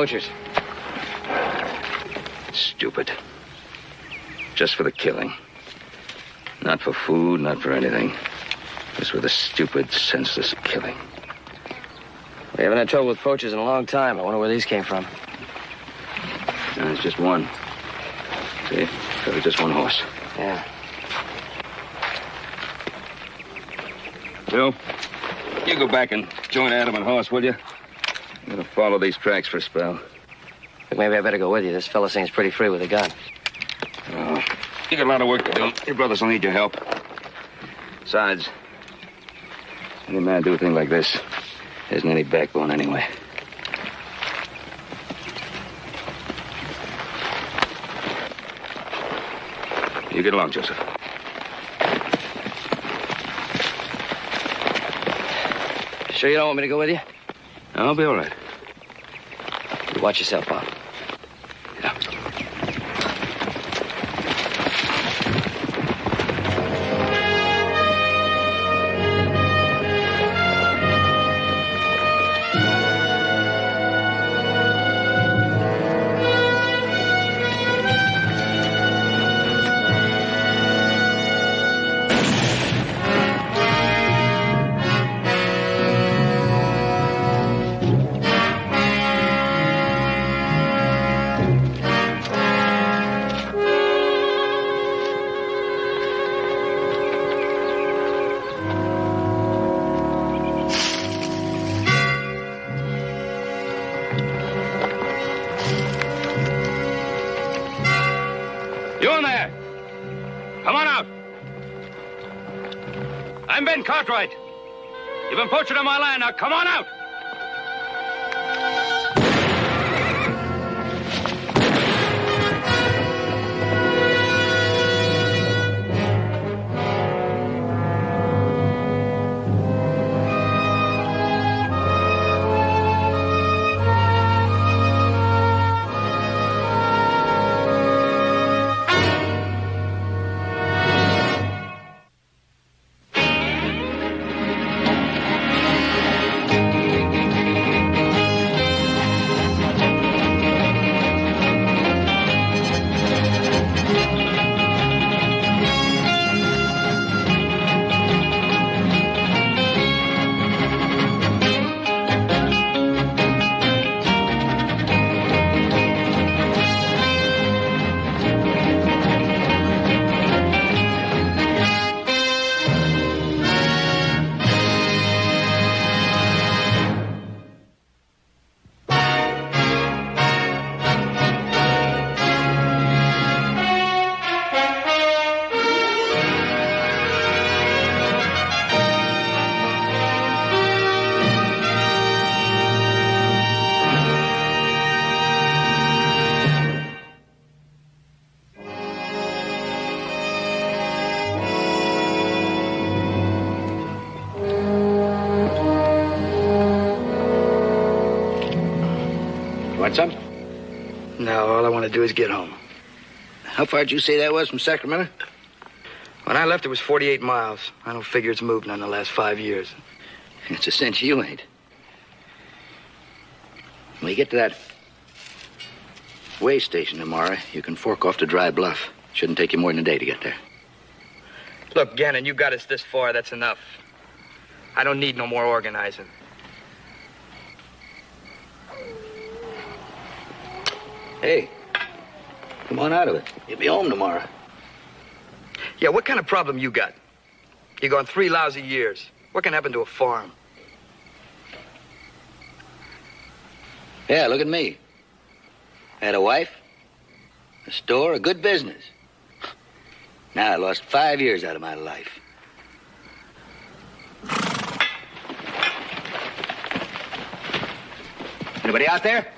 poachers. Stupid. Just for the killing. Not for food, not for anything. Just for the stupid, senseless killing. We haven't had trouble with poachers in a long time. I wonder where these came from. No, it's just one. See? So it's just one horse. Yeah. Bill, you go back and join Adam and Horse, will you? I'm gonna follow these tracks for a spell. Look, maybe I better go with you. This fella seems pretty free with a gun. Oh, you got a lot of work to do. Your brothers will need your help. Besides, any man do a thing like this isn't any backbone anyway. You get along, Joseph. Sure you don't want me to go with you? I'll be all right. You watch yourself, Bob. Yeah. You in there? Come on out. I'm Ben Cartwright. You've been poaching on my land. Now come on out. Want some? No, all I want to do is get home. How far did you say that was from Sacramento? When I left, it was 48 miles. I don't figure it's moved none in the last 5 years. It's a cinch you ain't. When you get to that way station tomorrow, you can fork off to Dry Bluff. Shouldn't take you more than a day to get there. Look, Gannon, you got us this far. That's enough. I don't need no more organizing. Hey, come on out of it. You'll be home tomorrow. Yeah, what kind of problem you got? You're gone 3 lousy years. What can happen to a farm? Yeah, look at me. Had a wife, a store, a good business. Now I lost 5 years out of my life. Anybody out there?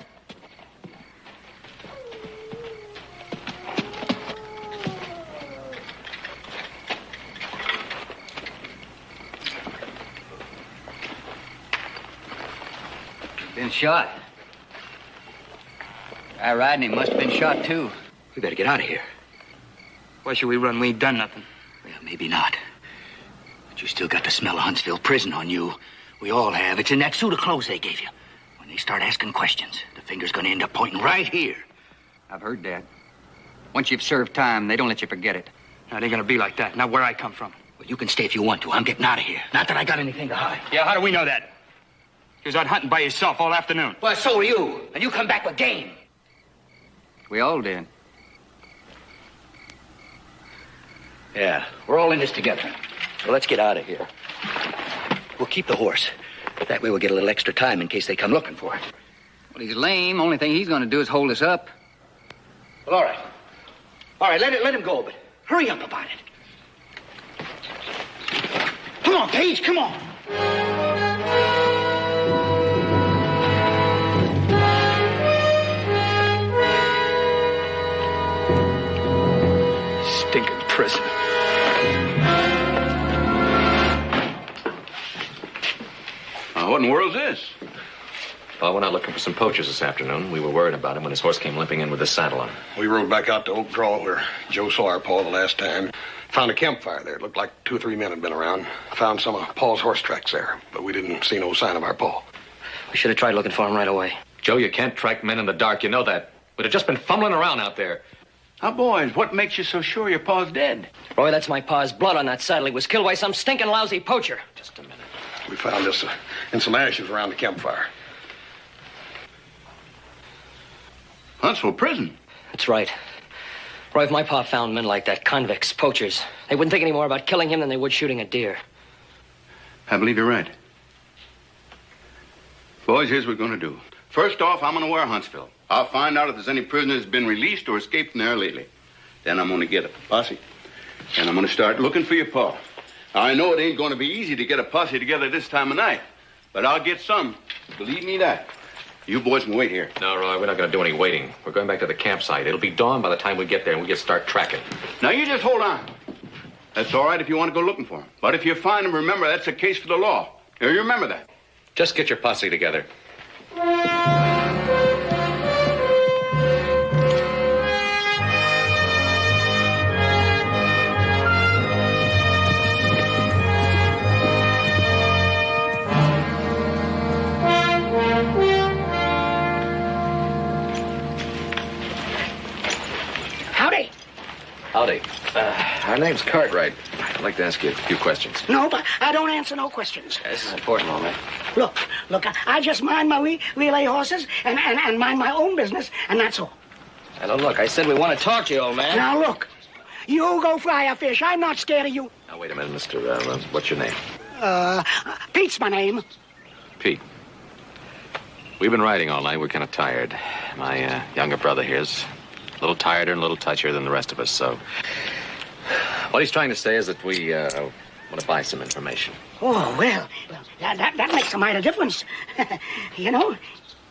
Been shot. Guy riding him must have been shot, too. We better get out of here. Why should we run? We ain't done nothing. Well, maybe not. But you still got the smell of Huntsville prison on you. We all have. It's in that suit of clothes they gave you. When they start asking questions, the Finger's gonna end up pointing right here. I've heard that. Once you've served time, they don't let you forget it. No, it ain't gonna be like that. Not where I come from. Well, you can stay if you want to. I'm getting out of here. Not that I got anything to hide. Yeah, how do we know that? You was out hunting by yourself all afternoon. Well, so were you. And you come back with game. We all did. Yeah, we're all in this together. So let's get out of here. We'll keep the horse. That way we'll get a little extra time in case they come looking for it. Well, he's lame. Only thing he's going to do is hold us up. Well, all right. All right, let him go, but hurry up about it. Come on, Paige, come on. Stinking prison. What in the world's this? Well, I went out looking for some poachers this afternoon. We were worried about him when his horse came limping in with his saddle on. We rode back out to Oak Draw where Joe saw our Paul the last time. Found a campfire there. It looked like 2 or 3 men had been around. Found some of Paul's horse tracks there, but we didn't see no sign of our Paul. We should have tried looking for him right away. Joe, you can't track men in the dark. You know that. We'd have just been fumbling around out there. Now, boys, what makes you so sure your pa's dead? Roy, that's my pa's blood on that saddle. He was killed by some stinking lousy poacher. Just a minute. We found this in some ashes around the campfire. Huntsville prison. That's right. Roy, if my pa found men like that, convicts, poachers, they wouldn't think any more about killing him than they would shooting a deer. I believe you're right. Boys, here's what we're going to do. First off, I'm going to wear Huntsville. I'll find out if there's any prisoners been released or escaped from there lately. Then I'm going to get a posse. And I'm going to start looking for your pa. I know it ain't going to be easy to get a posse together this time of night. But I'll get some. Believe me that. You boys can wait here. No, Roy, we're not going to do any waiting. We're going back to the campsite. It'll be dawn by the time we get there and we can start tracking. Now, you just hold on. That's all right if you want to go looking for him. But if you find him, remember, that's a case for the law. You remember that. Just get your posse together. Howdy. Howdy. Our name's Cartwright. I'd like to ask you a few questions. No, but I don't answer no questions. This is important, all right. Look, I just mind my relay horses and mind my own business, and that's all. Hello, look, I said we want to talk to you, old man. Now, look, you go fry a fish. I'm not scared of you. Now, wait a minute, Mr. What's your name? Pete's my name. Pete. We've been riding all night. We're kind of tired. My younger brother here's a little tireder and a little touchier than the rest of us, so... What he's trying to say is that we want to buy some information. Oh, well, that makes a mighty difference. You know,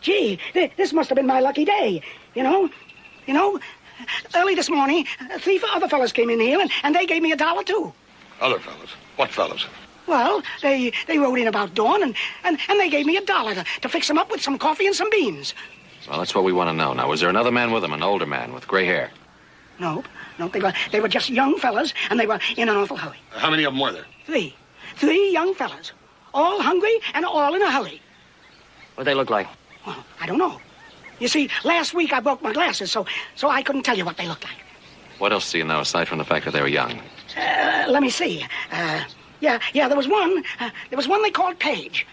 gee, this must have been my lucky day. You know, early this morning, 3 other fellas came in here, and they gave me $1, too. Other fellas? What fellas? Well, they rode in about dawn, and they gave me $1 to fix them up with some coffee and some beans. Well, that's what we want to know. Now, was there another man with him, an older man with gray hair? Nope, they were just young fellas, and they were in an awful hurry. How many of them were there? 3 young fellas, all hungry and all in a hurry. What'd they look like? Well, I don't know. You see, last week I broke my glasses, so I couldn't tell you what they looked like. What else do you know, aside from the fact that they were young? Let me see. Yeah, there was one. There was one they called Page.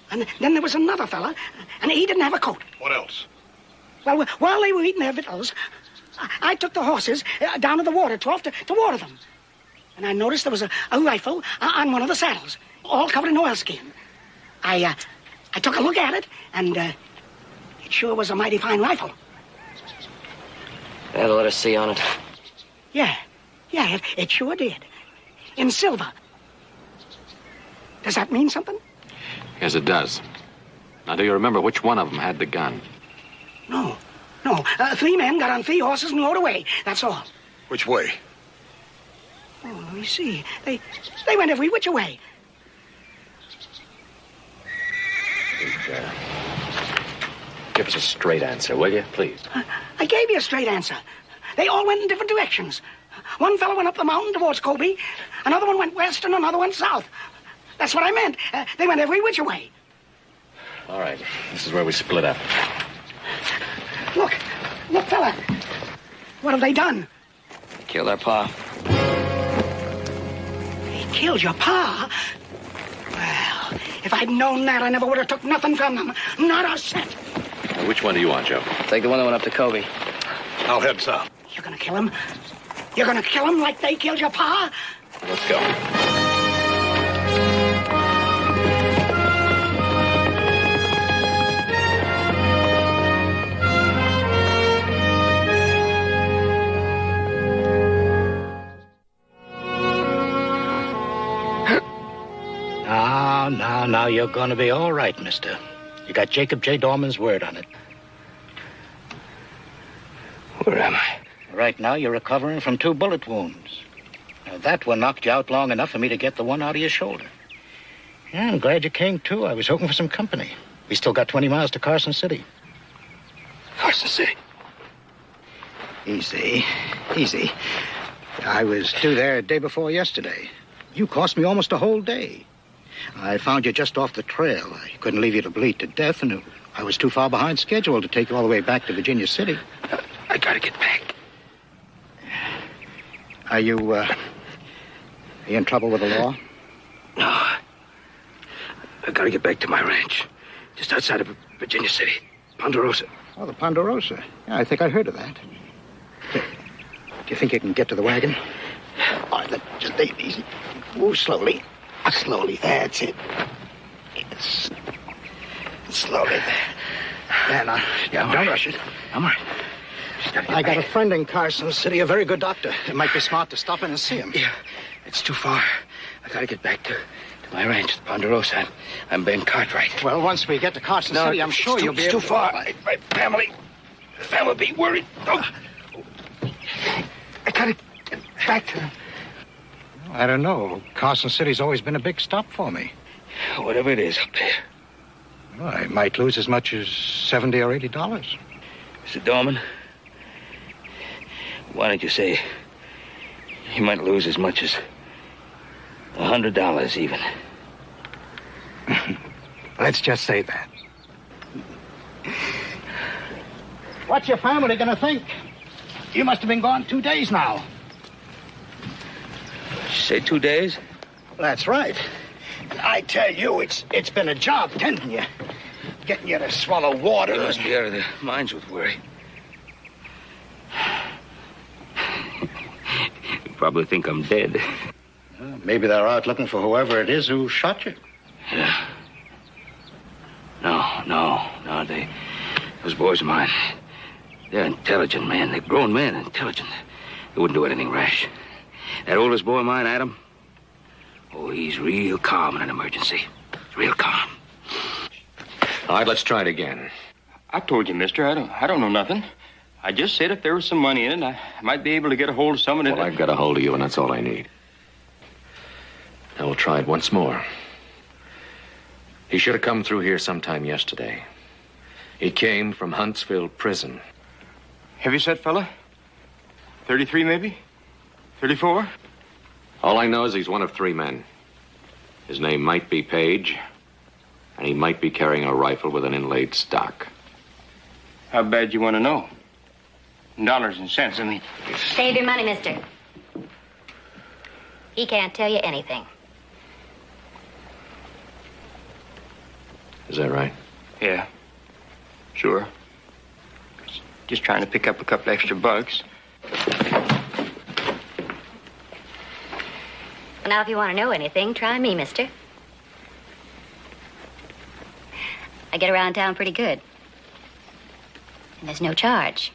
And then there was another fella, and he didn't have a coat. What else? Well, while they were eating their victuals, I took the horses down to the water trough to water them. And I noticed there was a rifle on one of the saddles, all covered in oilskin. I took a look at it, and it sure was a mighty fine rifle. They had a letter C on it. Yeah, it sure did. In silver. Does that mean something? Yes, it does. Now, do you remember which one of them had the gun? No. 3 men got on 3 horses and rode away. That's all. Which way? Oh, let me see. They went every which way. Give us a straight answer, will you, please? I gave you a straight answer. They all went in different directions. One fellow went up the mountain towards Kobe. Another one went west and another went south. That's what I meant. They went every which way. All right. This is where we split up. What have they done? They killed our pa. They killed your pa? Well, if I'd known that, I never would have took nothing from them. Not a cent. Now, which one do you want, Joe? Take the one that went up to Kobe. I'll head south. You're gonna kill him? You're gonna kill him like they killed your pa? Let's go. Now, you're gonna be all right, mister. You got Jacob J. Dorman's word on it. Where am I? Right now, you're recovering from 2 bullet wounds. Now, that one knocked you out long enough for me to get the one out of your shoulder. Yeah, I'm glad you came, too. I was hoping for some company. We still got 20 miles to Carson City. Carson City. Easy. I was due there day before yesterday. You cost me almost a whole day. I found you just off the trail. I couldn't leave you to bleed to death, and I was too far behind schedule to take you all the way back to Virginia City. I gotta get back. Are you in trouble with the law? No. I gotta get back to my ranch. Just outside of Virginia City. Ponderosa. Oh, the Ponderosa. Yeah, I think I heard of that. Do you think you can get to the wagon? All right, just take it easy. Move slowly. Slowly, that's it. Yes. Slowly there. Yeah, now, don't rush it. I'm all right. I got a friend in Carson City, a very good doctor. It might be smart to stop in and see him. Yeah, it's too far. I gotta get back to my ranch, the Ponderosa. I'm Ben Cartwright. Well, once we get to Carson City, I'm sure you'll be able to... It's too far. My family will be worried. Oh. I gotta get back to them. I don't know. Carson City's always been a big stop for me. Whatever it is up there. Well, I might lose as much as $70 or $80. Mr. Dorman, why don't you say you might lose as much as $100 even? Let's just say that. What's your family gonna think? You must have been gone 2 days now. You say 2 days? That's right. And I tell you, it's been a job tending you. Getting you to swallow water. You must be out of their minds with worry. You probably think I'm dead. Well, maybe they're out looking for whoever it is who shot you. Yeah. No, those boys of mine, they're intelligent men. They're grown men, intelligent. They wouldn't do anything rash. That oldest boy of mine, Adam, oh, he's real calm in an emergency. Real calm. All right, let's try it again. I told you, mister, I don't know nothing. I just said if there was some money in it, I might be able to get a hold of someone. Well, I've got a hold of you, and that's all I need. Now we'll try it once more. He should have come through here sometime yesterday. He came from Huntsville Prison. Heavy set fella? 33, maybe? 34? All I know is he's one of 3 men. His name might be Page, and he might be carrying a rifle with an inlaid stock. How bad you want to know? Dollars and cents, I mean. Save your money, mister. He can't tell you anything. Is that right? Yeah. Sure. Just trying to pick up a couple extra bucks. Now, if you want to know anything, try me, mister. I get around town pretty good. And there's no charge.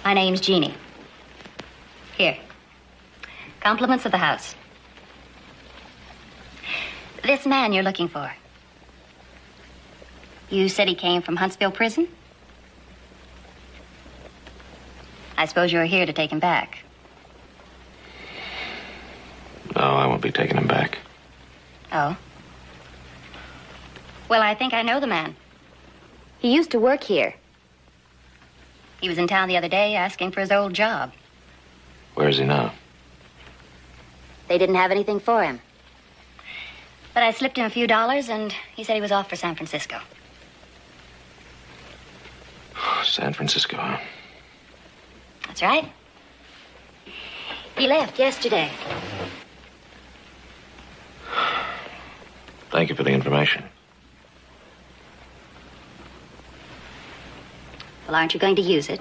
My name's Jeannie. Here. Compliments of the house. This man you're looking for. You said he came from Huntsville Prison? I suppose you're here to take him back. No, I won't be taking him back. Oh? Well, I think I know the man. He used to work here. He was in town the other day asking for his old job. Where is he now? They didn't have anything for him. But I slipped him a few dollars, and he said he was off for San Francisco. San Francisco, huh? That's right. He left yesterday. Thank you for the information. Well, aren't you going to use it?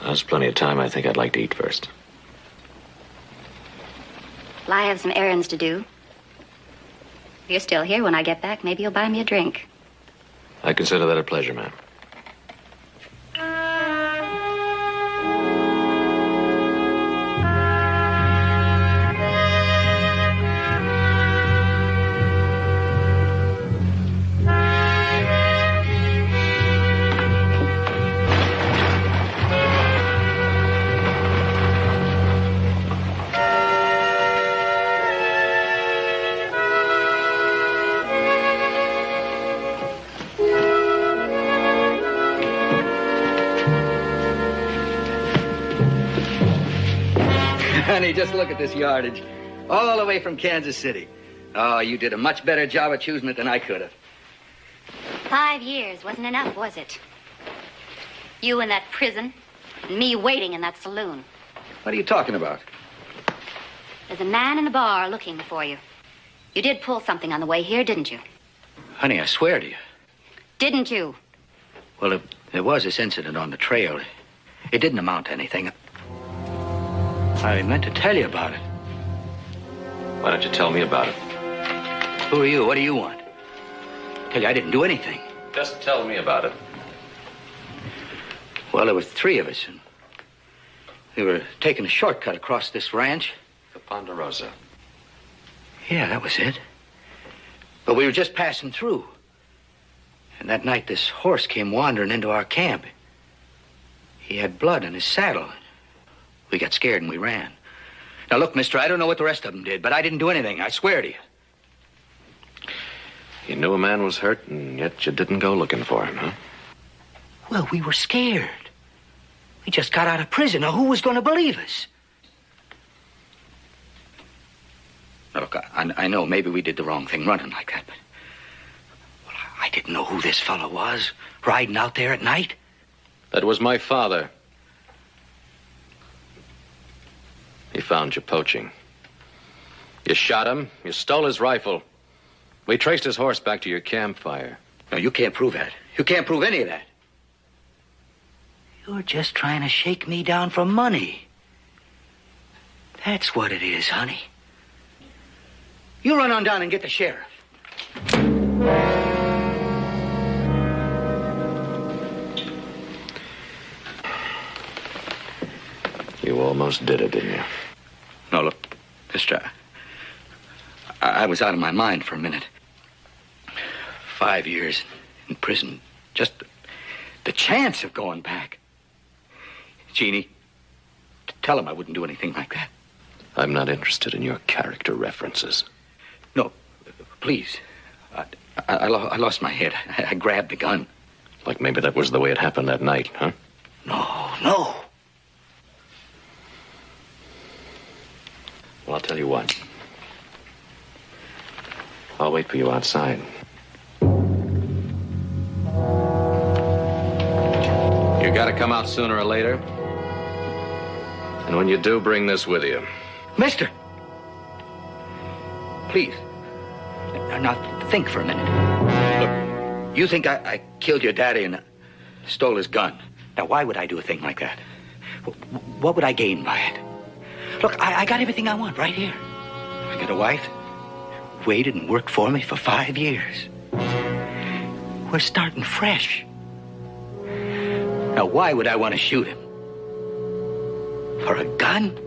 There's plenty of time. I think I'd like to eat first. Well, I have some errands to do. If you're still here when I get back, maybe you'll buy me a drink. I consider that a pleasure, ma'am. Honey, just look at this yardage. All the way from Kansas City. Oh, you did a much better job of choosing it than I could have. 5 years wasn't enough, was it? You in that prison, and me waiting in that saloon. What are you talking about? There's a man in the bar looking for you. You did pull something on the way here, didn't you? Honey, I swear to you. Didn't you? Well, there was this incident on the trail. It didn't amount to anything. I meant to tell you about it. Why don't you tell me about it? Who are you? What do you want? Tell you I didn't do anything. Just tell me about it. Well, there were 3 of us, and we were taking a shortcut across this ranch. The Ponderosa. Yeah, that was it. But we were just passing through. And that night, this horse came wandering into our camp. He had blood in his saddle. We got scared and we ran. Now, look, mister, I don't know what the rest of them did, but I didn't do anything. I swear to you. You knew a man was hurt, and yet you didn't go looking for him, huh? Well, we were scared. We just got out of prison. Now, who was going to believe us? Now, look, I know maybe we did the wrong thing running like that, but... Well, I didn't know who this fellow was, riding out there at night. That was my father. He found you poaching. You shot him. You stole his rifle. We traced his horse back to your campfire. No, you can't prove that. You can't prove any of that. You're just trying to shake me down for money. That's what it is, honey. You run on down and get the sheriff. You almost did it, didn't you? No, look, mister, I was out of my mind for a minute. 5 years in prison. Just the chance of going back. Jeannie, tell him I wouldn't do anything like that. I'm not interested in your character references. No, please. I lost my head. I grabbed the gun. Like maybe that was the way it happened that night, huh? No. Well, I'll tell you what. I'll wait for you outside. You gotta come out sooner or later. And when you do, bring this with you. Mister! Please. Now, think for a minute. Look, you think I killed your daddy and stole his gun. Now, why would I do a thing like that? What would I gain by it? Look, I got everything I want right here. I got a wife, waited and worked for me for 5 years. We're starting fresh. Now, why would I want to shoot him? For a gun?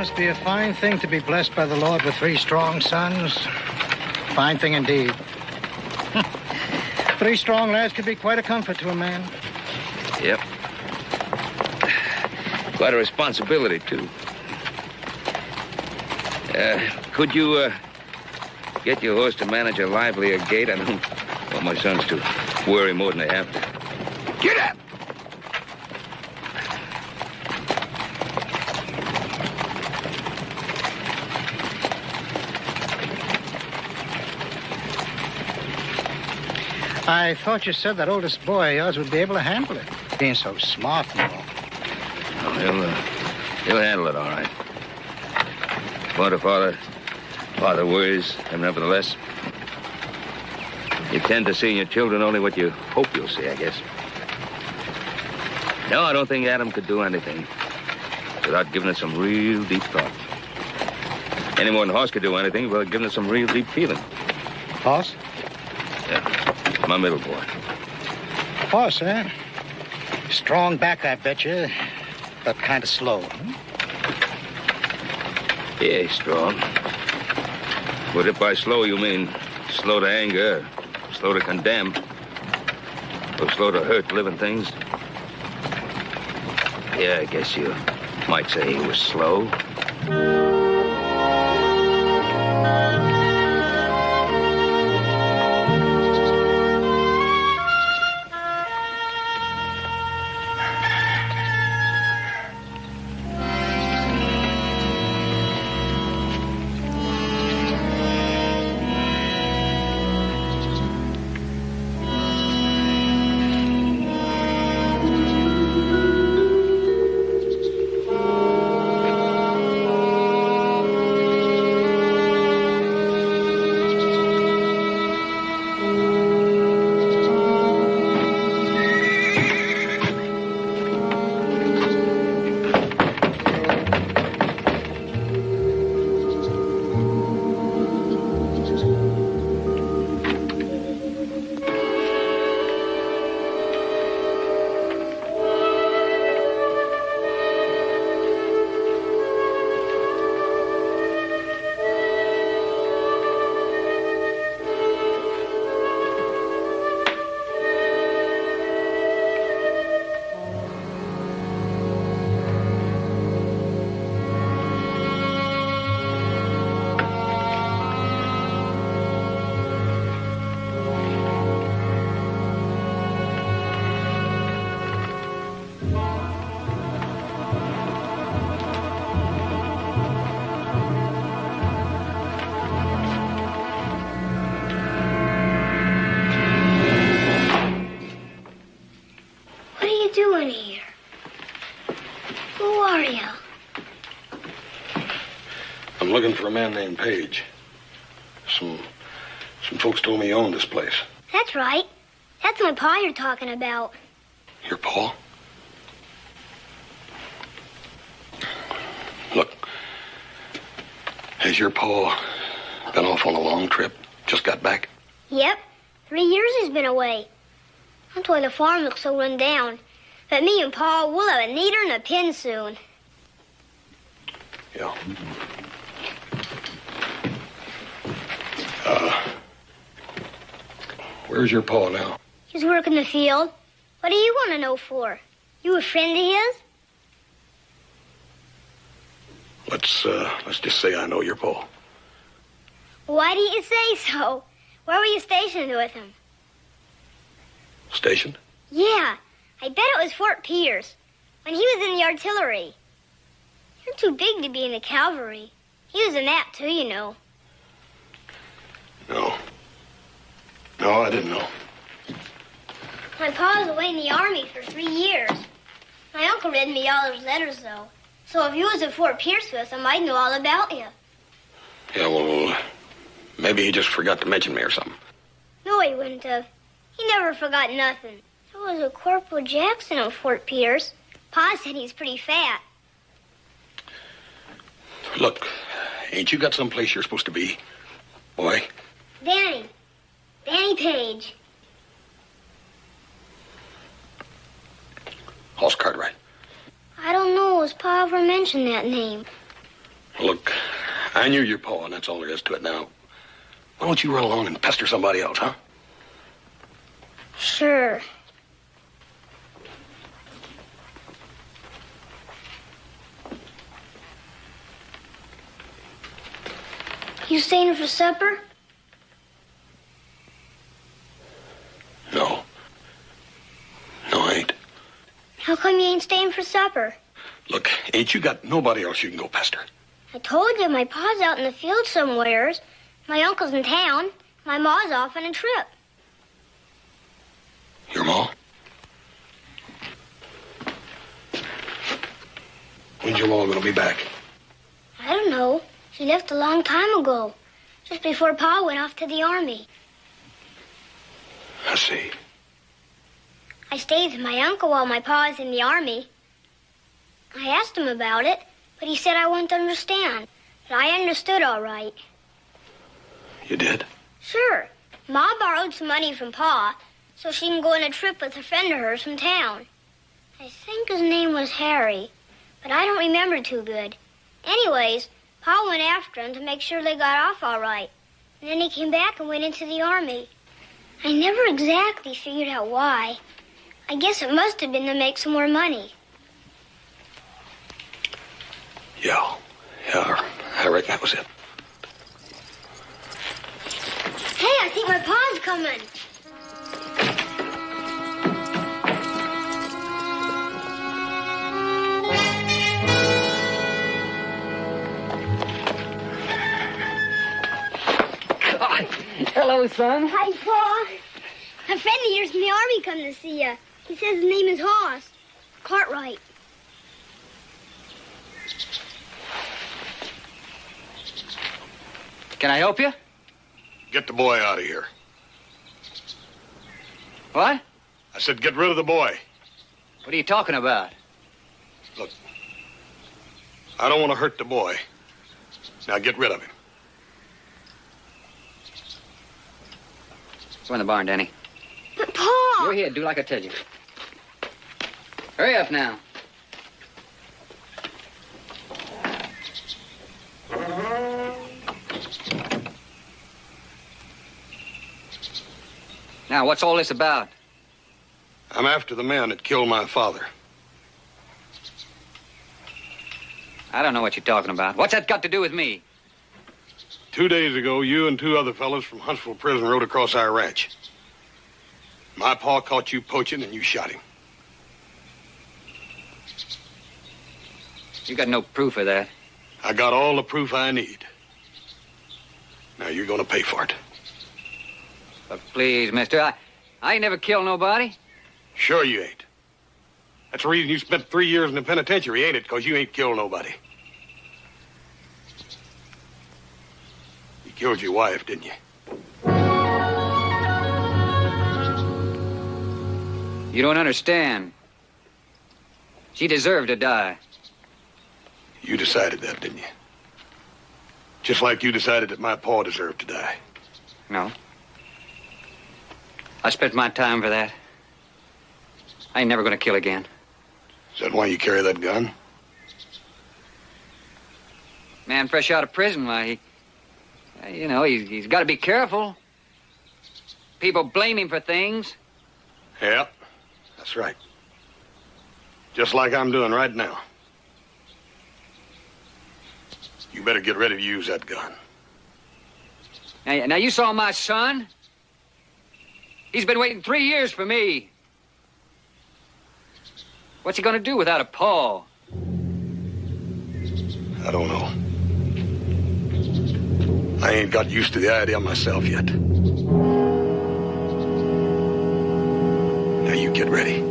must be a fine thing to be blessed by the Lord with 3 strong sons. Fine thing indeed. 3 strong lads could be quite a comfort to a man. Yep. Quite a responsibility, too. Could you, get your horse to manage a livelier gait? I don't want my sons to worry more than they have to. Get up! I thought you said that oldest boy of yours would be able to handle it, being so smart and all. Oh, he'll handle it all right. But father worries, and nevertheless, you tend to see in your children only what you hope you'll see, I guess. No, I don't think Adam could do anything without giving it some real deep thought. Any more than Hoss could do anything without giving it some real deep feeling. Hoss? Yeah, my middle boy. Hoss, eh? Strong back, I bet you, but kind of slow. Yeah, he's strong. But if by slow you mean slow to anger, slow to condemn, or slow to hurt living things, yeah, I guess you might say he was slow. Doing here? Who are you? I'm looking for a man named Page. Some folks told me you owned this place. That's right. That's my pa you're talking about. Your pa? Look, has your pa been off on a long trip? Just got back? Yep. 3 years he's been away. That's why the farm looks so run down. But me and Pa, we'll have a neater and a pin soon. Yeah. Where's your pa now? He's working the field. What do you want to know for? You a friend of his? Let's just say I know your pa. Why do you say so? Where were you stationed with him? Stationed? Yeah. I bet it was Fort Pierce, when he was in the artillery. You're too big to be in the cavalry. He was in that, too, you know. No, I didn't know. My pa was away in the army for 3 years. My uncle read me all his letters, though. So if you was at Fort Pierce with him, I'd know all about you. Yeah, well, maybe he just forgot to mention me or something. No, he wouldn't have. He never forgot nothing. There was a Corporal Jackson at Fort Pierce. Pa said he's pretty fat. Look, ain't you got someplace you're supposed to be, boy? Danny Page. Hoss Cartwright. I don't know. Has Pa ever mentioned that name? Look, I knew your pa, and that's all there is to it now. Why don't you run along and pester somebody else, huh? Sure. You staying for supper? No. No, I ain't. How come you ain't staying for supper? Look, ain't you got nobody else you can go pester? I told you my pa's out in the field somewheres. My uncle's in town. My ma's off on a trip. Your ma? When's your ma gonna be back? I don't know. She left a long time ago. Just before Pa went off to the army. I see. I stayed with my uncle while my pa was in the army. I asked him about it, but he said I wouldn't understand. But I understood all right. You did? Sure. Ma borrowed some money from Pa so she can go on a trip with a friend of hers from town. I think his name was Harry, but I don't remember too good. Anyways, Pa went after him to make sure they got off all right. And then he came back and went into the army. I never exactly figured out why. I guess it must have been to make some more money. Yeah, I reckon that was it. Hey, I think my pa's coming. God. Hello, son. Hi, Pa. A friend of yours in the army come to see you. He says his name is Hoss. Cartwright. Can I help you? Get the boy out of here. What? I said get rid of the boy. What are you talking about? Look, I don't want to hurt the boy. Now get rid of him. Go in the barn, Danny. But, Pa! Go ahead, do like I tell you. Hurry up now. Now, what's all this about? I'm after the man that killed my father. I don't know what you're talking about. What's that got to do with me? 2 days ago, you and two other fellas from Huntsville Prison rode across our ranch. My pa caught you poaching and you shot him. You got no proof of that. I got all the proof I need. Now you're gonna pay for it. But please, mister, I ain't never killed nobody. Sure you ain't. That's the reason you spent 3 years in the penitentiary, ain't it? Because you ain't killed nobody. You killed your wife, didn't you? You don't understand. She deserved to die. You decided that, didn't you? Just like you decided that my pa deserved to die. No. I spent my time for that. I ain't never gonna kill again. Is that why you carry that gun? Man fresh out of prison, why, he's got to be careful. People blame him for things. Yeah, that's right. Just like I'm doing right now. You better get ready to use that gun. Now you saw my son. He's been waiting 3 years for me. What's he gonna do without a paw? I don't know. I ain't got used to the idea myself yet. Now you get ready.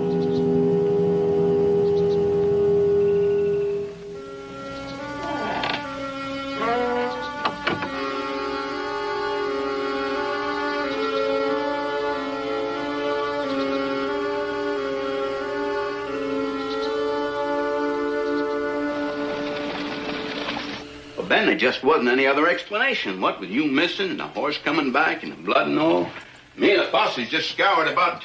Ben, there just wasn't any other explanation. What with you missing and the horse coming back and the blood and all? Me and the posse's just scoured about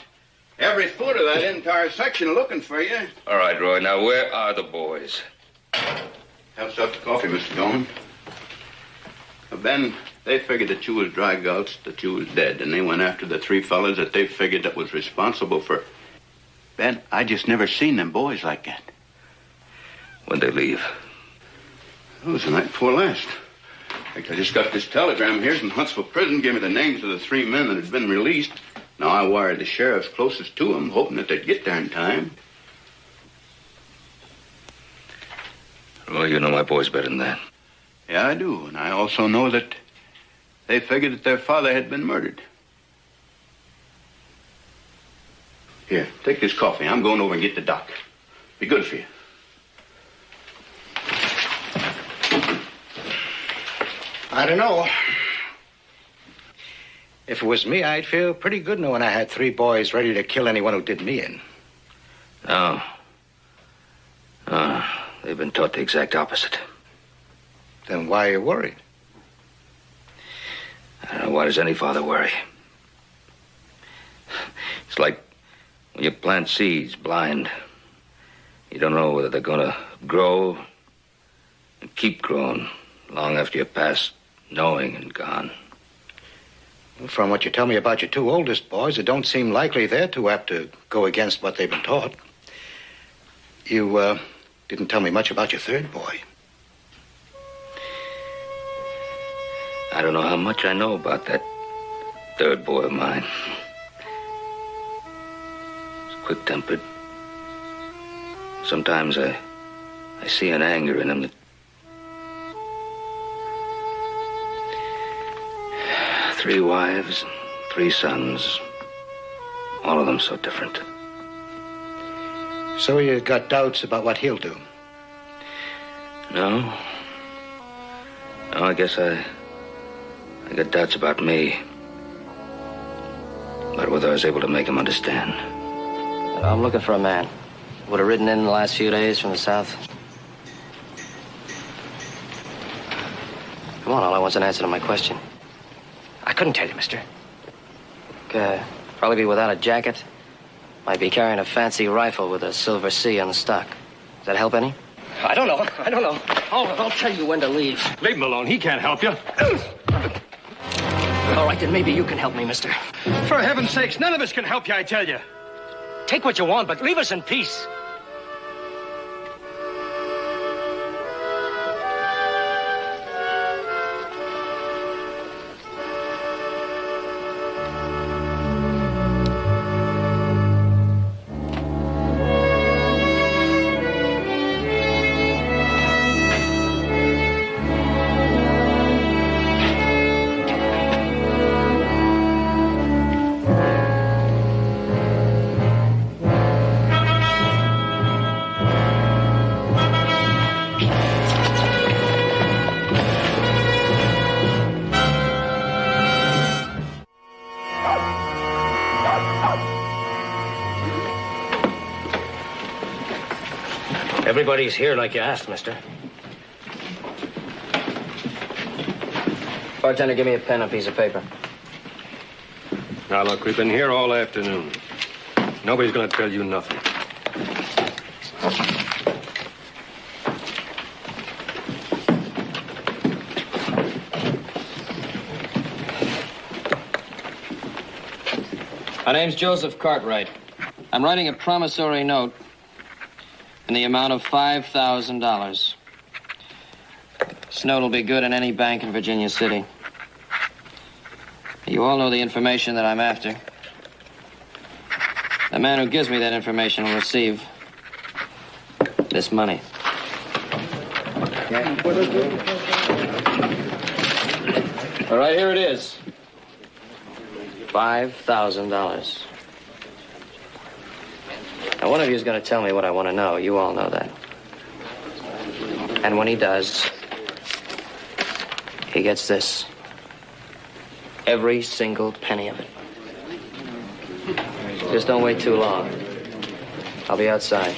every foot of that entire section looking for you. All right, Roy, now where are the boys? Helps out the coffee, Mr. Dolan. Ben, they figured that you was dry gulched, that you was dead, and they went after the three fellas that they figured that was responsible for... Ben, I just never seen them boys like that. When'd they leave? It was the night before last. In fact, I just got this telegram here from Huntsville Prison, gave me the names of the three men that had been released. Now, I wired the sheriffs closest to them, hoping that they'd get there in time. Well, you know my boys better than that. Yeah, I do. And I also know that they figured that their father had been murdered. Here, take this coffee. I'm going over and get the doc. Be good for you. I don't know. If it was me, I'd feel pretty good knowing I had three boys ready to kill anyone who did me in. No. They've been taught the exact opposite. Then why are you worried? I don't know. Why does any father worry? It's like when you plant seeds blind. You don't know whether they're going to grow and keep growing long after you're past knowing and gone. From what you tell me about your two oldest boys, it don't seem likely they're too apt to go against what they've been taught. You, didn't tell me much about your third boy. I don't know how much I know about that third boy of mine. He's quick-tempered. Sometimes I see an anger in him that... Three wives, 3 sons, all of them so different. So you got doubts about what he'll do? No, I guess I got doubts about me. About whether I was able to make him understand. I'm looking for a man. Would have ridden in the last few days from the south. Come on, all I want's an answer to my question. I couldn't tell you, mister. Probably be without a jacket. Might be carrying a fancy rifle with a silver C on the stock. Does that help any? I don't know. I'll tell you when to leave. Leave him alone. He can't help you. All right, then maybe you can help me, mister. For heaven's sakes, none of us can help you, I tell you. Take what you want, but leave us in peace. Everybody's here like you asked, mister. Bartender, give me a pen and a piece of paper. Now, look, we've been here all afternoon. Nobody's going to tell you nothing. My name's Joseph Cartwright. I'm writing a promissory note in the amount of $5,000. This note will be good in any bank in Virginia City. You all know the information that I'm after. The man who gives me that information will receive this money. All right, here it is. $5,000. Now, one of you is going to tell me what I want to know. You all know that. And when he does, he gets this. Every single penny of it. Just don't wait too long. I'll be outside.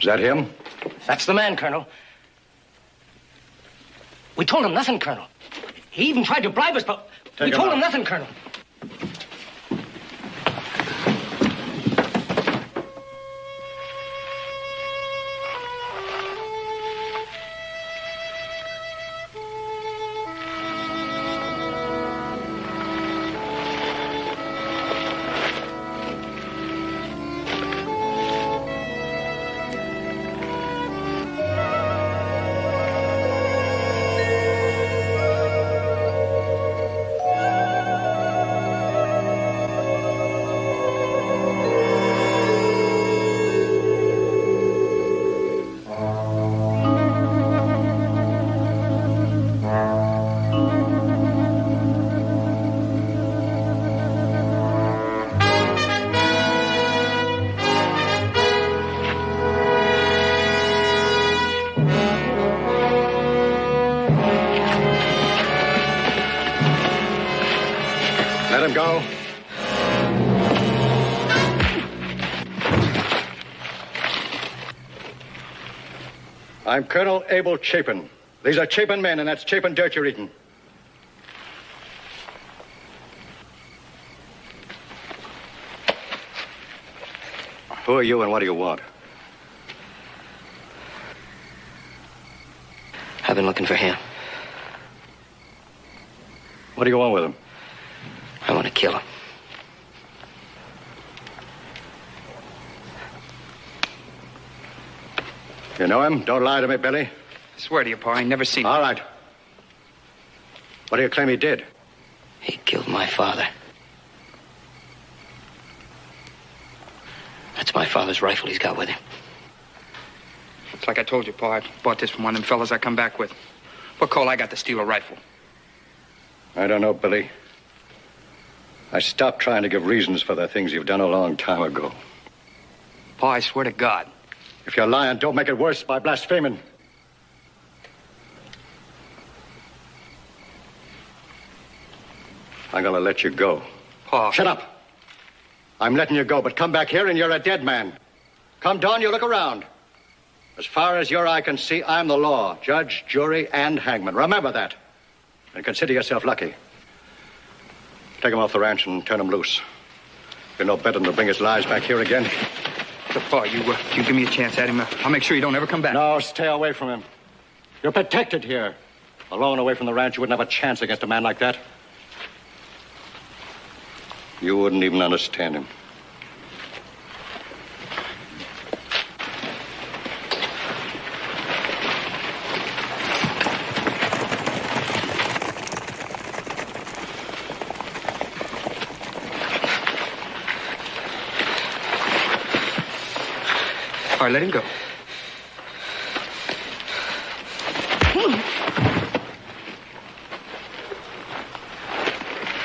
that him? That's the man, Colonel. We told him nothing, Colonel. He even tried to bribe us, but we told him nothing, Colonel. Let him go. I'm Colonel Abel Chapin. These are Chapin men, and that's Chapin dirt you're eating. Who are you and what do you want? I've been looking for him. What do you want with him? I want to kill him. You know him? Don't lie to me, Billy. I swear to you, Pa, I never seen him. All right. What do you claim he did? He killed my father. That's my father's rifle he's got with him. It's like I told you, Pa. I bought this from one of them fellas I come back with. What call I got to steal a rifle? I don't know, Billy. I stopped trying to give reasons for the things you've done a long time ago. Pa, I swear to God. If you're lying, don't make it worse by blaspheming. I'm gonna let you go. Pa. Shut up. I'm letting you go, but come back here and you're a dead man. Come dawn, you look around. As far as your eye can see, I'm the law. Judge, jury, and hangman. Remember that. And consider yourself lucky. Take him off the ranch and turn him loose. You're no better than to bring his lies back here again. So, Pa, you give me a chance at him. I'll make sure you don't ever come back. No, stay away from him. You're protected here. Alone away from the ranch, you wouldn't have a chance against a man like that. You wouldn't even understand him. All right, let him go.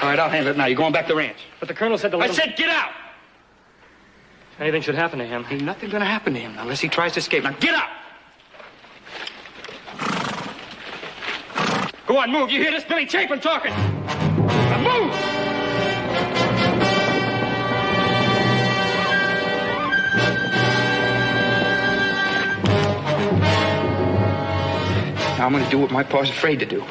All right, I'll handle it now. You're going back to the ranch. But the colonel said to I said get out! If anything should happen to him. Ain't nothing gonna happen to him unless he tries to escape. Now get out! Go on, move. You hear this Billy Chapin talking? Now move! Now I'm gonna do what my pa's afraid to do.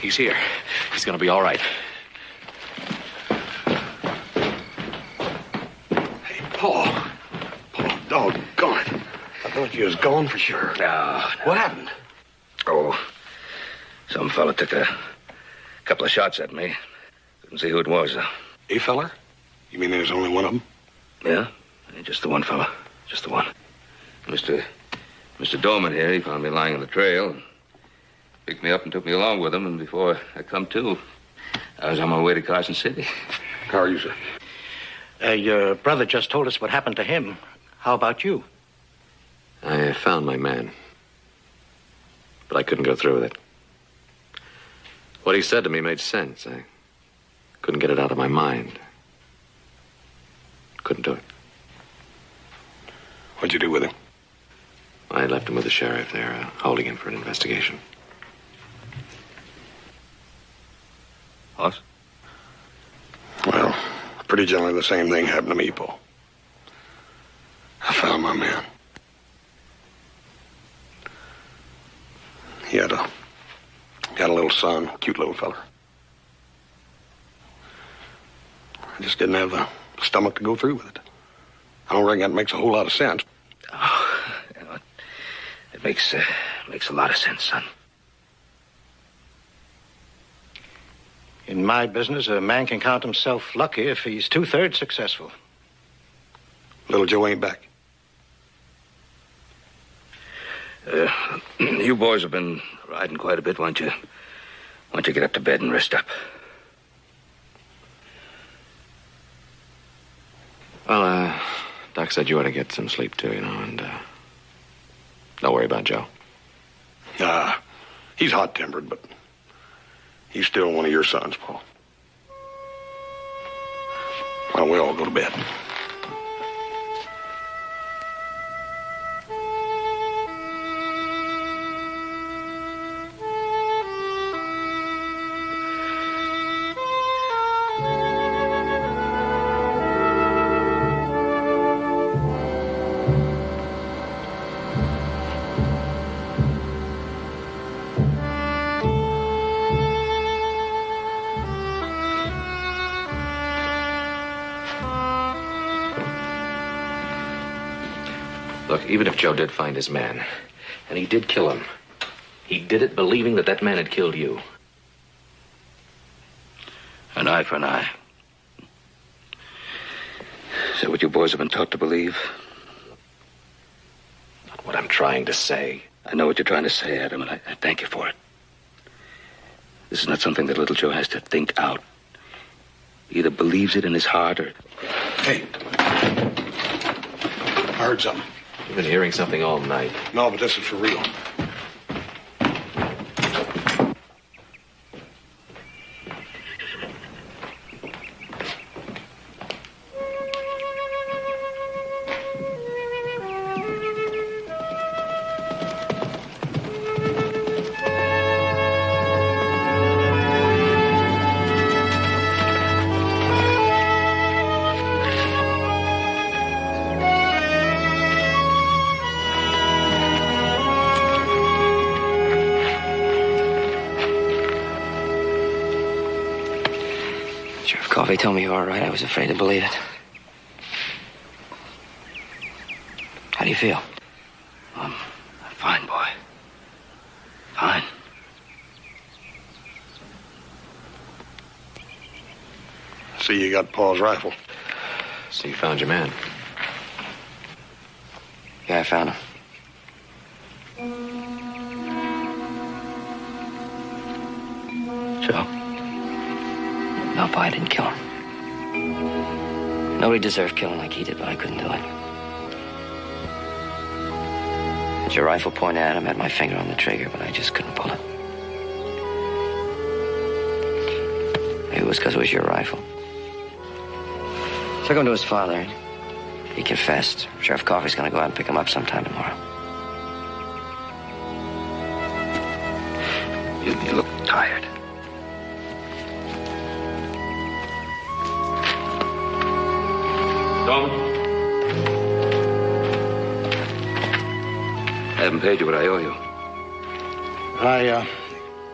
He's here. He's gonna be all right. Hey, Paul. Paul, doggone it. I thought you was gone for sure. No. What happened? Oh, some fella took a couple of shots at me. Couldn't see who it was, though. A feller? You mean there's only one of them? Yeah, just the one fella. Just the one. Mr. Dorman here, he found me lying on the trail. Picked me up and took me along with him, and before I come to, I was on my way to Carson City. How are you, sir? Your brother just told us what happened to him. How about you? I found my man. But I couldn't go through with it. What he said to me made sense. I couldn't get it out of my mind. Couldn't do it. What'd you do with him? I left him with the sheriff there, holding him for an investigation. Us? Well, pretty generally the same thing happened to me, Paul. I found my man. He had a little son, cute little feller. I just didn't have the stomach to go through with it. I don't reckon that makes a whole lot of sense. Oh, you know, it makes a lot of sense, son. In my business, a man can count himself lucky if he's 2/3 successful. Little Joe ain't back. You boys have been riding quite a bit. Why don't you get up to bed and rest up? Well, Doc said you ought to get some sleep, too, you know, and don't worry about Joe. He's hot-tempered, but he's still one of your sons, Paul. Why don't we all go to bed? Look, even if Joe did find his man, and he did kill him, he did it believing that that man had killed you. An eye for an eye. Is that what you boys have been taught to believe? Not what I'm trying to say. I know what you're trying to say, Adam, and I thank you for it. This is not something that little Joe has to think out. He either believes it in his heart or... Hey. I heard something. You've been hearing something all night. No, but this is for real. Coffee told me you were all right. I was afraid to believe it. How do you feel? I'm fine, boy. Fine. See, you got Paul's rifle. So you found your man. Yeah, I found him. Joe? No, Pa, I didn't kill him. Nobody deserved killing like he did, but I couldn't do it. Had your rifle pointed at him, had my finger on the trigger, but I just couldn't pull it. Maybe it was because it was your rifle. Took him to his father. He confessed. Sheriff Coffey's gonna go out and pick him up sometime tomorrow. You look tired. Tom? I haven't paid you what I owe you. I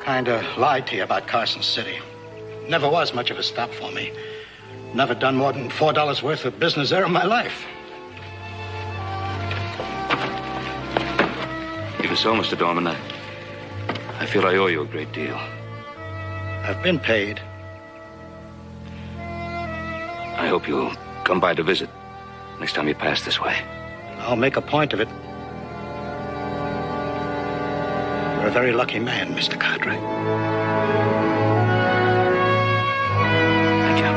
Kinda lied to you about Carson City. Never was much of a stop for me. Never done more than $4 worth of business there in my life. Even so, Mr. Dorman, I feel I owe you a great deal. I've been paid. I hope you'll come by to visit next time you pass this way. I'll make a point of it. You're a very lucky man, Mr. Cartwright. Thank you.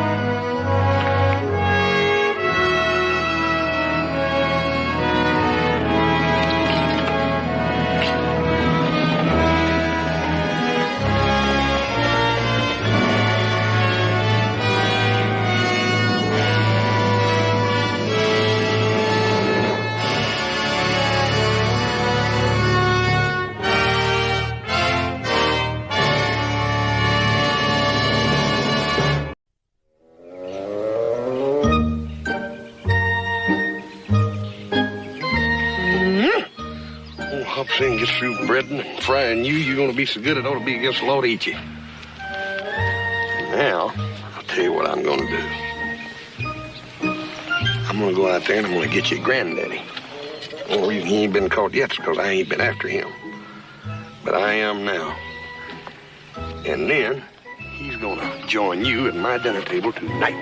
Thing gets through breading and frying you, you're going to be so good it ought to be against the law to eat you. Now, I'll tell you what I'm going to do. I'm going to go out there and I'm going to get your granddaddy. The only reason he ain't been caught yet is because I ain't been after him. But I am now. And then, he's going to join you at my dinner table tonight.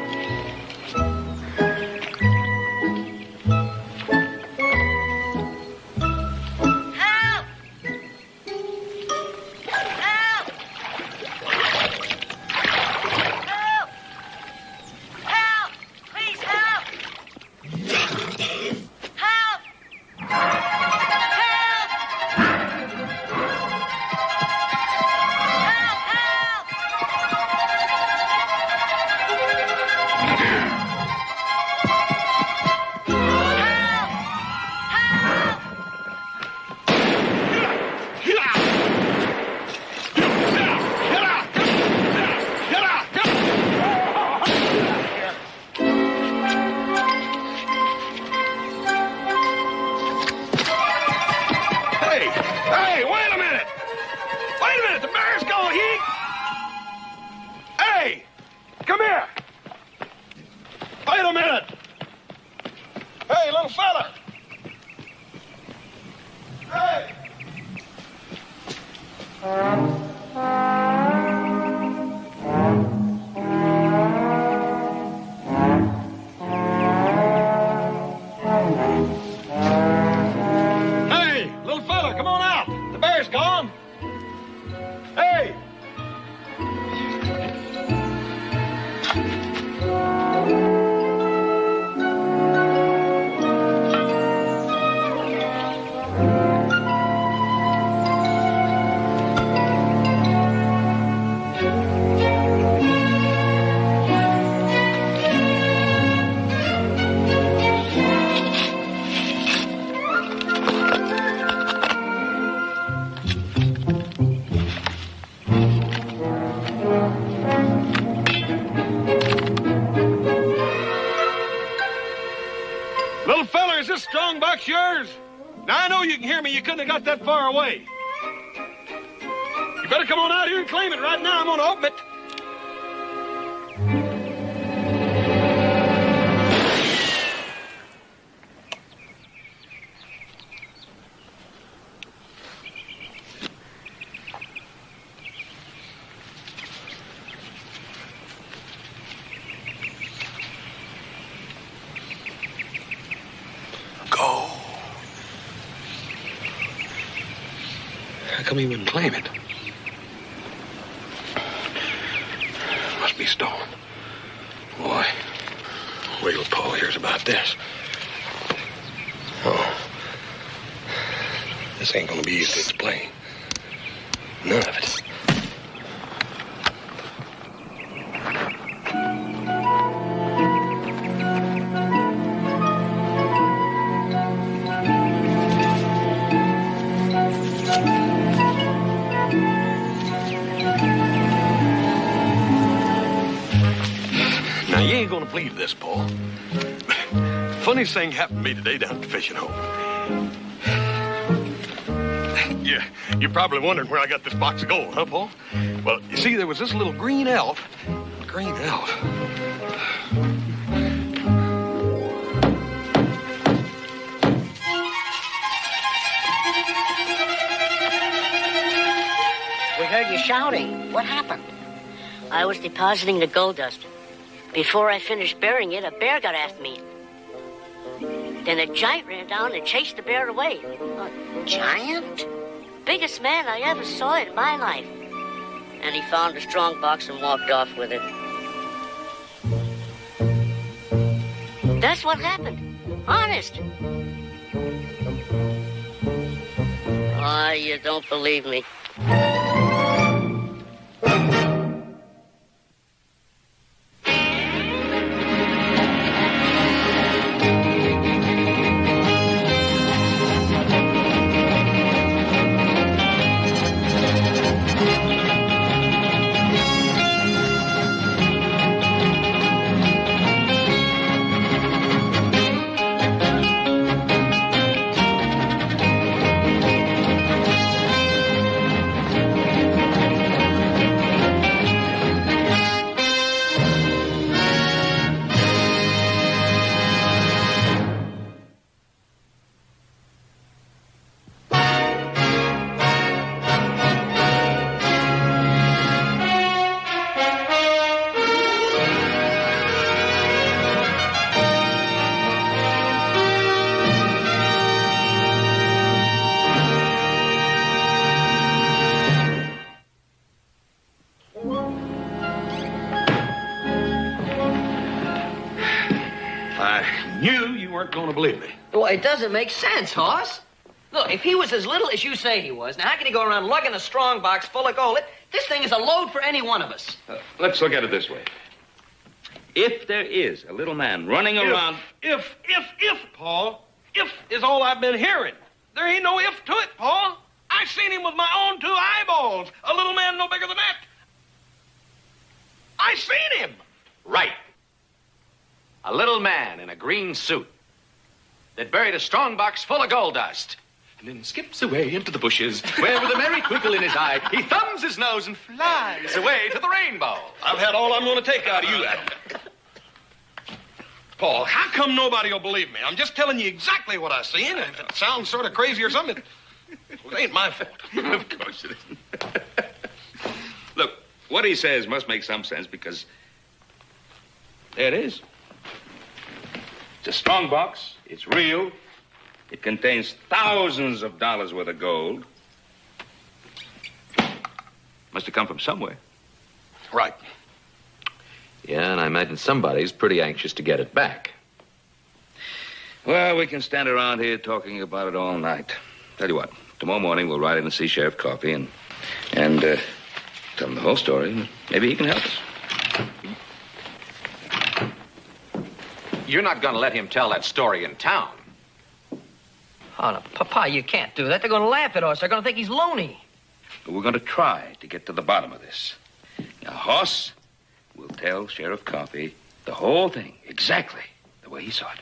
Yours? Now, I know you can hear me. You couldn't have got that far away. You better come on out here and claim it. Right now, I'm going to open it. How come he wouldn't claim it? Must be stolen. Boy, wait till Paul hears about this. Oh. This ain't gonna be easy to explain. None of it. Believe this, Paul. Funniest thing happened to me today down at the fishing hole. Yeah, you're probably wondering where I got this box of gold, huh, Paul? Well, you see, there was this little green elf. Green elf. We heard you shouting. What happened? I was depositing the gold dust. Before I finished burying it, a bear got after me. Then a giant ran down and chased the bear away. A giant? Biggest man I ever saw in my life. And he found a strong box and walked off with it. That's what happened. Honest. Ah, you don't believe me. Going to believe me. Well, it doesn't make sense, Hoss. Look, if he was as little as you say he was, now how can he go around lugging a strong box full of gold? This thing is a load for any one of us. Let's look at it this way. If there is a little man running around... If, Paul. If is all I've been hearing. There ain't no if to it, Paul. I seen him with my own 2 eyeballs. A little man no bigger than that. I seen him. Right. A little man in a green suit that buried a strong box full of gold dust and then skips away into the bushes where, with a merry twinkle in his eye, he thumbs his nose and flies away to the rainbow. I've had all I'm going to take out of you. Paul, how come nobody will believe me? I'm just telling you exactly what I seen. If it sounds sort of crazy or something, it ain't my fault. Of course it isn't. Look, what he says must make some sense because there it is. It's a strong box. It's real. It contains thousands of dollars worth of gold. Must have come from somewhere. Right. Yeah, and I imagine somebody's pretty anxious to get it back. Well, we can stand around here talking about it all night. Tell you what, tomorrow morning we'll ride in and see Sheriff Coffey and tell him the whole story. Maybe he can help us. You're not going to let him tell that story in town. Oh, no, Papa, you can't do that. They're going to laugh at us. They're going to think he's loony. We're going to try to get to the bottom of this. Now, Hoss will tell Sheriff Coffey the whole thing, exactly the way he saw it.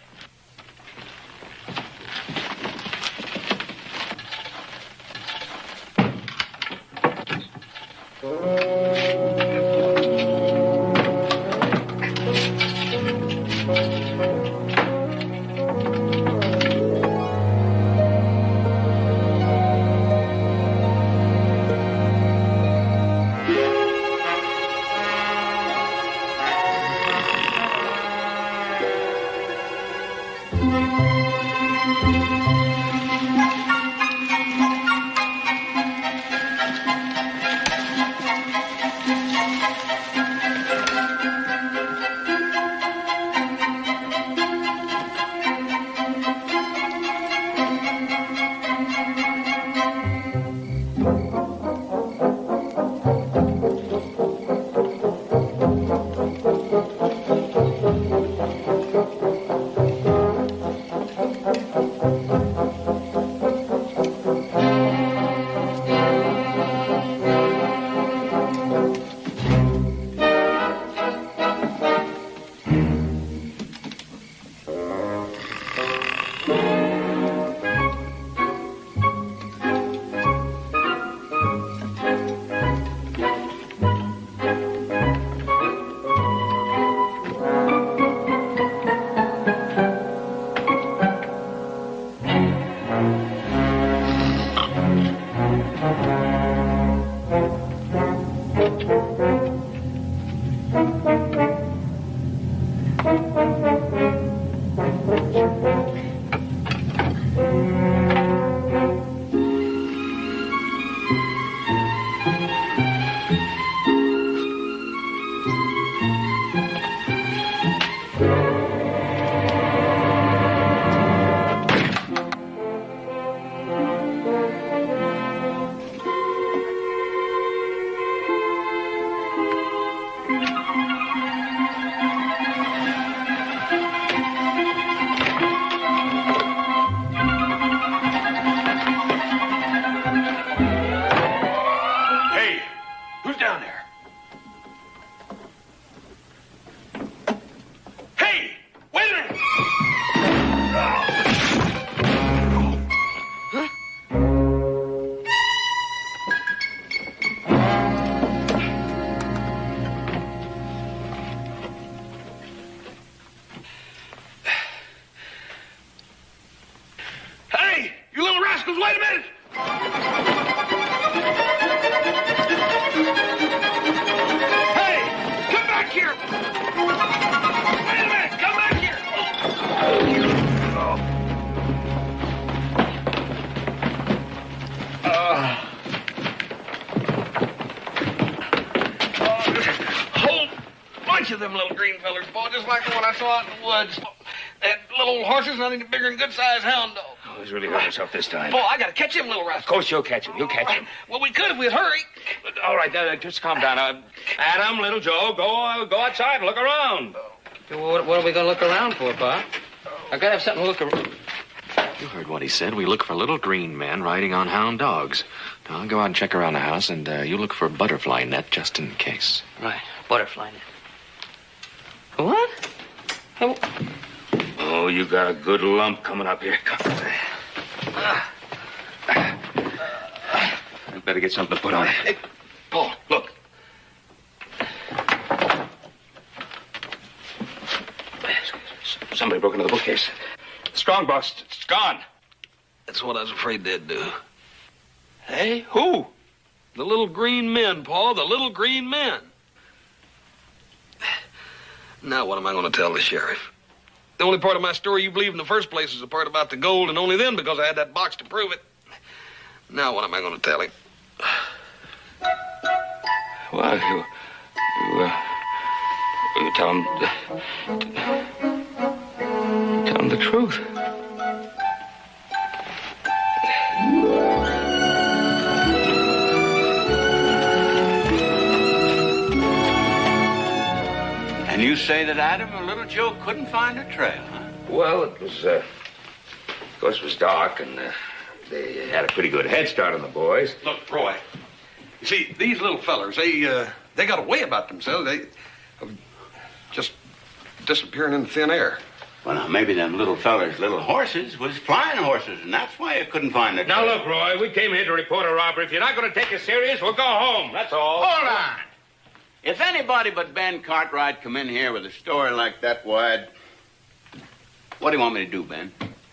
horses. Wait a minute! Hey! Come back here! Wait a minute! Come back here! Whole bunch of them little green fellers, boy, just like the one I saw out in the woods. That little horses, nothing bigger than good-sized hound dog. Oh, he's really hurt himself this time. Boy, I gotta catch him, little rascal. Of course you'll catch him. You'll catch him. Well, we could if we'd hurry. All right, just calm down. Adam, little Joe, go outside and look around. What are we going to look around for, Pa? I got to have something to look around. You heard what he said. We look for little green men riding on hound dogs. Now, I'll go out and check around the house, and you look for a butterfly net just in case. Right, butterfly net. What? Oh, you got a good lump coming up here. Come. I better get something to put on it. Hey, Paul, look. Somebody broke into the bookcase. Strong box, it's gone. That's what I was afraid they'd do. Hey, who? The little green men, Paul, the little green men. Now what am I going to tell the sheriff? The only part of my story you believe in the first place is the part about the gold, and only then because I had that box to prove it. Now what am I going to tell him? Well, you tell him... Tell him the truth. And you say that Adam and little Joe couldn't find a trail, huh? Well, it was, of course, it was dark, and they had a pretty good head start on the boys. Look, Roy, you see, these little fellers, they got a way about themselves. They just disappearing into thin air. Well, now, maybe them little fellers' little horses was flying horses, and that's why you couldn't find the trail. Now, look, Roy, we came here to report a robbery. If you're not going to take us serious, we'll go home. That's all. Hold on. If anybody but Ben Cartwright come in here with a story like that, why, what do you want me to do, Ben?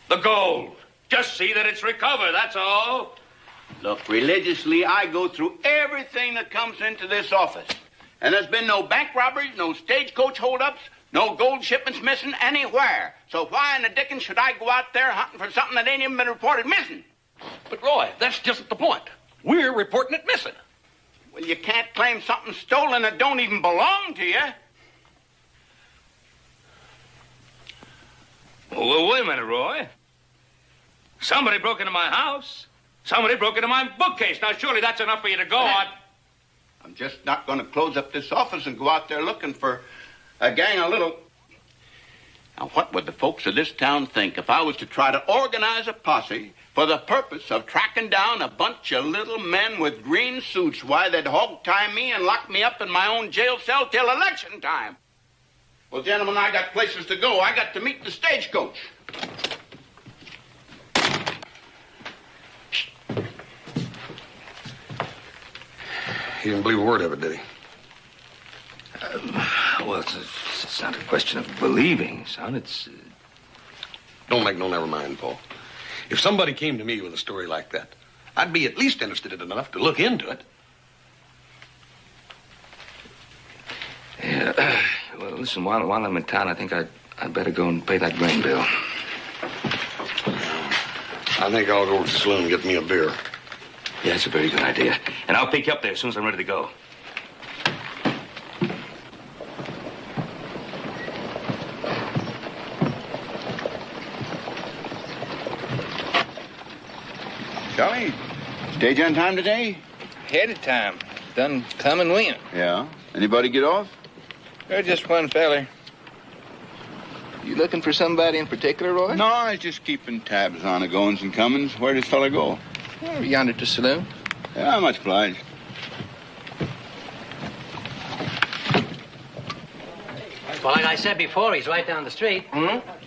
The gold. Just see that it's recovered, that's all. Look, religiously, I go through everything that comes into this office. And there's been no bank robberies, no stagecoach holdups, no gold shipments missing anywhere. So why in the dickens should I go out there hunting for something that ain't even been reported missing? But, Roy, that's just the point. We're reporting it missing. Well, you can't claim something stolen that don't even belong to you. Well, wait a minute, Roy. Somebody broke into my house. Somebody broke into my bookcase. Now, surely that's enough for you to go on. I'm just not going to close up this office and go out there looking for a gang of little... Now, what would the folks of this town think if I was to try to organize a posse for the purpose of tracking down a bunch of little men with green suits? Why, they'd hog-tie me and lock me up in my own jail cell till election time. Well, gentlemen, I got places to go. I got to meet the stagecoach. He didn't believe a word of it, did he? Well, it's not a question of believing, son. It's... Don't make no never mind, Paul. If somebody came to me with a story like that, I'd be at least interested in it enough to look into it. Yeah, well, listen, while I'm in town, I think I'd better go and pay that grain bill. I think I'll go to the saloon and get me a beer. Yeah, that's a very good idea. And I'll pick you up there as soon as I'm ready to go. Charlie, stage on time today? Ahead of time. Done come and win. Yeah. Anybody get off? Just one feller. You looking for somebody in particular, Roy? No, I was just keeping tabs on the goings and comings. Where does fella go? Oh, yonder to saloon. Yeah, much obliged. Well, like I said before, he's right down the street.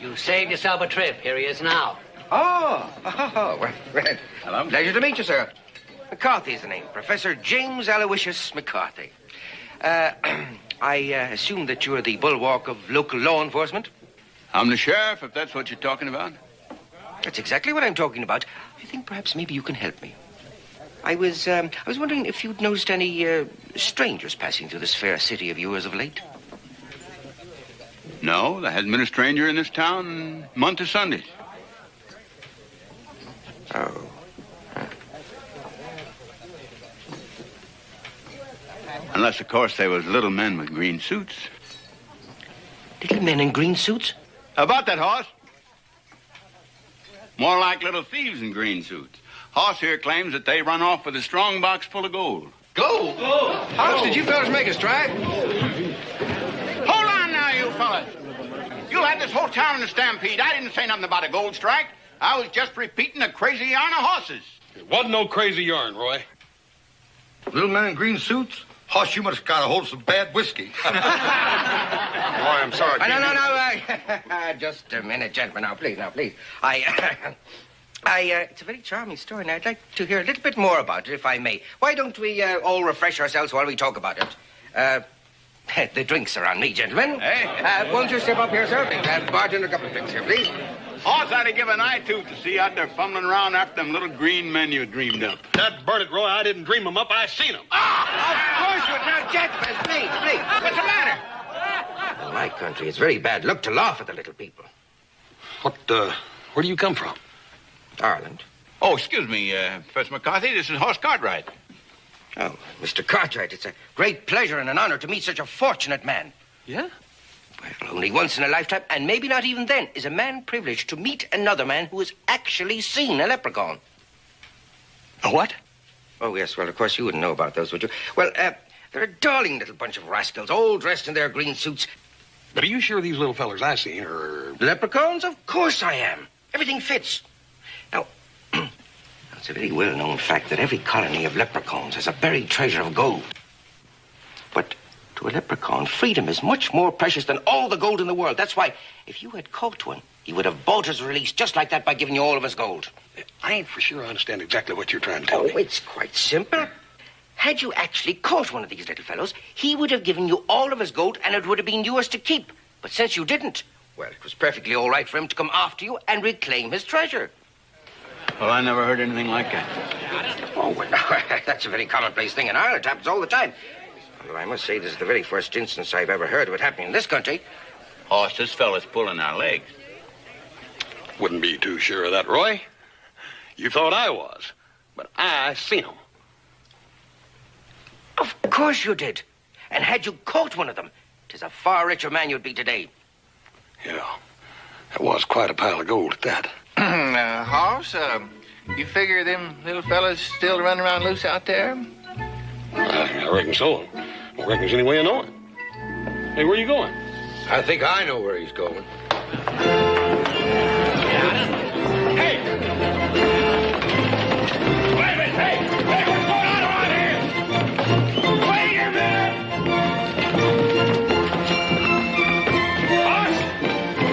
You saved yourself a trip. Here he is now. Well, hello. Pleasure to meet you, sir. McCarthy's the name. Professor James Aloysius McCarthy. I assume that you're the bulwark of local law enforcement? I'm the sheriff, if that's what you're talking about. That's exactly what I'm talking about. I think perhaps maybe you can help me. I was wondering if you'd noticed any strangers passing through this fair city of yours of late. No, there hasn't been a stranger in this town in a month of Sundays. Oh. Unless, of course, they was little men with green suits. Little men in green suits? How about that, Hoss? More like little thieves in green suits. Hoss here claims that they run off with a strong box full of gold. Gold? Hoss, did you fellas make a strike? Hold on now, you fellas. You had this whole town in a stampede. I didn't say nothing about a gold strike. I was just repeating a crazy yarn of Hoss's. It wasn't no crazy yarn, Roy. Little men in green suits? Hoss, you must have got a hold of some bad whiskey. Roy, I'm sorry. No. Just a minute, gentlemen. Now, please. It's a very charming story, and I'd like to hear a little bit more about it, if I may. Why don't we all refresh ourselves while we talk about it? The drinks are on me, gentlemen. Hey. Won't you step up here, sir? Bartender, a couple of drinks here, please. Hoss ought to give an eye tooth to see out there fumbling around after them little green men you dreamed up. That burn it, Roy. I didn't dream them up. I seen them. Of course you now, gentlemen, please. What's the matter? In my country, it's very bad luck to laugh at the little people. Where do you come from? Ireland. Oh, excuse me, Professor McCarthy. This is Hoss Cartwright. Oh, Mr. Cartwright, it's a great pleasure and an honor to meet such a fortunate man. Yeah? Well, only once in a lifetime, and maybe not even then, is a man privileged to meet another man who has actually seen a leprechaun. A what? Oh, yes, well, of course you wouldn't know about those, would you? Well, they're a darling little bunch of rascals, all dressed in their green suits. But are you sure these little fellers I seen are... Leprechauns? Of course I am. Everything fits. Now, it's a very well-known fact that every colony of leprechauns has a buried treasure of gold. But to a leprechaun, freedom is much more precious than all the gold in the world. That's why, if you had caught one, he would have bought his release just like that by giving you all of his gold. I ain't for sure I understand exactly what you're trying to tell me. Oh, it's quite simple. Had you actually caught one of these little fellows, he would have given you all of his gold and it would have been yours to keep. But since you didn't, well, it was perfectly all right for him to come after you and reclaim his treasure. Well, I never heard anything like that. Oh, well, that's a very commonplace thing in Ireland. It happens all the time. Although I must say this is the very first instance I've ever heard of it happening in this country. Hoss, this fella's pulling our legs. Wouldn't be too sure of that, Roy. You thought I was, but I seen them. Of course you did. And had you caught one of them, 'tis a far richer man you'd be today. Yeah, that was quite a pile of gold at that. Hoss, you figure them little fellas still running around loose out there? I reckon so. I reckon there's any way of knowing. Hey, where you going? I think I know where he's going. Hey! Wait a minute! Hey! Hey, what's going on around here? Wait a minute! Hoss!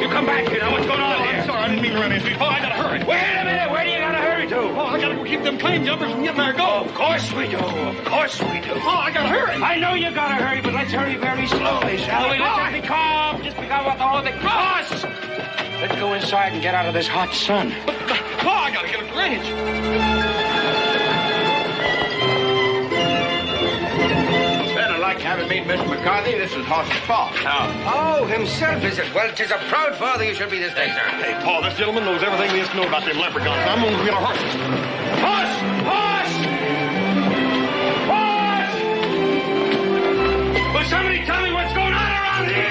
You come back here now. What's going on here? I'm sorry, I didn't mean to run into you. Oh, I gotta hurry. Wait a minute! Where do you gotta hurry to? Oh, I gotta go keep them claim jumpers from getting our gold. Of course we do. Of course we do. Oh, I gotta hurry. I know you gotta hurry, but let's hurry very slowly, shall we? Let's just be calm. Just be calm about the whole thing. Hoss! Let's go inside and get out of this hot sun. Oh, I gotta get a bridge. Ben, I'd like to have you meet Mr. McCarthy. This is Hoss's Paul. Oh, himself, is it? Well, 'tis a proud father you should be this day, sir. Hey, Paul, this gentleman knows everything there is to know about them leprechauns. I'm gonna get a horse. Hoss! Hoss! Hoss! Will somebody tell me what's going on around here?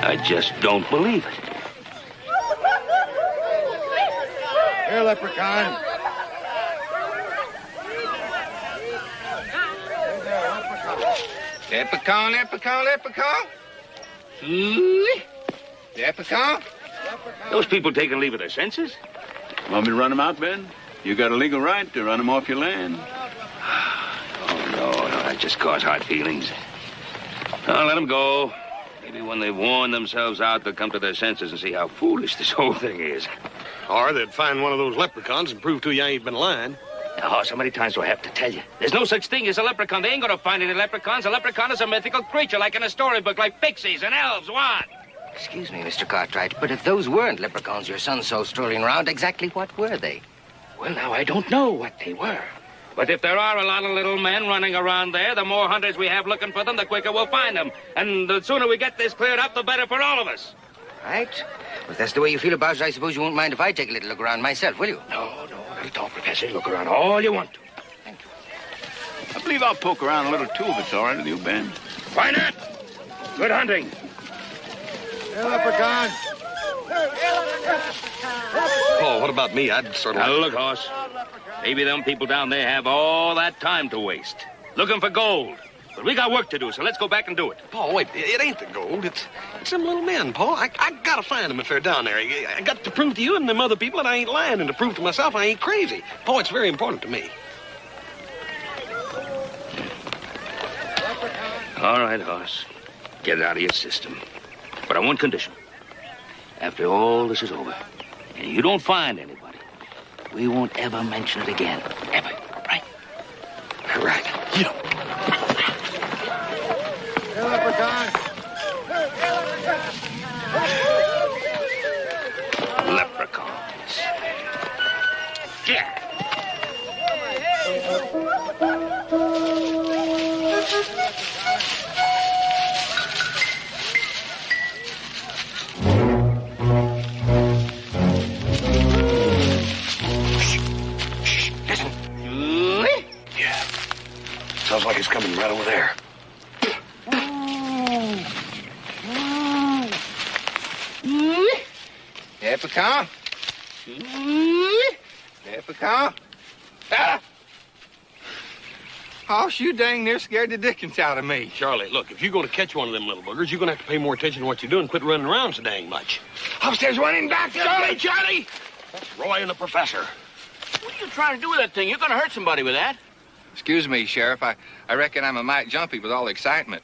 I just don't believe it. Here, leprechaun. Leprechaun, leprechaun, leprechaun. Leprechaun. Those people taking leave of their senses? Want me to run them out, Ben? You got a legal right to run them off your land. Oh, no, that just caused hard feelings. Oh, let them go. Maybe when they've worn themselves out, they'll come to their senses and see how foolish this whole thing is. Or they'd find one of those leprechauns and prove to you I ain't been lying. Now, Hoss, how many times do I have to tell you? There's no such thing as a leprechaun. They ain't gonna find any leprechauns. A leprechaun is a mythical creature, like in a storybook, like pixies and elves. What? Excuse me, Mr. Cartwright, but if those weren't leprechauns your son saw strolling around, exactly what were they? Well, now, I don't know what they were. But if there are a lot of little men running around there, the more hunters we have looking for them, the quicker we'll find them. And the sooner we get this cleared up, the better for all of us. Right. Well, if that's the way you feel about it, I suppose you won't mind if I take a little look around myself, will you? No, I'll talk, Professor. Look around all you want to. Thank you. I believe I'll poke around a little, too, if it's all right with you, Ben. Why not? Good hunting. Hey, leprechaun. Oh, what about me? I'd sort of... Now, look, Hoss. Maybe them people down there have all that time to waste. Looking for gold. But we got work to do, so let's go back and do it. Paul, wait. It ain't the gold. It's them little men, Paul. I gotta find them if they're down there. I got to prove to you and them other people that I ain't lying, and to prove to myself I ain't crazy. Paul, it's very important to me. All right, Hoss. Get it out of your system. But on one condition. After all this is over, and you don't find anybody, we won't ever mention it again. Ever. Right? Right. Yeah. Hey, leprechaun. Leprechauns. Yeah. Sounds like it's coming right over there. Leprechaun. Leprechaun. Ah! Hoss, you dang near scared the dickens out of me. Charlie, look, if you're going to catch one of them little boogers, you're going to have to pay more attention to what you're doing and quit running around so dang much. Hoss, there's one in back. Charlie! That's Roy and the professor. What are you trying to do with that thing? You're going to hurt somebody with that. Excuse me, Sheriff. I reckon I'm a mite jumpy with all the excitement.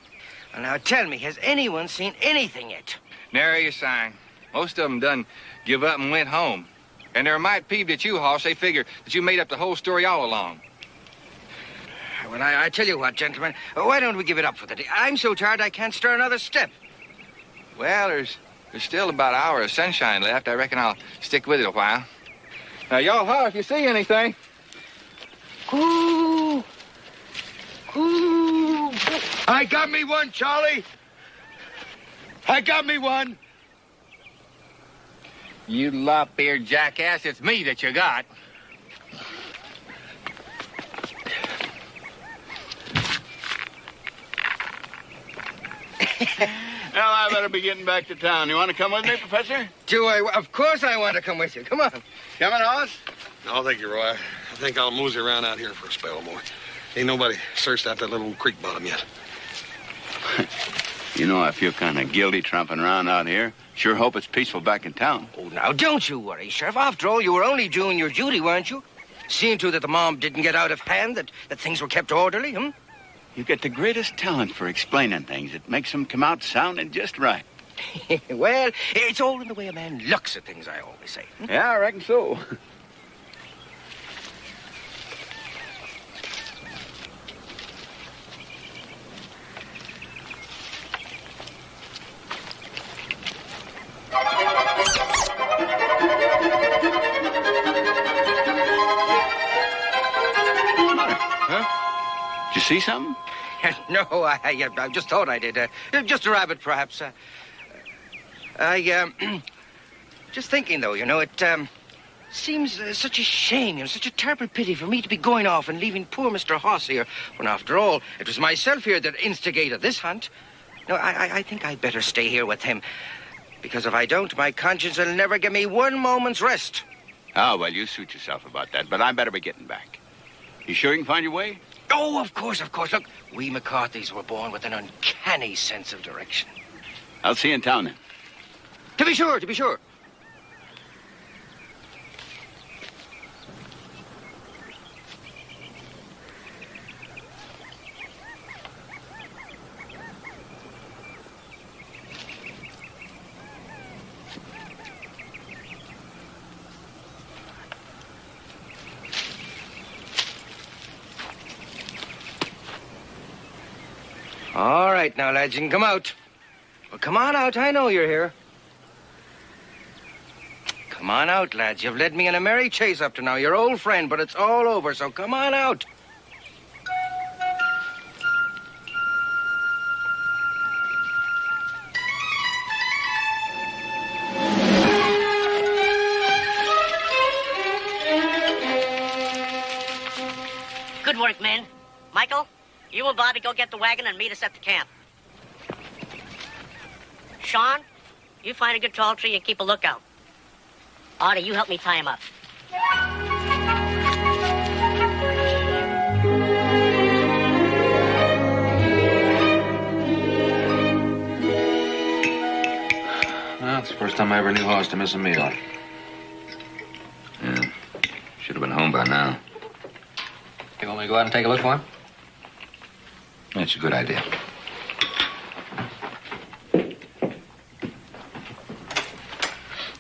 Well, now tell me, has anyone seen anything yet? Nary a sign. Most of them done give up and went home. And they're a mite peeved at you, Hoss. They figure that you made up the whole story all along. Well, I tell you what, gentlemen, why don't we give it up for the day? I'm so tired I can't stir another step. Well, there's still about an hour of sunshine left. I reckon I'll stick with it a while. Now, y'all holler if you see anything. Ooh. Ooh. I got me one, Charlie. I got me one. You lop-eared jackass, it's me that you got. Well, I better be getting back to town. You want to come with me, Professor? Of course I want to come with you. Come on. Coming, Hoss? No, thank you, Roy. I think I'll mosey around out here for a spell more. Ain't nobody searched out that little creek bottom yet. You know, I feel kind of guilty tramping around out here. Sure hope it's peaceful back in town. Oh, now, don't you worry, Sheriff. After all, you were only doing your duty, weren't you? Seeing to that the mob didn't get out of hand, that things were kept orderly, hmm? You get the greatest talent for explaining things. It makes them come out sounding just right. Well, it's all in the way a man looks at things, I always say. Hmm? Yeah, I reckon so. Huh? Did you see something? No, I just thought I did. Just a rabbit, perhaps. Just thinking, though, you know, it seems such a shame, such a terrible pity for me to be going off and leaving poor Mr. Hoss here, when, after all, it was myself here that instigated this hunt. No, I think I'd better stay here with him, because if I don't, my conscience will never give me one moment's rest. Oh, well, you suit yourself about that, but I better be getting back. You sure you can find your way? Oh, of course. Look, we McCarthys were born with an uncanny sense of direction. I'll see you in town, then. To be sure. All right, now, lads, you can come out. Well, come on out. I know you're here. Come on out, lads. You've led me in a merry chase up to now. Your old friend, but it's all over, so come on out. Good work, men. Michael, you and Bobby go get the wagon and meet us at the camp. Sean, you find a good tall tree and keep a lookout. Artie, you help me tie him up. Well, it's the first time I ever knew Hoss to miss a meal. Yeah. Should have been home by now. You want me to go out and take a look for him? That's a good idea.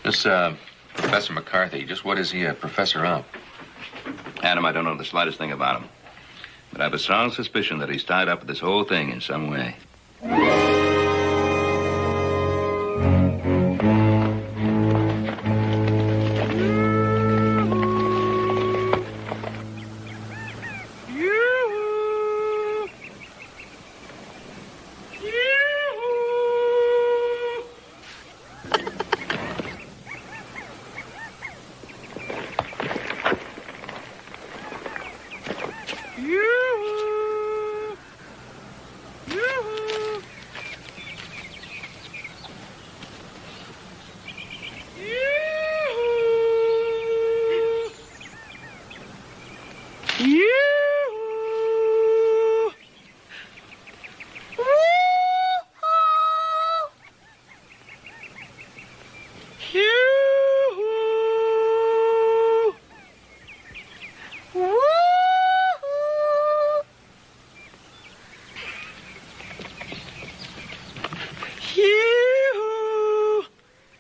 This, Professor McCarthy, just what is he a professor of? Adam, I don't know the slightest thing about him. But I have a strong suspicion that he's tied up with this whole thing in some way.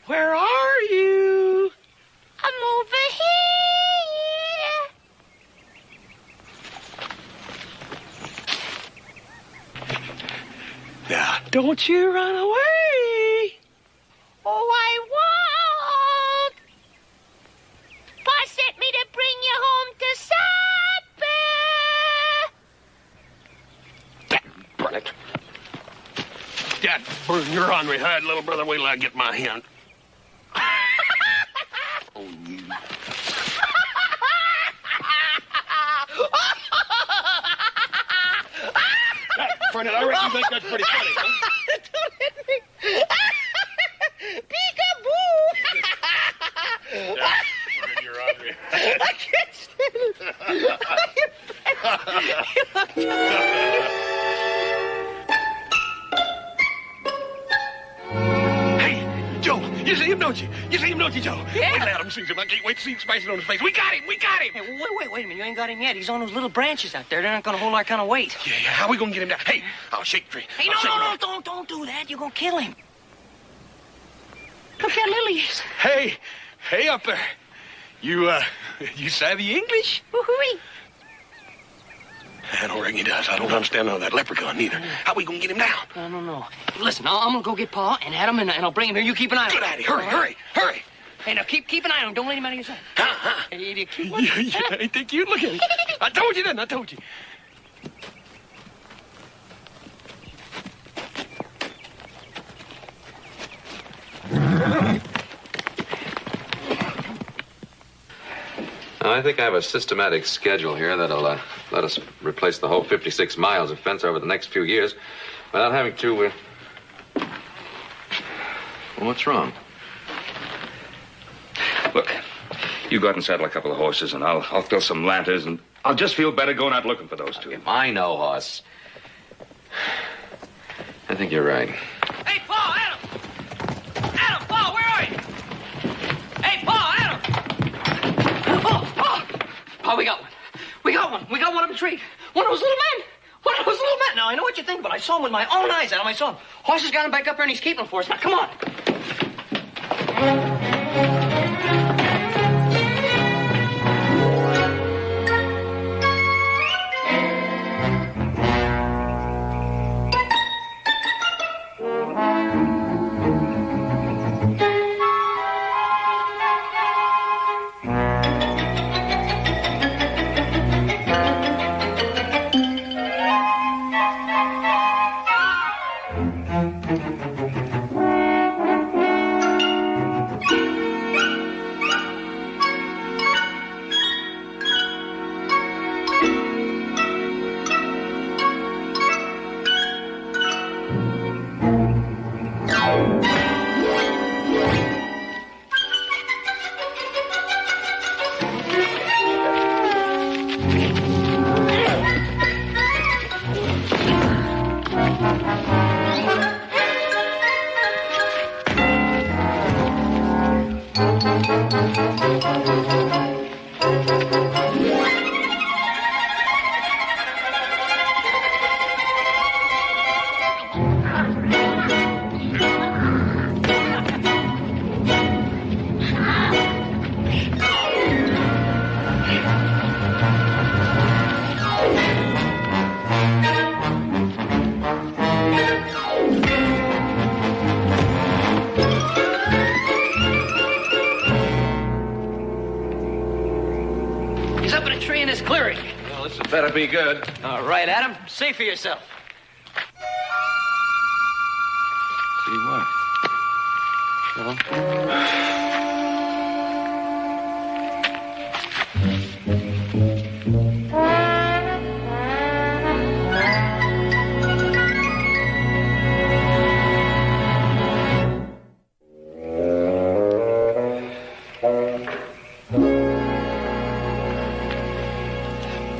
Where are you? I'm over here. Now, don't you run away. Oh, I won't. Pa sent me to bring you home to supper. Burn it. Dad, burn your ornery hide, little brother. Wait till I get my hand. Oh, you. Burn it. I reckon you think that's pretty funny, huh? Don't hit me. Peekaboo. Burn your ornery. I can't stand it. Hey, Joe, you see him, don't you? You see him, don't you, Joe? Yeah. Wait till Adam sees him. I can't wait to see him smashing on his face. We got him. We got him. Hey, wait a minute. You ain't got him yet. He's on those little branches out there. They're not going to hold our kind of weight. Yeah, how we going to get him down? Hey, I'll shake the tree. Hey, no, don't do that. You're going to kill him. Look how little he is. Hey up there. You savvy English? Woo-hoo-wee. I don't reckon he does. I don't understand none of that leprechaun neither. How we gonna get him down? No. Listen, I'm going to go get Pa and Adam, and I'll bring him here. You keep an eye on him. Good idea. Hurry. Hey, now, keep an eye on him. Don't let him out of your sight. Hey, you keep one. Yeah, ain't that cute? Look at him. I told you. I think I have a systematic schedule here that'll let us replace the whole 56 miles of fence over the next few years without having to... Well, what's wrong? Look, you go out and saddle a couple of horses, and I'll fill some lanterns, and I'll just feel better going out looking for those two. I know, Hoss. I think you're right. Hey, Paul, Adam! Adam, Paul, where are you? Hey, Paul, Adam! Paul, we got one. We got one up a tree. One of those little men. Now, I know what you think, but I saw him with my own eyes, Adam. I saw him. Hoss has got him back up there, and he's keeping him for us. Now, come on. Hurry. Well, this had better be good. All right, Adam. See for yourself. See what?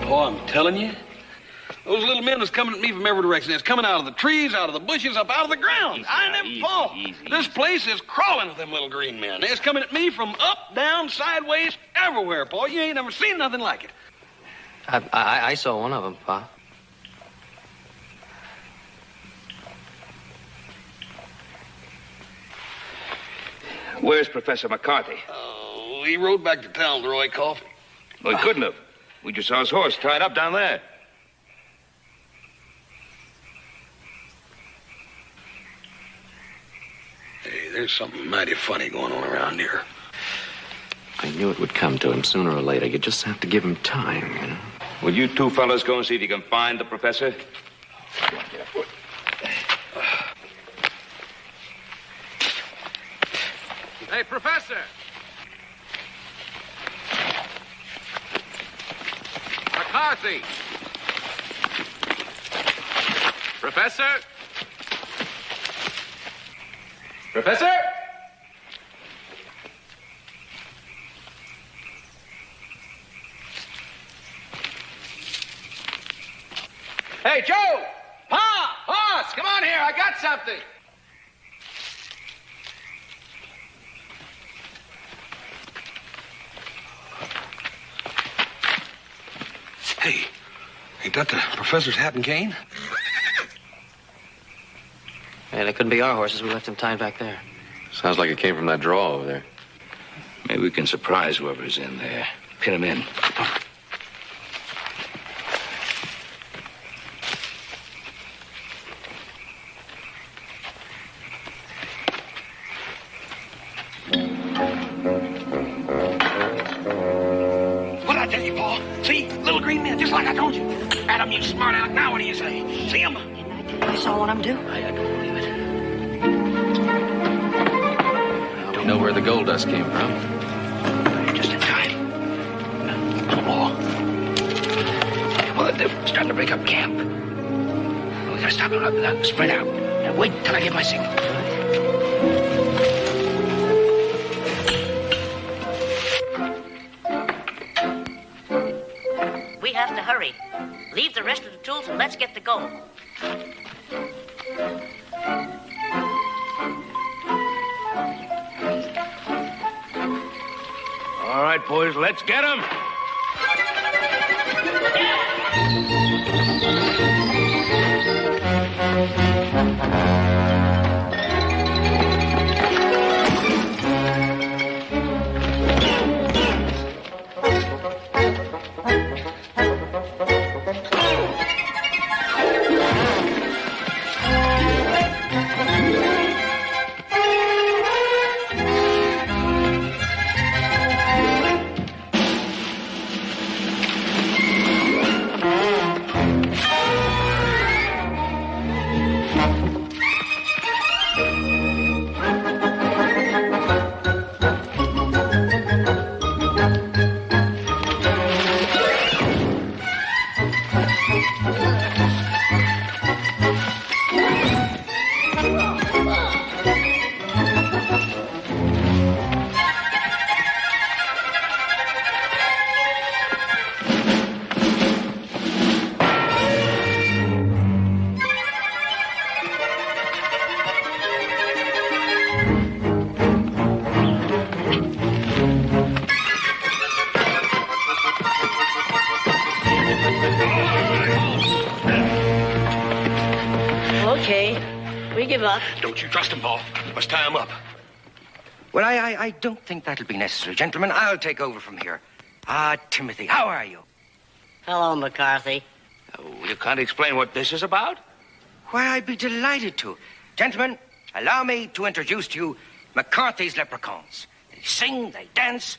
Paul, I'm telling you, those little men is coming at me from every direction. It's coming out of the trees, out of the bushes, up out of the ground. Paul, this place is crawling with them little green men. It's coming at me from up, down, sideways, everywhere, Paul. You ain't never seen nothing like it. I saw one of them, Pa. Where's Professor McCarthy? Oh, he rode back to town with Roy Coffee. Well, he couldn't have. We just saw his horse tied up down there. Hey, there's something mighty funny going on around here. I knew it would come to him sooner or later. You just have to give him time, you know. Will you two fellas go and see if you can find the professor? Hey, Professor! McCarthy! Professor? Professor? Hey, Joe! Pa! Hoss! Come on here. I got something. Hey, ain't that the professor's hat and cane? Hey, that couldn't be our horses. We left them tied back there. Sounds like it came from that draw over there. Maybe we can surprise whoever's in there. Pin him in. What'd I tell you, Paul? See? Little green men, just like I told you. Adam, you smart aleck. Now what do you say? See him? I saw one of them, too. I don't believe it. Now we know where the gold dust came from. Just in time. Oh. Well, they're starting to break up camp. We gotta stop them. Spread out. Now, wait till I get my signal. We have to hurry. Leave the rest of the tools and let's get the gold. All right, boys, let's get him. Okay, we give up. Don't you trust him, Paul. You must tie him up. Well, I don't think that'll be necessary. Gentlemen, I'll take over from here. Ah, Timothy, how are you? Hello, McCarthy. Oh, you can't explain what this is about? Why, I'd be delighted to. Gentlemen, allow me to introduce to you McCarthy's leprechauns. They sing, they dance,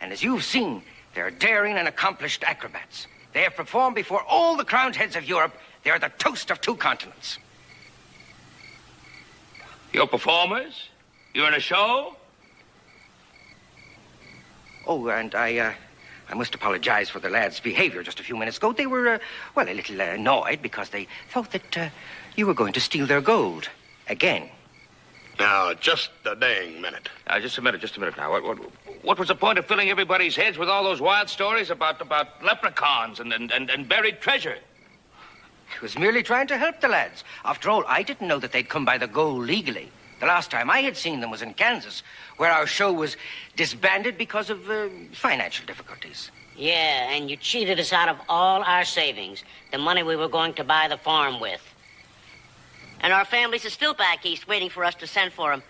and as you've seen, they're daring and accomplished acrobats. They have performed before all the crowned heads of Europe. They are the toast of 2 continents. You're performers? You're in a show? Oh, and I must apologize for the lads' behavior just a few minutes ago. They were, well, a little annoyed because they thought that you were going to steal their gold. Again. Now, just a dang minute. Just a minute now. What was the point of filling everybody's heads with all those wild stories about leprechauns and buried treasure? I was merely trying to help the lads. After all, I didn't know that they'd come by the gold legally. The last time I had seen them was in Kansas, where our show was disbanded because of financial difficulties. Yeah, and you cheated us out of all our savings, the money we were going to buy the farm with. And our families are still back east waiting for us to send for them.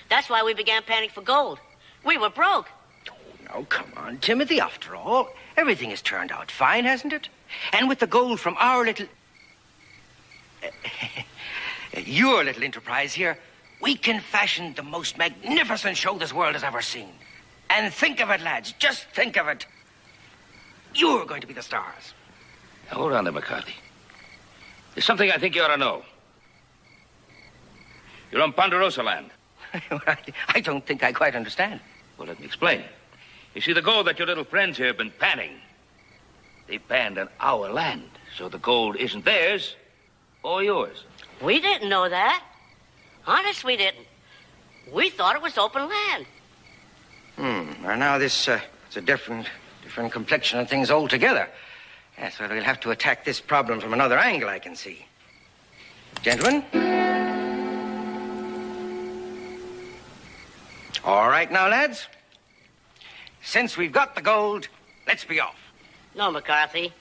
That's why we began panning for gold. We were broke. Oh, now, come on, Timothy. After all, everything has turned out fine, hasn't it? And with the gold from our little... your little enterprise here, we can fashion the most magnificent show this world has ever seen. And think of it, lads. Just think of it. You're going to be the stars. Now, hold on there, McCarthy. There's something I think you ought to know. You're on Ponderosa land. I don't think I quite understand. Well, let me explain. You see, the gold that your little friends here have been panning, they panned on our land. So the gold isn't theirs or yours. We didn't know that. Honest, we didn't. We thought it was open land. Well, now this it's a different complexion of things altogether. Yes, well, we'll have to attack this problem from another angle, I can see. Gentlemen? All right now, lads. Since we've got the gold, let's be off. No, McCarthy.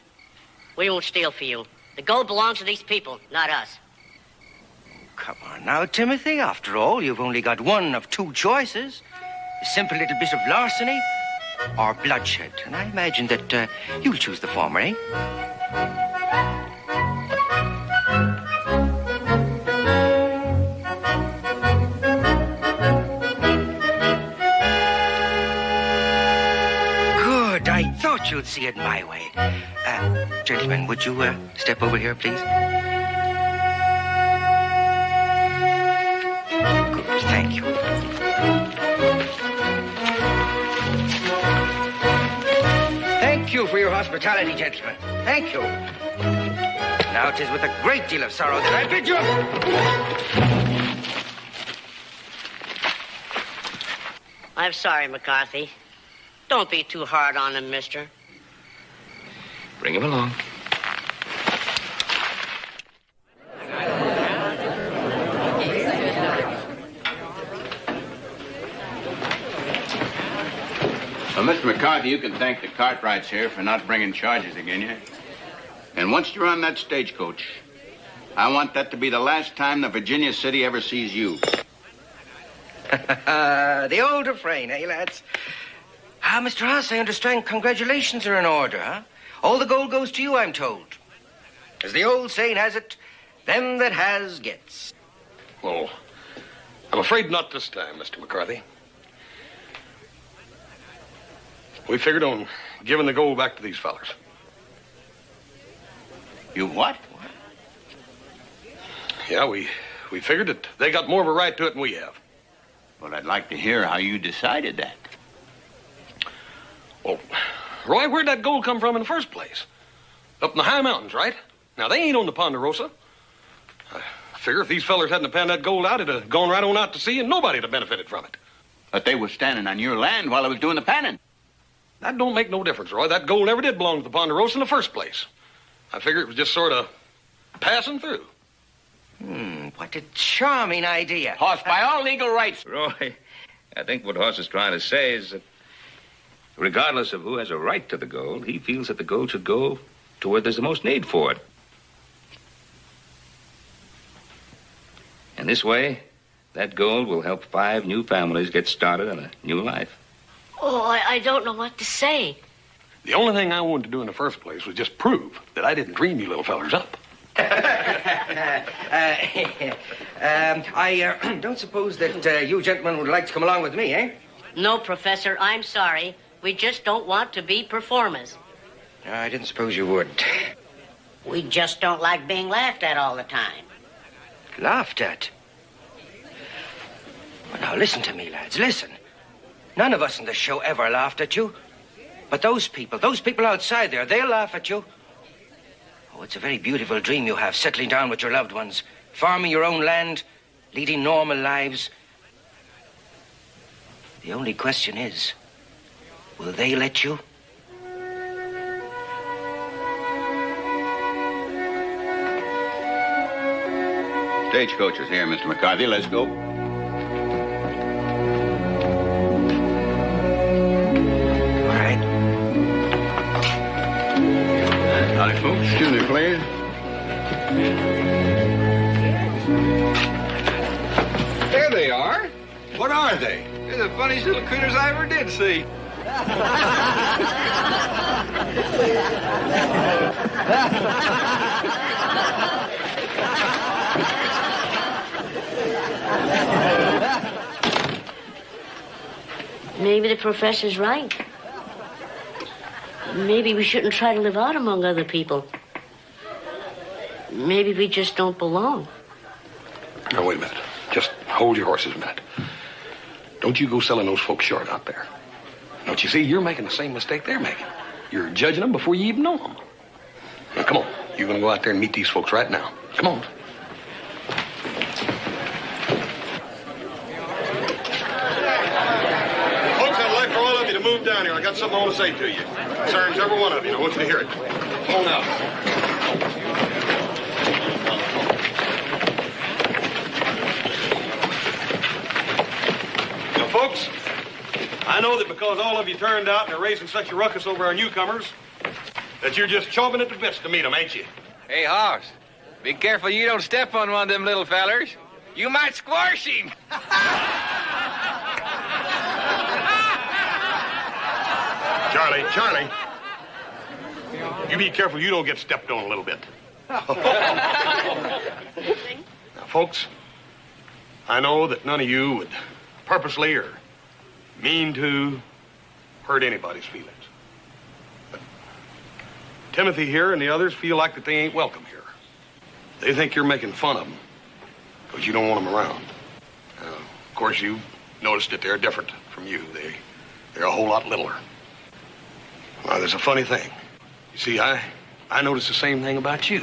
We won't steal for you. The gold belongs to these people, not us. Come on now, Timothy. After all, you've only got one of 2 choices. A simple little bit of larceny or bloodshed. And I imagine that you'll choose the former, eh? Good. I thought you'd see it my way. Gentlemen, would you step over here, please? Good. Thank you. Thank you for your hospitality, gentlemen. Thank you. Now it is with a great deal of sorrow that I bid you. I'm sorry, McCarthy. Don't be too hard on him, mister. Bring him along. Well, Mr. McCarthy, you can thank the Cartwrights here for not bringing charges against you. And once you're on that stagecoach, I want that to be the last time the Virginia City ever sees you. The old refrain, eh, lads? Mr. Haas, I understand congratulations are in order, huh? All the gold goes to you, I'm told. As the old saying has it, them that has gets. Oh, I'm afraid not this time, Mr. McCarthy. We figured on giving the gold back to these fellers. You what? Yeah, we figured that they got more of a right to it than we have. Well, I'd like to hear how you decided that. Well, Roy, where'd that gold come from in the first place? Up in the high mountains, right? Now, they ain't on the Ponderosa. I figure if these fellers hadn't panned that gold out, it'd have gone right on out to sea and nobody'd have benefited from it. But they were standing on your land while I was doing the panning. That don't make no difference, Roy. That gold never did belong to the Ponderosa in the first place. I figure it was just sort of passing through. What a charming idea. Hoss, by all legal rights. Roy, I think what Hoss is trying to say is that regardless of who has a right to the gold, he feels that the gold should go to where there's the most need for it. And this way, that gold will help 5 new families get started on a new life. Oh, I don't know what to say. The only thing I wanted to do in the first place was just prove that I didn't dream you little fellers up. I don't suppose that you gentlemen would like to come along with me, eh? No, Professor, I'm sorry. We just don't want to be performers. No, I didn't suppose you would. We just don't like being laughed at all the time. Laughed at? Well, now, listen to me, lads, listen. None of us in the show ever laughed at you. But those people outside there, they'll laugh at you. Oh, it's a very beautiful dream you have, settling down with your loved ones, farming your own land, leading normal lives. The only question is, will they let you? Stagecoach is here, Mr. McCarthy. Let's go. All right. Howdy, folks. Excuse me, please. There they are. What are they? They're the funniest little critters I ever did see. Maybe the professor's right. Maybe we shouldn't try to live out among other people. Maybe we just don't belong. Now, wait a minute. Just hold your horses a minute. Don't you go selling those folks short out there. Don't you see, you're making the same mistake they're making. You're judging them before you even know them. Now, come on. You're going to go out there and meet these folks right now. Come on. Move down here. I got something I want to say to you. Concerns every one of you. I want you to hear it. Hold out. Now, folks, I know that because all of you turned out and are raising such a ruckus over our newcomers, that you're just chomping at the bits to meet them, ain't you? Hey, Hoss, be careful you don't step on one of them little fellers. You might squash him. Charlie, you be careful you don't get stepped on a little bit. Now, folks, I know that none of you would purposely or mean to hurt anybody's feelings. But Timothy here and the others feel like that they ain't welcome here. They think you're making fun of them because you don't want them around. Of course, you've noticed that they're different from you. They're a whole lot littler. Well, there's a funny thing. You see, I noticed the same thing about you.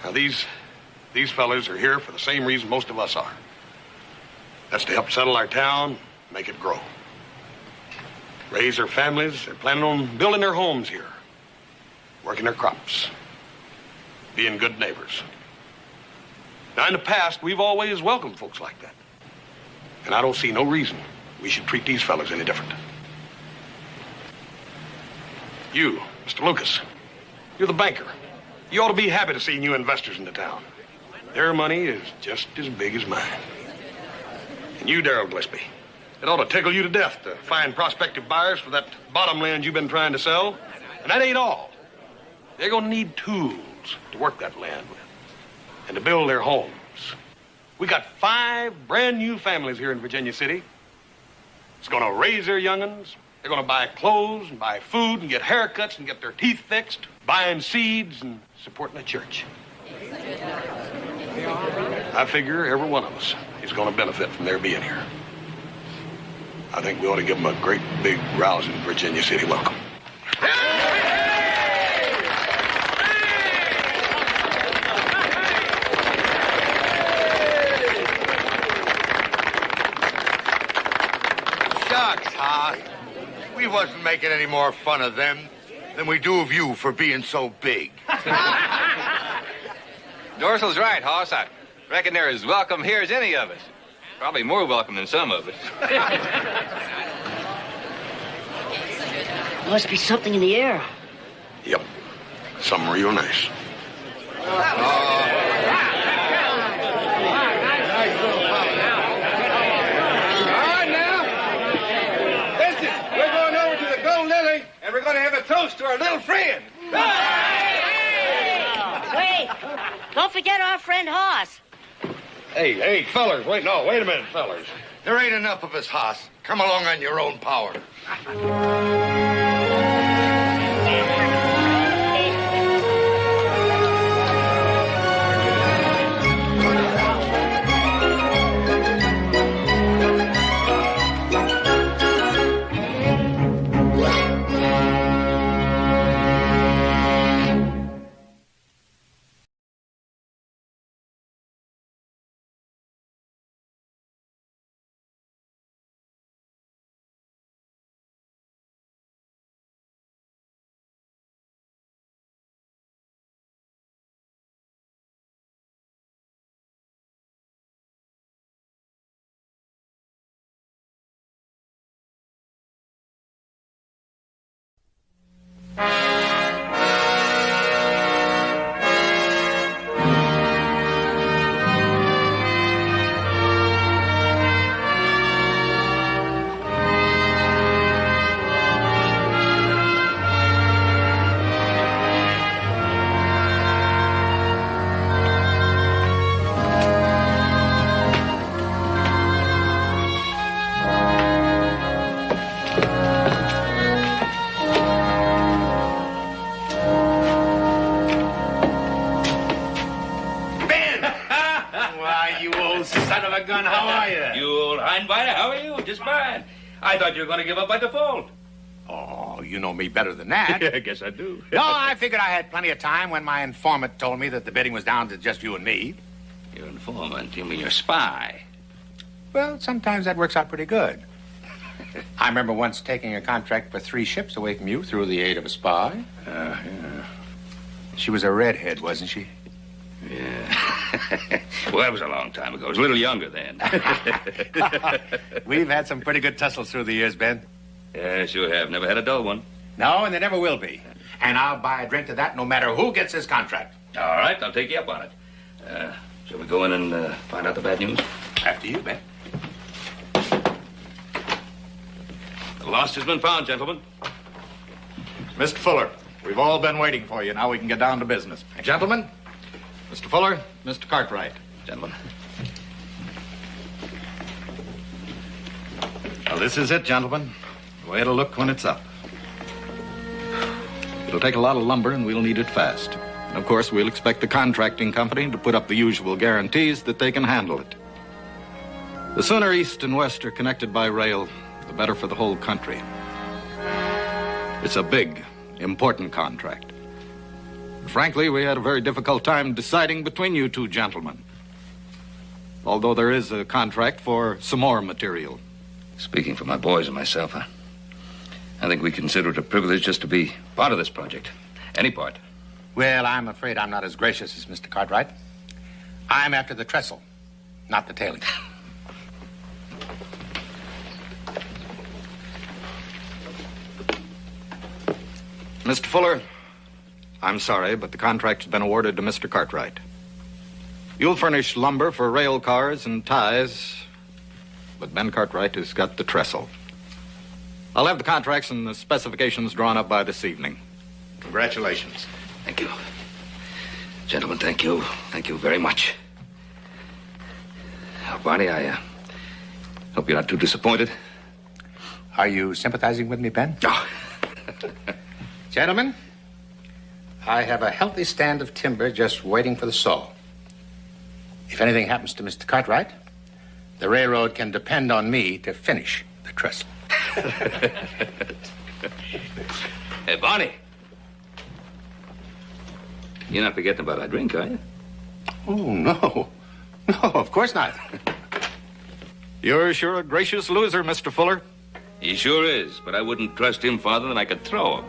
Now, these fellas are here for the same reason most of us are. That's to help settle our town, make it grow. Raise their families. They're planning on building their homes here, working their crops, being good neighbors. Now, in the past, we've always welcomed folks like that. And I don't see no reason we should treat these fellas any different. You, Mr. Lucas, you're the banker. You ought to be happy to see new investors in the town. Their money is just as big as mine. And you, Darrell Gillespie, it ought to tickle you to death to find prospective buyers for that bottom land you've been trying to sell. And that ain't all. They're going to need tools to work that land with and to build their homes. We got 5 brand new families here in Virginia City. It's going to raise their young'uns. They're going to buy clothes and buy food and get haircuts and get their teeth fixed, buying seeds and supporting the church. I figure every one of us is going to benefit from their being here. I think we ought to give them a great, big, rousing Virginia City welcome. We wasn't making any more fun of them than we do of you for being so big. Dorsel's right, Hoss. I reckon they're as welcome here as any of us. Probably more welcome than some of us. Must be something in the air. Yep. Something real nice. And we're going to have a toast to our little friend. Wait, don't forget our friend Hoss. Hey, fellers, wait a minute, fellers. There ain't enough of us, Haas. Come along on your own power. I thought you were going to give up by default. Oh, you know me better than that. I guess I do. No, I figured I had plenty of time when my informant told me that the bidding was down to just you and me. Your informant? You mean your spy? Well, sometimes that works out pretty good. I remember once taking a contract for 3 ships away from you through the aid of a spy. Yeah. She was a redhead, wasn't she? Yeah. Well, that was a long time ago. I was a little younger then. We've had some pretty good tussles through the years, Ben. Yeah, sure have. Never had a dull one. No, and there never will be. And I'll buy a drink to that no matter who gets this contract. All right, I'll take you up on it. Shall we go in and find out the bad news? After you, Ben. The lost has been found, gentlemen. Mr. Fuller, we've all been waiting for you. Now we can get down to business. Gentlemen, Mr. Fuller, Mr. Cartwright. Gentlemen. Well, this is it, gentlemen. The way it'll look when it's up. It'll take a lot of lumber, and we'll need it fast. And of course, we'll expect the contracting company to put up the usual guarantees that they can handle it. The sooner East and West are connected by rail, the better for the whole country. It's a big, important contract. Frankly, we had a very difficult time deciding between you two gentlemen. Although there is a contract for some more material. Speaking for my boys and myself, I think we consider it a privilege just to be part of this project. Any part. Well, I'm afraid I'm not as gracious as Mr. Cartwright. I'm after the trestle, not the tailing. Mr. Fuller, I'm sorry, but the contract's been awarded to Mr. Cartwright. You'll furnish lumber for rail cars and ties, but Ben Cartwright has got the trestle. I'll have the contracts and the specifications drawn up by this evening. Congratulations. Thank you. Gentlemen, thank you. Thank you very much. Barney, I hope you're not too disappointed. Are you sympathizing with me, Ben? No. Gentlemen, I have a healthy stand of timber just waiting for the saw. If anything happens to Mr. Cartwright, the railroad can depend on me to finish the trestle. Hey, Barney. You're not forgetting about our drink, are you? Oh, no. No, of course not. You're sure a gracious loser, Mr. Fuller. He sure is, but I wouldn't trust him farther than I could throw him.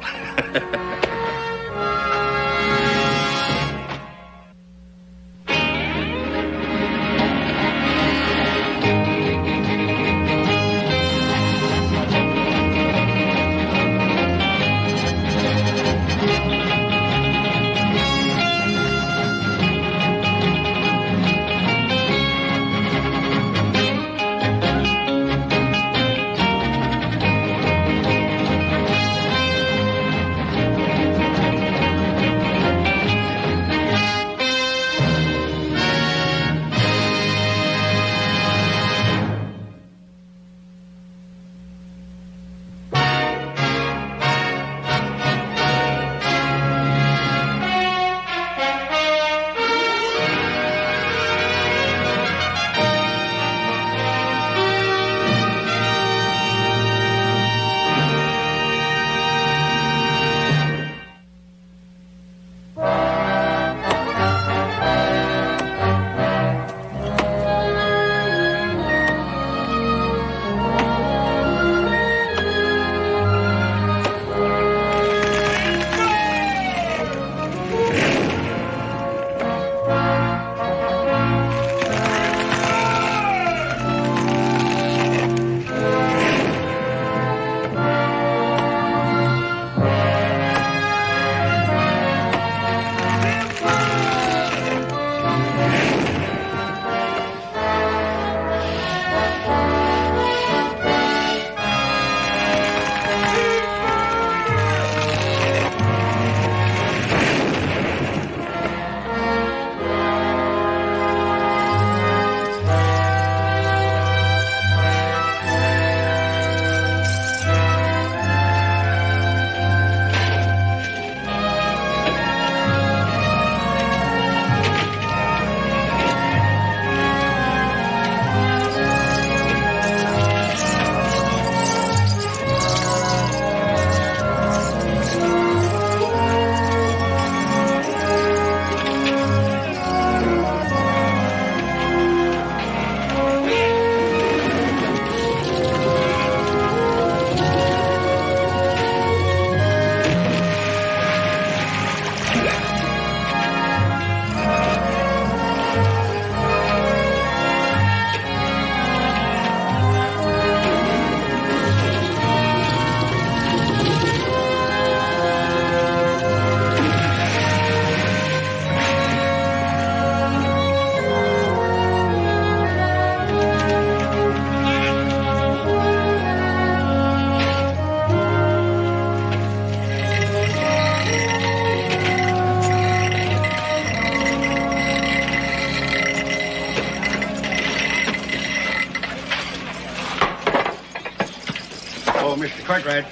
Oh, Mr. Cartwright.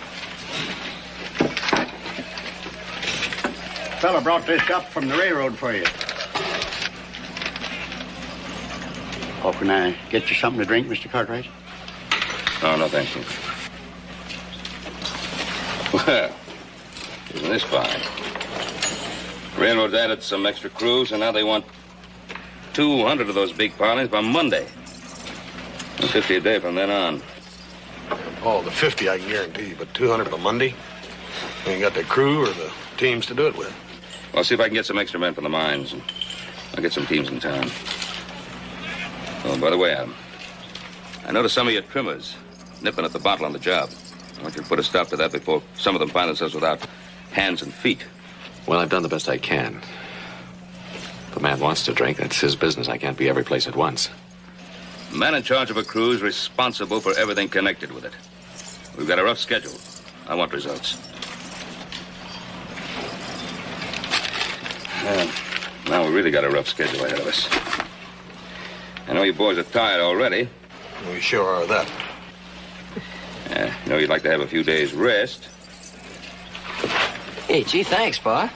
Fella brought this up from the railroad for you. Oh, can I get you something to drink, Mr. Cartwright? Oh, no, thank you. Well, isn't this fine? Railroad's added some extra crews, and now they want 200 of those big pilings by Monday. And 50 a day from then on. Oh, the 50 I can guarantee, but 200 by Monday? You ain't got the crew or the teams to do it with. Well, I'll see if I can get some extra men from the mines, and I'll get some teams in town. Oh, by the way, Adam, I noticed some of your trimmers nipping at the bottle on the job. I want you to put a stop to that before some of them find themselves without hands and feet. Well, I've done the best I can. If a man wants to drink, that's his business. I can't be every place at once. The man in charge of a crew is responsible for everything connected with it. We've got a rough schedule. I want results. Now we really got a rough schedule ahead of us. I know you boys are tired already. We sure are that. You know you'd like to have a few days rest. Hey, gee, thanks, Pa.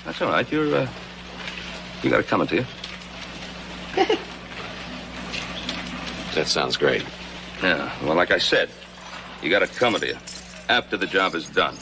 That's all right. You got it coming to you. That sounds great. Yeah, well, like I said, you got it coming to you after the job is done.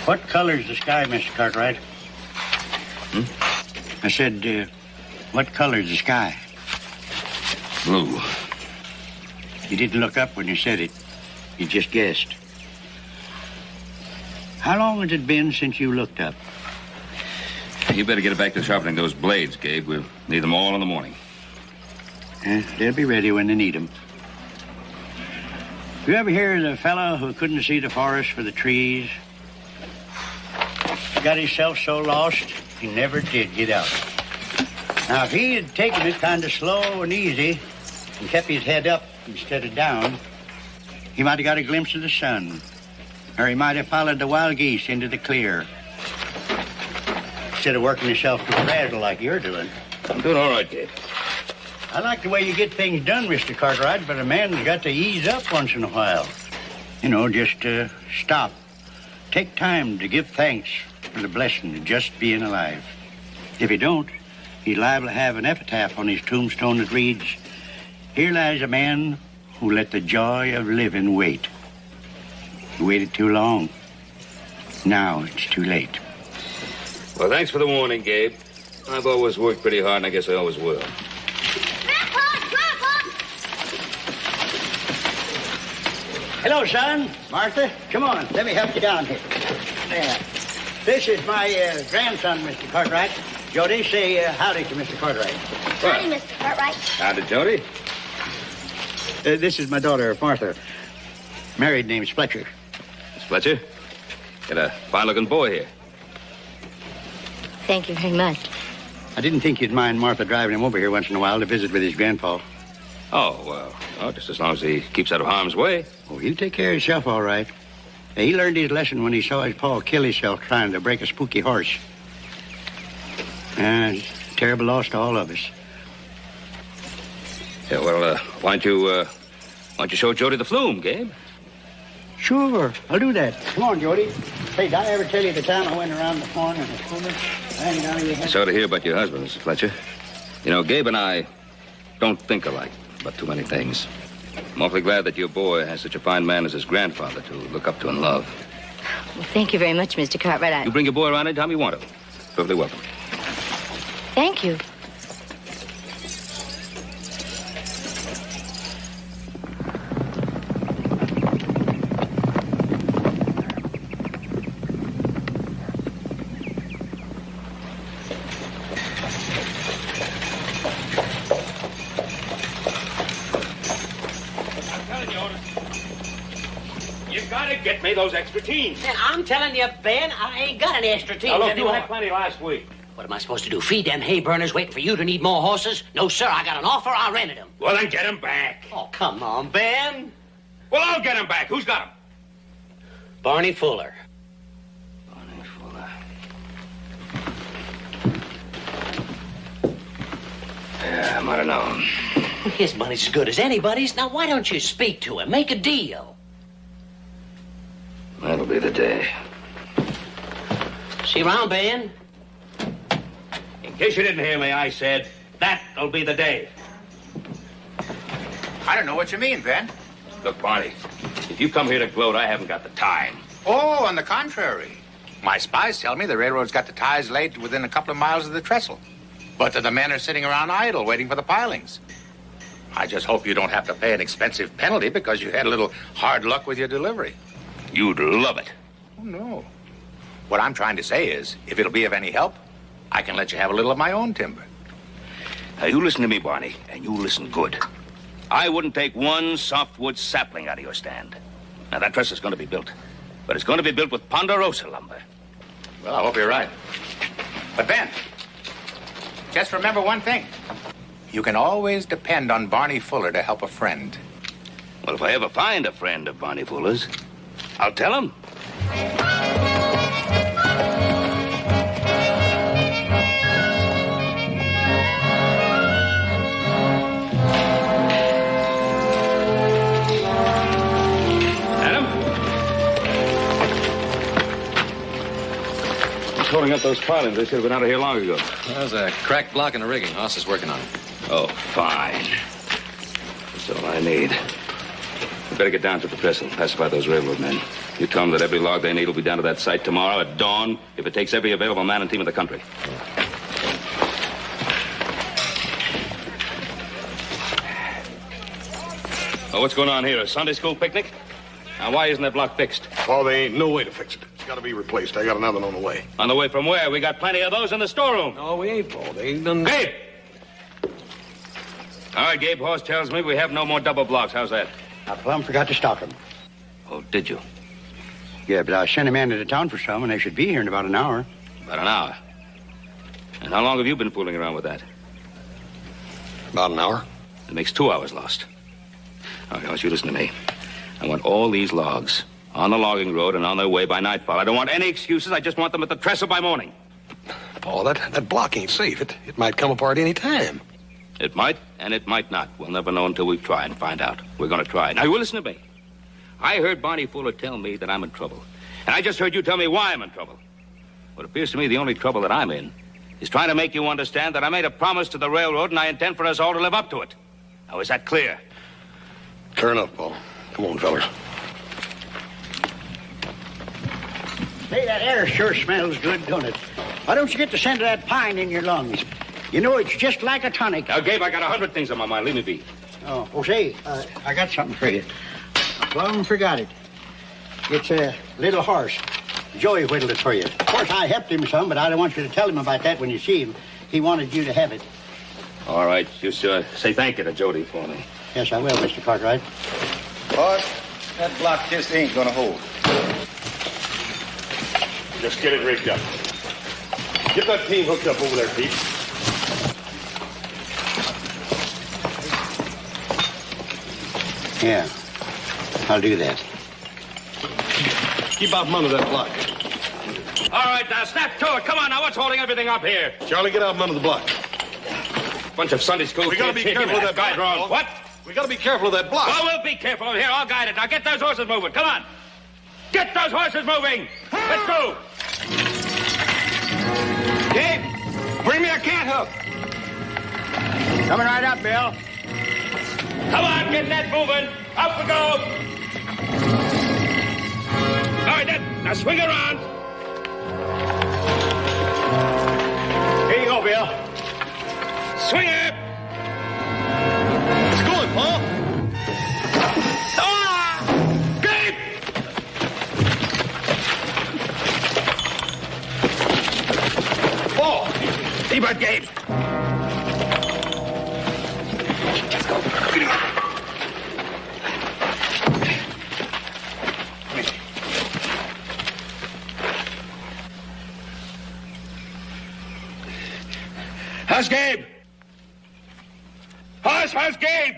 What color's the sky, Mr. Cartwright? I said, what color's the sky? Blue. You didn't look up when you said it. You just guessed. How long has it been since you looked up? You better get back to sharpening those blades, Gabe. We'll need them all in the morning. They'll be ready when they need them. You ever hear of the fellow who couldn't see the forest for the trees? He got himself so lost, he never did get out. Now, if he had taken it kind of slow and easy and kept his head up instead of down, he might have got a glimpse of the sun. Or he might have followed the wild geese into the clear. Instead of working yourself to a razzle like you're doing. I'm doing all right, Gabe. I like the way you get things done, Mr. Cartwright, but a man's got to ease up once in a while. You know, just stop. Take time to give thanks for the blessing of just being alive. If you don't, he's liable to have an epitaph on his tombstone that reads, "Here lies a man who let the joy of living wait. He waited too long. Now it's too late." Well, thanks for the warning, Gabe. I've always worked pretty hard, and I guess I always will. Hello, son. Martha, come on. Let me help you down here. There. This is my grandson, Mr. Cartwright. Jody, say howdy to Mr. Cartwright. Howdy, Mr. Cartwright. Howdy, Jody. This is my daughter, Martha. Married, name's Fletcher. Miss Fletcher, got a fine-looking boy here. Thank you very much. I didn't think you'd mind Martha driving him over here once in a while to visit with his grandpa. Oh, well, just as long as he keeps out of harm's way. Oh, he'll take care of himself all right. He learned his lesson when he saw his pa kill himself trying to break a spooky horse. Terrible loss to all of us. Yeah, well, why don't you show Jody the flume, Gabe? Sure, I'll do that. Come on, Jody. Hey, did I ever tell you the time I went around the horn in a schooner? Hanging down your head? I saw to hear about your husband, Mr. Fletcher. You know, Gabe and I don't think alike about too many things. I'm awfully glad that your boy has such a fine man as his grandfather to look up to and love. Well, thank you very much, Mr. Cartwright. You bring your boy around anytime you want to. Perfectly welcome. Thank you. You gotta get me those extra teams. Man, I'm telling you, Ben, I ain't got any extra teams Now, look, anymore. you had plenty last week. What am I supposed to do? Feed them hay burners waiting for you to need more horses? No, sir. I got an offer. I rented them. Well, then get them back. Oh, come on, Ben. Well, I'll get them back. Who's got them? Barney Fuller. Barney Fuller. Yeah, I might have known. His money's as good as anybody's. Now, why don't you speak to him? Make a deal. That'll be the day. See you around, Ben. In case you didn't hear me, I said that'll be the day. I don't know what you mean, Ben. Look, Barney, if you come here to gloat, I haven't got the time. Oh, on the contrary. My spies tell me the railroad's got the ties laid within a couple of miles of the trestle. But the men are sitting around idle, waiting for the pilings. I just hope you don't have to pay an expensive penalty because you had a little hard luck with your delivery. You'd love it. Oh, no. What I'm trying to say is, if it'll be of any help, I can let you have a little of my own timber. Now, you listen to me, Barney, and you listen good. I wouldn't take one softwood sapling out of your stand. Now, that trestle's going to be built. But it's going to be built with ponderosa lumber. Well, I hope you're right. But, Ben, just remember one thing. You can always depend on Barney Fuller to help a friend. Well, if I ever find a friend of Barney Fuller's, I'll tell him. Holding up those pilings. They should have been out of here long ago. There's a cracked block in the rigging. Hoss is working on it. Oh, fine. That's all I need. We better get down to the trestle and pacify those railroad men. You tell them that every log they need will be down to that site tomorrow at dawn if it takes every available man and team in the country. Oh, what's going on here? A Sunday school picnic? Now, why isn't that block fixed? Oh, there ain't no way to fix it. It's got to be replaced. I got another one on the way. On the way from where? We got plenty of those in the storeroom. No, we ain't, Paul. They ain't done... Gabe! All right, Gabe, Horse tells me we have no more double blocks. How's that? I plumb forgot to stock them. Oh, did you? Yeah, but I sent a man into town for some, and they should be here in about an hour. About an hour. And how long have you been fooling around with that? About an hour. It makes 2 hours lost. All right, I want you to listen to me. I want all these logs on the logging road and on their way by nightfall. I don't want any excuses. I just want them at the trestle by morning. Paul, that block ain't safe. It might come apart any time. It might, and it might not. We'll never know until we try and find out. We're going to try. Now, you listen to me. I heard Barney Fuller tell me that I'm in trouble. And I just heard you tell me why I'm in trouble. What appears to me the only trouble that I'm in is trying to make you understand that I made a promise to the railroad and I intend for us all to live up to it. Now, is that clear? Clear enough, Paul. Come on, fellas. Hey, that air sure smells good, don't it? Why don't you get the scent of that pine in your lungs? You know, it's just like a tonic. Now, Gabe, I got 100 things on my mind. Leave me be. Oh, say, I got something for you. I plumb forgot it. It's a little horse. Joey whittled it for you. Of course, I helped him some, but I don't want you to tell him about that when you see him. He wanted you to have it. All right. Just say thank you to Jody for me. Yes, I will, Mr. Cartwright. Boss, that block just ain't gonna hold. Just get it rigged up. Get that team hooked up over there, Pete. Yeah, I'll do that. Keep out from under that block. All right, now snap to it. Come on, now what's holding everything up here? Charlie, get out from under the block. Bunch of Sunday school We gotta kids be here. careful Give me of that block, Paul. What? We gotta be careful of that block. Well, we'll be careful. Here, I'll guide it. Now get those horses moving. Come on. Get those horses moving. Let's go. Gabe, bring me a cat hook. Coming right up, Bill. Come on, get that moving. Up we go. All right, then. Now swing around. Here you go, Bill. Swing it. It's going, Paul. Gabe! Paul! Seabird, Gabe. How's Gabe? How's Gabe?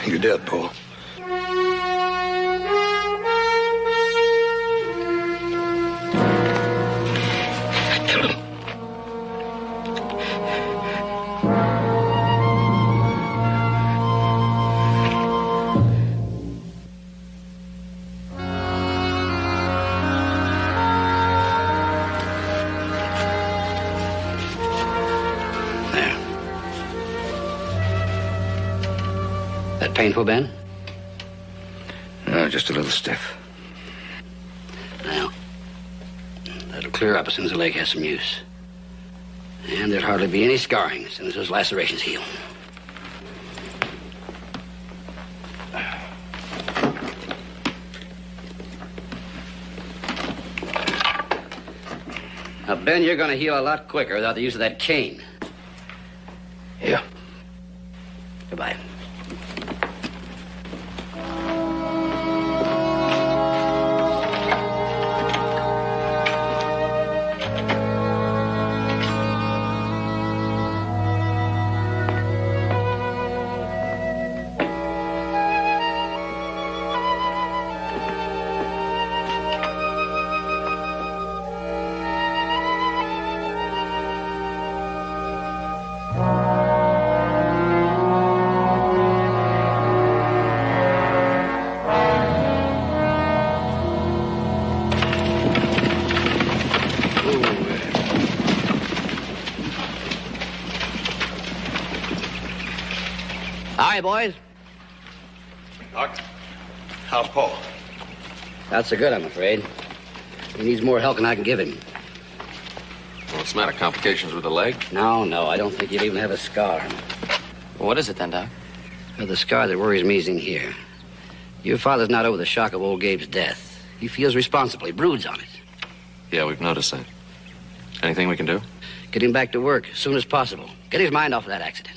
You're dead, Paul. Painful, Ben? No, just a little stiff. Well, that'll clear up as soon as the leg has some use. And there'll hardly be any scarring as soon as those lacerations heal. Now, Ben, you're going to heal a lot quicker without the use of that cane. Yeah. Goodbye. Hi, boys. Doc, how's Paul? Not so good, I'm afraid. He needs more help than I can give him. What's the matter? Complications with the leg? No, I don't think he'll even have a scar. Well, what is it then, Doc? Well, the scar that worries me is in here. Your father's not over the shock of old Gabe's death. He feels responsible. He broods on it. Yeah, we've noticed that. Anything we can do? Get him back to work as soon as possible. Get his mind off of that accident.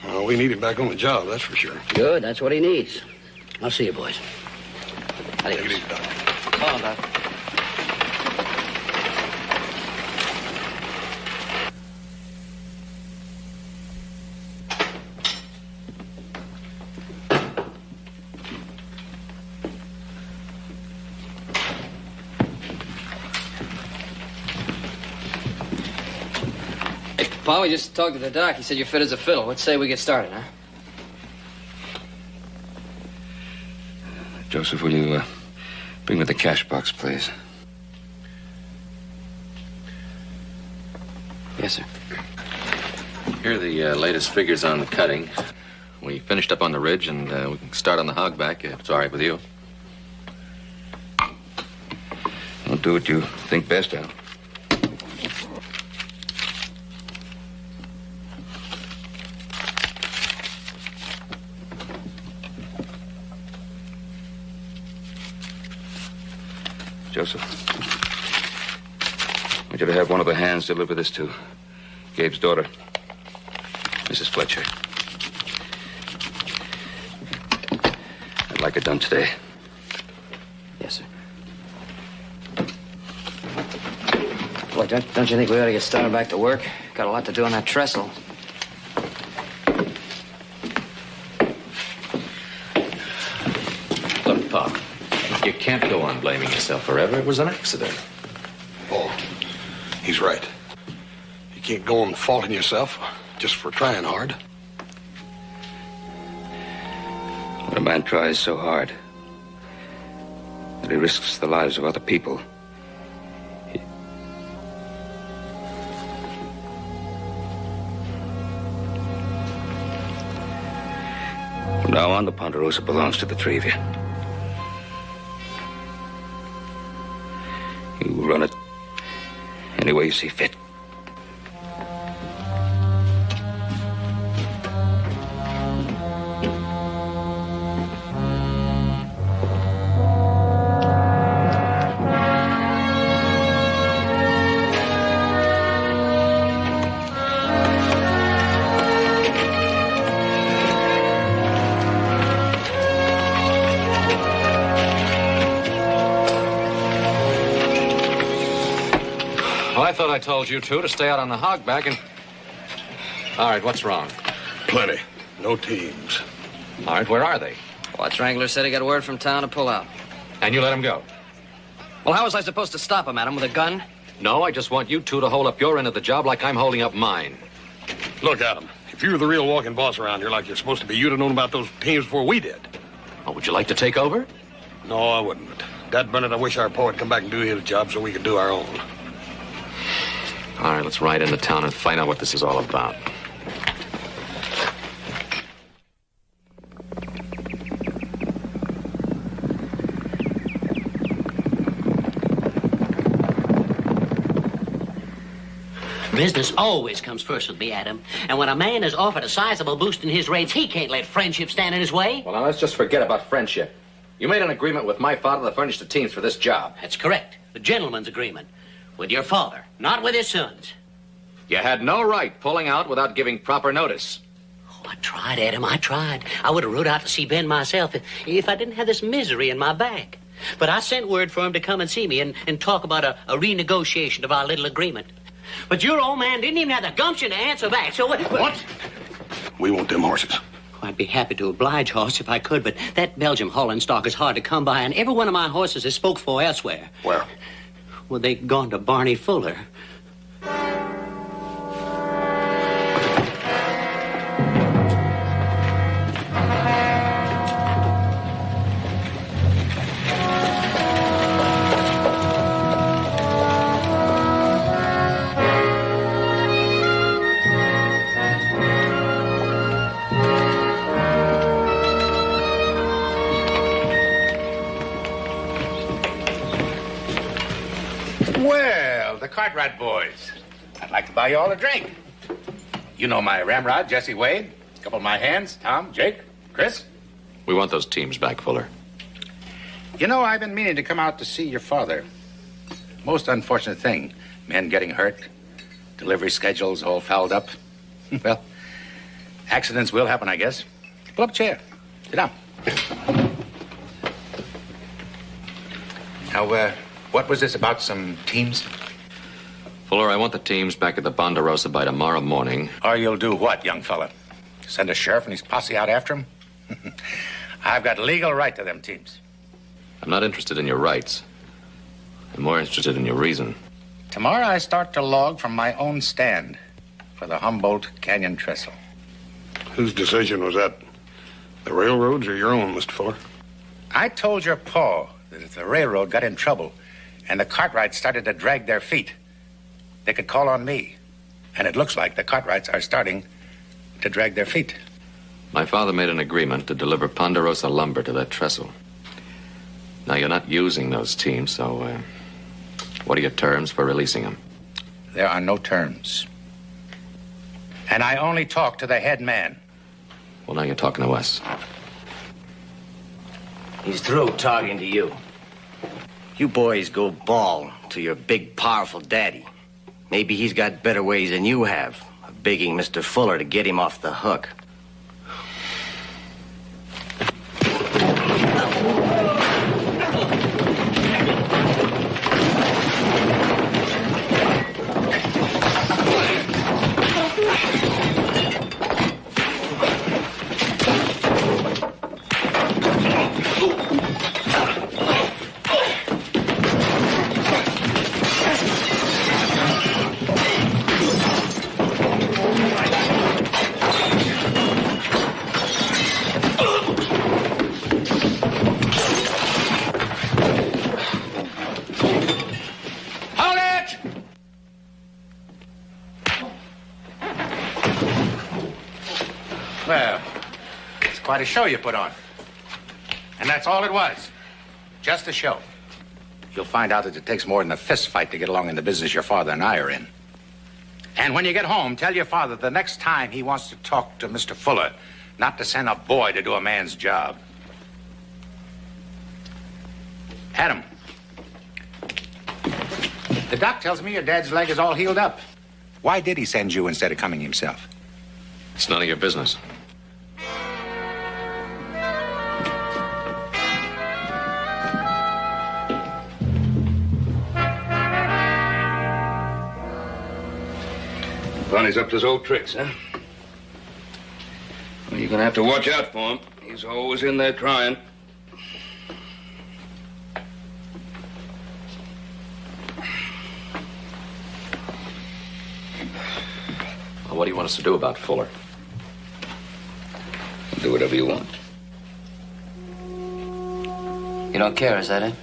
Well, we need him back on the job, that's for sure. Good, that's what he needs. I'll see you, boys. Adios. Take it easy, Doc. Come on, Doc. Paul, we just talked to the doc. He said you're fit as a fiddle. Let's say we get started, huh? Joseph, will you bring me the cash box, please? Yes, sir. Here are the latest figures on the cutting. We finished up on the ridge, and we can start on the hogback if it's all right with you. I'll do what you think best, Al. Joseph, I want you to have one of the hands deliver this to Gabe's daughter, Mrs. Fletcher. I'd like it done today. Yes, sir. Boy, don't you think we ought to get started back to work? Got a lot to do on that trestle. Look, Pop, you can't go on blaming yourself forever. It was an accident. Paul, he's right. You can't go on faulting yourself just for trying hard. When a man tries so hard that he risks the lives of other people, from now on, the Ponderosa belongs to the three of you. You run it any way you see fit. I told you to stay out on the hogback and... All right, what's wrong? Plenty. No teams. All right, where are they? Watch Wrangler said he got word from town to pull out. And you let him go? Well, how was I supposed to stop him, Adam, with a gun? No, I just want you two to hold up your end of the job like I'm holding up mine. Look, Adam, if you were the real walking boss around here like you're supposed to be, you'd have known about those teams before we did. Oh, would you like to take over? No, I wouldn't. Dad Bennett, I wish our pa would come back and do his job so we could do our own. All right, let's ride into town and find out what this is all about. Business always comes first with me, Adam. And when a man is offered a sizable boost in his rates, he can't let friendship stand in his way. Well, now, let's just forget about friendship. You made an agreement with my father to furnish the teams for this job. That's correct. The gentleman's agreement. With your father, not with his sons. You had no right pulling out without giving proper notice. Oh, I tried, Adam, I tried. I would have rode out to see Ben myself if I didn't have this misery in my back. But I sent word for him to come and see me and talk about a renegotiation of our little agreement. But your old man didn't even have the gumption to answer back, so what? We want them horses. I'd be happy to oblige, Hoss, if I could, but that Belgium Holland stock is hard to come by, and every one of my horses is spoke for elsewhere. Where? Well, they gone to Barney Fuller. Well, the Cartwright boys. I'd like to buy you all a drink. You know my ramrod, Jesse Wade. A couple of my hands, Tom, Jake, Chris. We want those teams back, Fuller. You know, I've been meaning to come out to see your father. Most unfortunate thing. Men getting hurt. Delivery schedules all fouled up. Well, accidents will happen, I guess. Pull up a chair. Sit down. Now, what was this about some teams? Fuller, I want the teams back at the Bonanza by tomorrow morning. Or you'll do what, young fella? Send a sheriff and his posse out after him? I've got legal right to them teams. I'm not interested in your rights. I'm more interested in your reason. Tomorrow I start to log from my own stand for the Humboldt Canyon Trestle. Whose decision was that? The railroad's or your own, Mr. Fuller? I told your pa that if the railroad got in trouble and the Cartwrights started to drag their feet, they could call on me. And it looks like the Cartwrights are starting to drag their feet. My father made an agreement to deliver Ponderosa lumber to that trestle. Now, you're not using those teams, so, what are your terms for releasing them? There are no terms. And I only talk to the head man. Well, now you're talking to us. He's through talking to you. You boys go bawl to your big, powerful daddy. Maybe he's got better ways than you have of begging Mr. Fuller to get him off the hook. Well, it's quite a show you put on. And that's all it was. Just a show. You'll find out that it takes more than a fist fight to get along in the business your father and I are in. And when you get home, tell your father the next time he wants to talk to Mr. Fuller, not to send a boy to do a man's job. Adam, the doc tells me your dad's leg is all healed up. Why did he send you instead of coming himself? It's none of your business. Ronnie's up to his old tricks, huh? Well, you're gonna have to watch out for him. He's always in there trying. Well, what do you want us to do about Fuller? Do whatever you want. You don't care, is that it?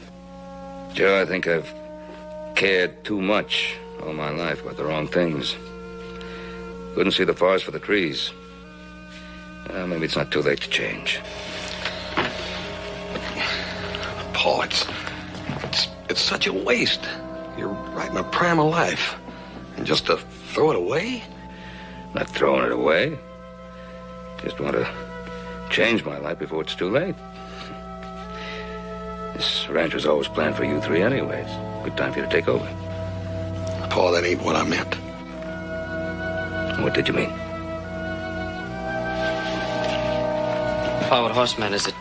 Joe, I think I've cared too much all my life about the wrong things. Couldn't see the forest for the trees. Maybe it's not too late to change. Paul, it's such a waste. You're right in the prime of life. And just to throw it away? Not throwing it away. Just want to change my life before it's too late. This ranch was always planned for you three anyways. Good time for you to take over. Paul, that ain't what I meant. What did you mean? Pa, what horseman is it?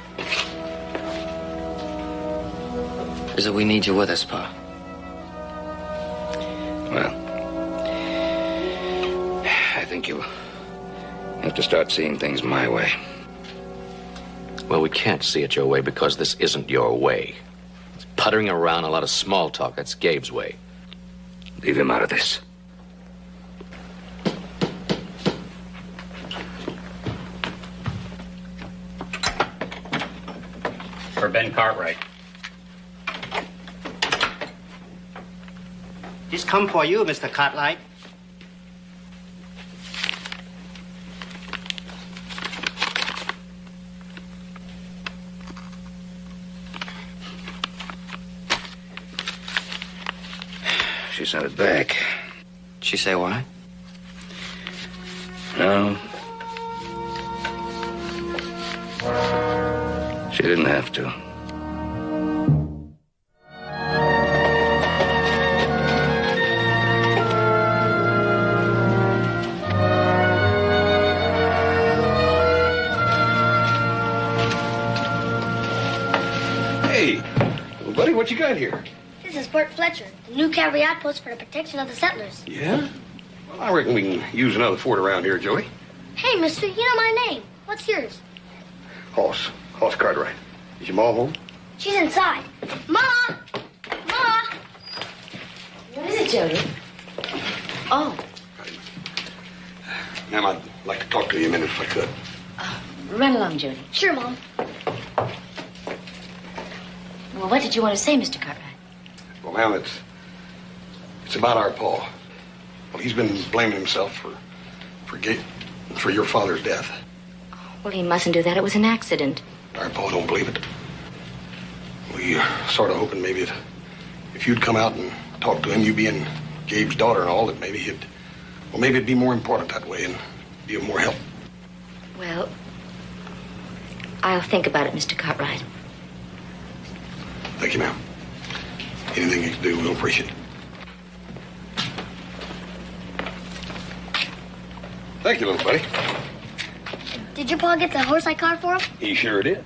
Is it we need you with us, Pa? Well, I think you have to start seeing things my way. Well, we can't see it your way because this isn't your way. It's puttering around, a lot of small talk. That's Gabe's way. Leave him out of this. For Ben Cartwright. This come for you, Mr. Cartwright. She sent it back. She say why? No. She didn't have to. Hey, well, buddy, what you got here? This is Fort Fletcher, the new cavalry outpost for the protection of the settlers. Yeah? Well, I reckon we can use another fort around here, Joey. Hey, mister, you know my name. What's yours? Hoss Cartwright. Is your mom home? She's inside. Ma! Ma! What is it, Jody? Oh, Ma'am, I'd like to talk to you a minute if I could. run along, Jody. Sure, Mom. Well, what did you want to say, Mr. Cartwright? Well, ma'am, it's about our Paul. Well, he's been blaming himself for your father's death. Well, he mustn't do that. It was an accident. Our Paul don't believe it. We sort of hoping maybe if you'd come out and talk to him, you being Gabe's daughter and all, that maybe it'd be more important that way and be of more help. Well, I'll think about it, Mr. Cartwright. Thank you, ma'am. Anything you can do, we'll appreciate it. Thank you, little buddy. Did your pa get the horse I caught for him? He sure did.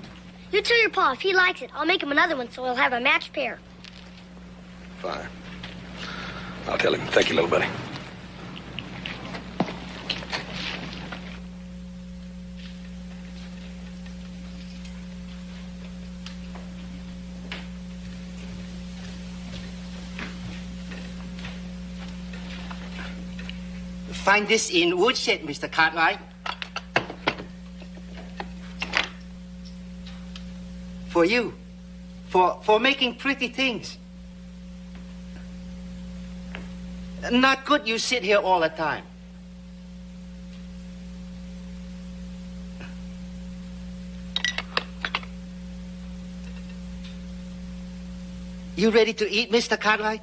You tell your pa if he likes it, I'll make him another one so he'll have a matched pair. Fine. I'll tell him. Thank you, little buddy. Find this in woodshed, Mr. Cartwright. For you. For making pretty things. Not good you sit here all the time. You ready to eat, Mr. Cartwright?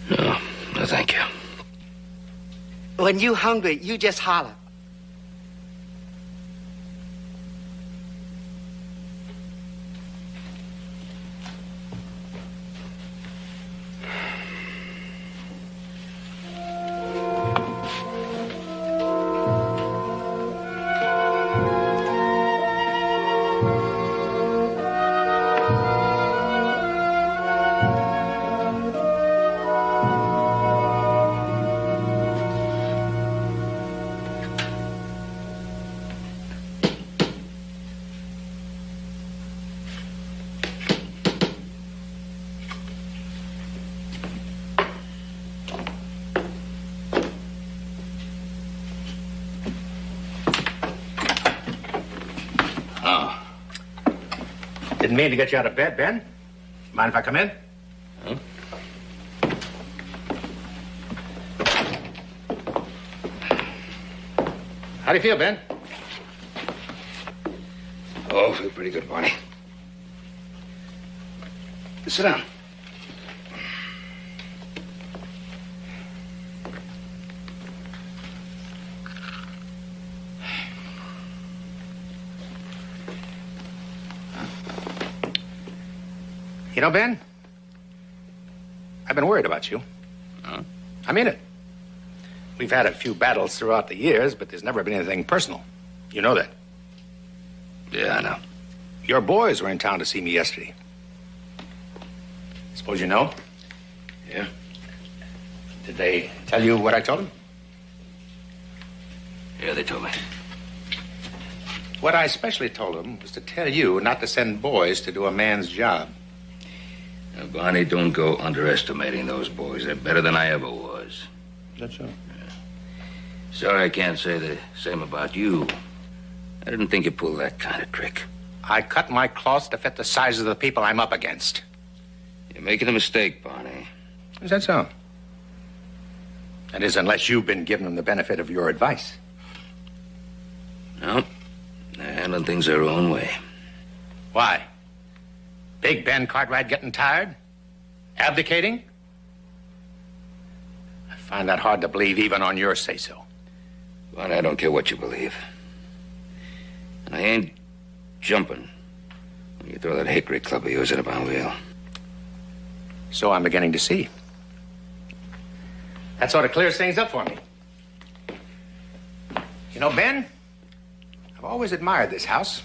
No, thank you. When you hungry, you just holler. Didn't mean to get you out of bed, Ben. Mind if I come in? Huh? How do you feel, Ben? Oh, I feel pretty good, Barney. Sit down. You know, Ben, I've been worried about you. Huh? I mean it. We've had a few battles throughout the years, but there's never been anything personal. You know that. Yeah, I know. Your boys were in town to see me yesterday. Suppose you know? Yeah. Did they tell you what I told them? Yeah, they told me. What I especially told them was to tell you not to send boys to do a man's job. Now, Barney, don't go underestimating those boys. They're better than I ever was. That's so. Yeah. Sorry I can't say the same about you. I didn't think you pulled that kind of trick. I cut my cloth to fit the size of the people I'm up against. You're making a mistake, Barney. Is that so? That is, unless you've been giving them the benefit of your advice. No. They're handling things their own way. Why? Big Ben Cartwright getting tired? Abdicating? I find that hard to believe even on your say-so. Barney, I don't care what you believe. And I ain't jumping when you throw that hickory club of yours at a wheel. So I'm beginning to see. That sort of clears things up for me. You know, Ben, I've always admired this house.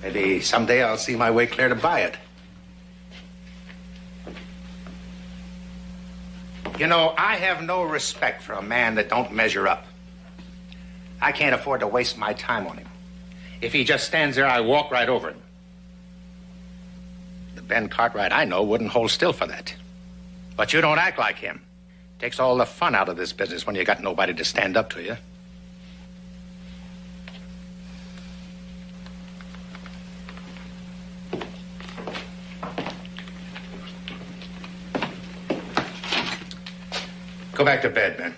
Maybe someday I'll see my way clear to buy it. You know, I have no respect for a man that don't measure up. I can't afford to waste my time on him. If he just stands there, I walk right over him. The Ben Cartwright I know wouldn't hold still for that. But you don't act like him. Takes all the fun out of this business when you got nobody to stand up to you. Go back to bed, Ben.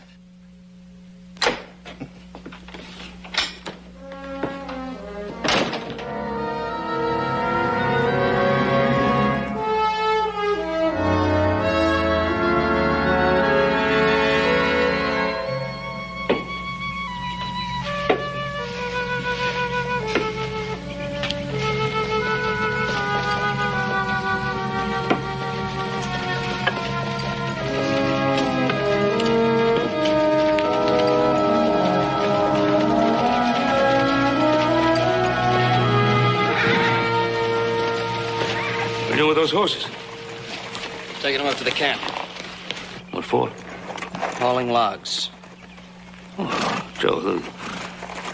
Those horses? Taking them up to the camp. What for? Hauling logs. Oh, Joe,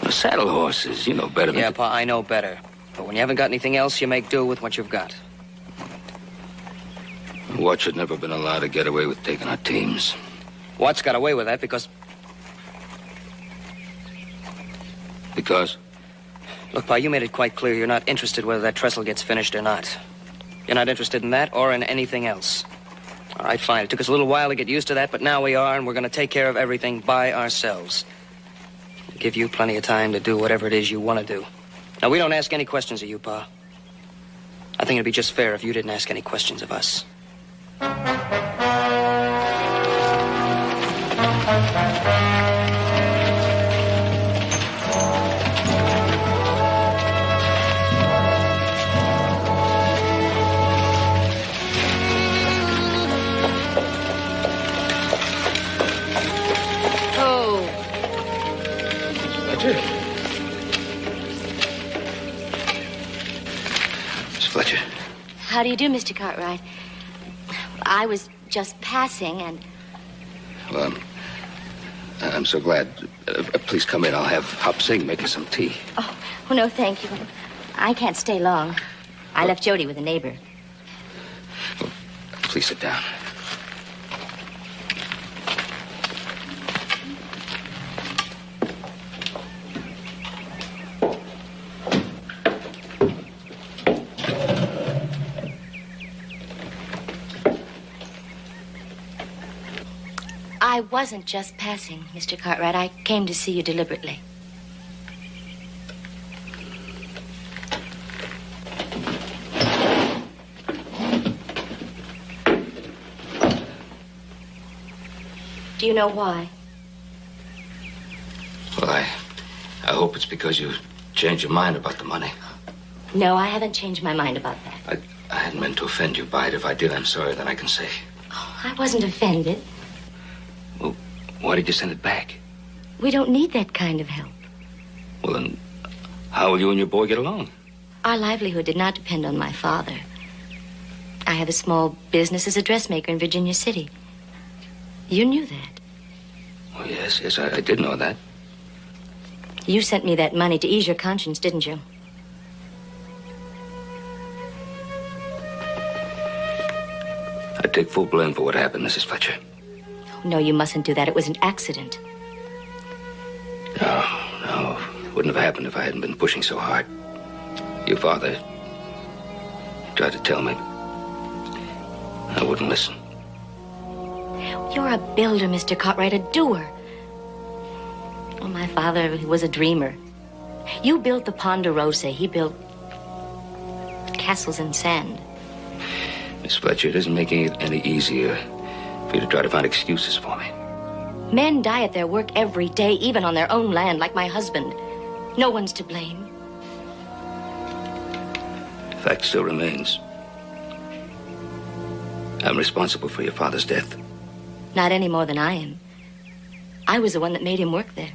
the saddle horses, you know better than... Yeah, Pa, I know better. But when you haven't got anything else, you make do with what you've got. Watch had never been allowed to get away with taking our teams. Watts got away with that because... Because? Look, Pa, you made it quite clear you're not interested whether that trestle gets finished or not. You're not interested in that or in anything else. All right, fine. It took us a little while to get used to that, but now we are, and we're going to take care of everything by ourselves. We'll give you plenty of time to do whatever it is you want to do. Now, we don't ask any questions of you, Pa. I think it'd be just fair if you didn't ask any questions of us. Miss Fletcher. How do you do, Mr. Cartwright? I was just passing and... Well, I'm so glad. Please come in. I'll have Hop Sing make you some tea. Oh, no, thank you. I can't stay long. I left Jody with a neighbor. Well, please sit down. I wasn't just passing, Mr. Cartwright. I came to see you deliberately. Do you know why? Well, I hope it's because you changed your mind about the money. No, I haven't changed my mind about that. I hadn't meant to offend you by it. If I did, I'm sorry. Then I can say. Oh, I wasn't offended. Well, why did you send it back? We don't need that kind of help. Well, then, how will you and your boy get along? Our livelihood did not depend on my father. I have a small business as a dressmaker in Virginia City. You knew that. Oh, yes, I did know that. You sent me that money to ease your conscience, didn't you? I take full blame for what happened, Mrs. Fletcher. No, you mustn't do that. It was an accident. No. It wouldn't have happened if I hadn't been pushing so hard. Your father tried to tell me. I wouldn't listen. You're a builder, Mr. Cartwright, a doer. Well, my father, he was a dreamer. You built the Ponderosa. He built castles in sand. Miss Fletcher, it isn't making it any easier for you to try to find excuses for me. Men die at their work every day, even on their own land, like my husband. No one's to blame. The fact still remains. I'm responsible for your father's death. Not any more than I am. I was the one that made him work there.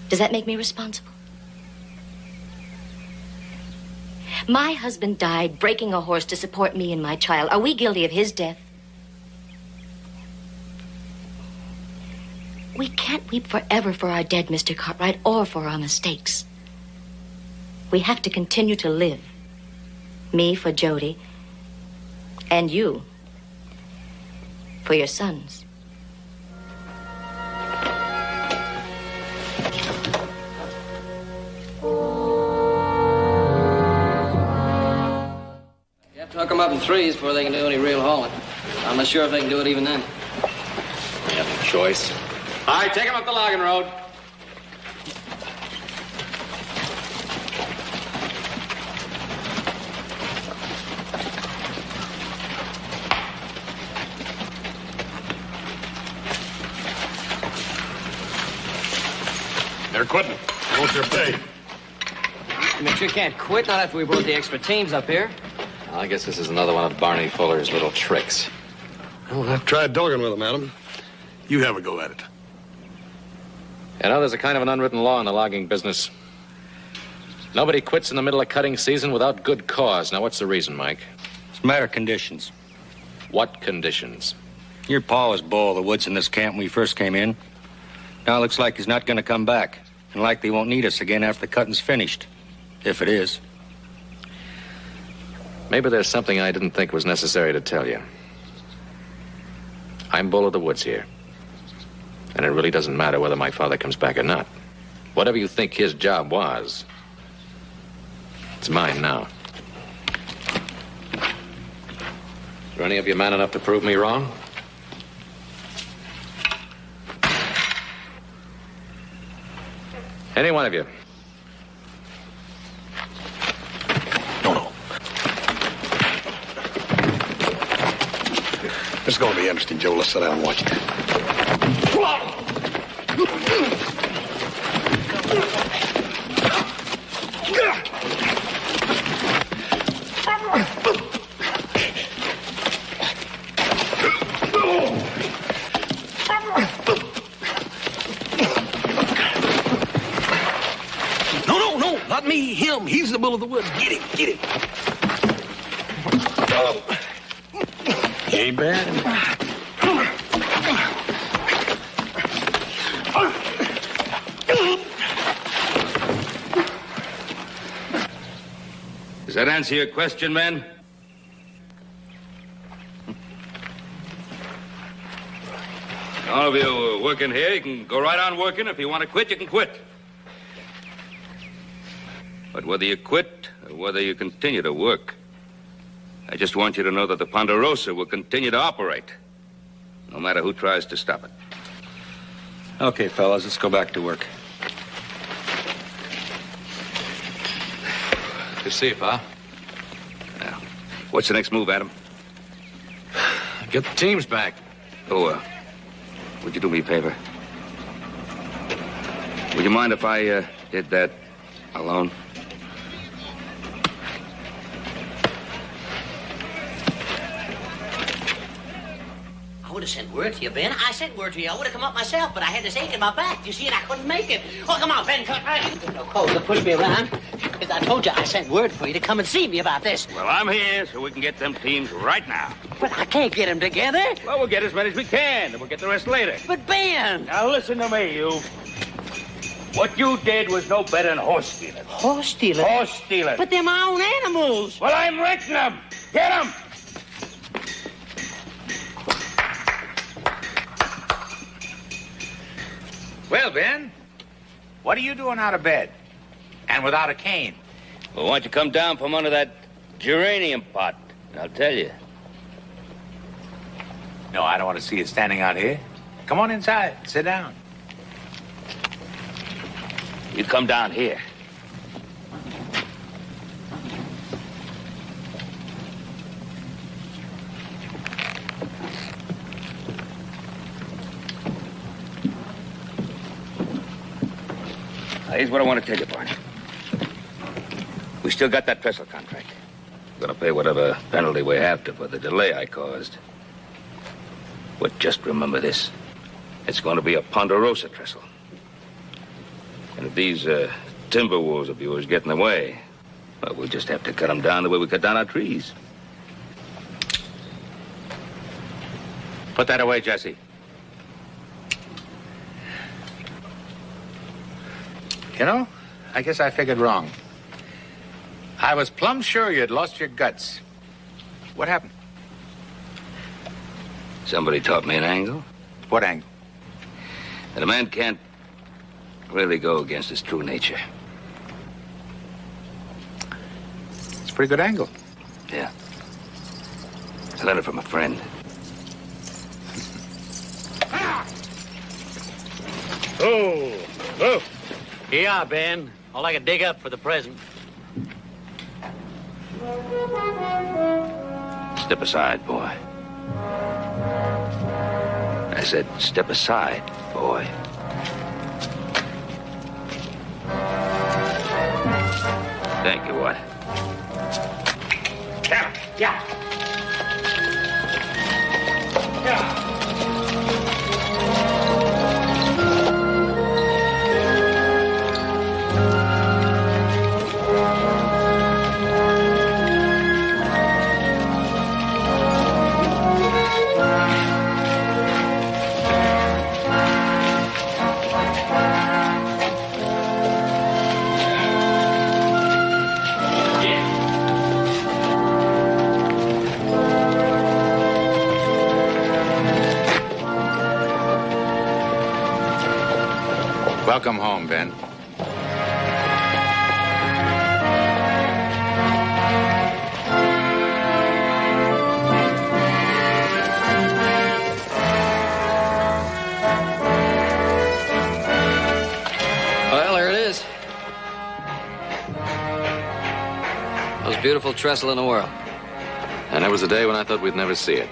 Does that make me responsible? My husband died breaking a horse to support me and my child. Are we guilty of his death? We can't weep forever for our dead, Mr. Cartwright, or for our mistakes. We have to continue to live. Me for Jody, and you for your sons. You have to hook them up in threes before they can do any real hauling. I'm not sure if they can do it even then. We have no choice. All right, take them up the logging road. They're quitting. They want their pay. But you can't quit, not after we brought the extra teams up here. Well, I guess this is another one of Barney Fuller's little tricks. Well, I've tried dogging with them, Adam. You have a go at it. You know, there's a kind of an unwritten law in the logging business. Nobody quits in the middle of cutting season without good cause. Now, what's the reason, Mike? It's a matter of conditions. What conditions? Your pa was bull of the woods in this camp when we first came in. Now it looks like he's not going to come back. And likely won't need us again after the cutting's finished. If it is. Maybe there's something I didn't think was necessary to tell you. I'm bull of the woods here. And it really doesn't matter whether my father comes back or not. Whatever you think his job was, it's mine now. Are any of you man enough to prove me wrong? Any one of you? No. This is going to be interesting, Joe. Let's sit down and watch it. No, not me, him. He's the bull of the woods. Get him. He ain't bad. Does that answer your question, men? All of you working here, you can go right on working. If you want to quit, you can quit. But whether you quit or whether you continue to work, I just want you to know that the Ponderosa will continue to operate. no matter who tries to stop it. Okay, fellas, let's go back to work. Good to see you, Pa. Now, what's the next move, Adam? Get the teams back. Oh, would you do me a favor? Would you mind if I did that alone? I would have sent word to you, Ben. I sent word to you. I would have come up myself, but I had this ache in my back. You see, and I couldn't make it. Oh, come on, Ben. Come on. No clothes to push me around. Because I told you I sent word for you to come and see me about this. Well, I'm here so we can get them teams right now. But I can't get them together. Well, we'll get as many as we can, and we'll get the rest later. But, Ben. Now, listen to me, you. What you did was no better than horse stealing. Horse stealing? Horse stealing. But they're my own animals. Well, I'm renting them. Get them. Well, Ben, what are you doing out of bed? And without a cane? Well, why don't you come down from under that geranium pot, and I'll tell you. No, I don't want to see you standing out here. Come on inside. Sit down. You come down here. Now, here's what I want to tell you, Barney. We still got that trestle contract. We're going to pay whatever penalty we have to for the delay I caused. But just remember this. It's going to be a Ponderosa trestle. And if these timber wolves of yours get in the way, well, we'll just have to cut them down the way we cut down our trees. Put that away, Jesse. You know, I guess I figured wrong. I was plumb sure you'd lost your guts. What happened? Somebody taught me an angle. What angle? That a man can't really go against his true nature. It's a pretty good angle. Yeah. It's a letter from a friend. Oh. Here you are, Ben. All I can dig up for the present. Step aside, boy. I said, step aside, boy. Thank you, what? Yeah. Welcome home, Ben. Well, there it is. Most beautiful trestle in the world. And there was a day when I thought we'd never see it.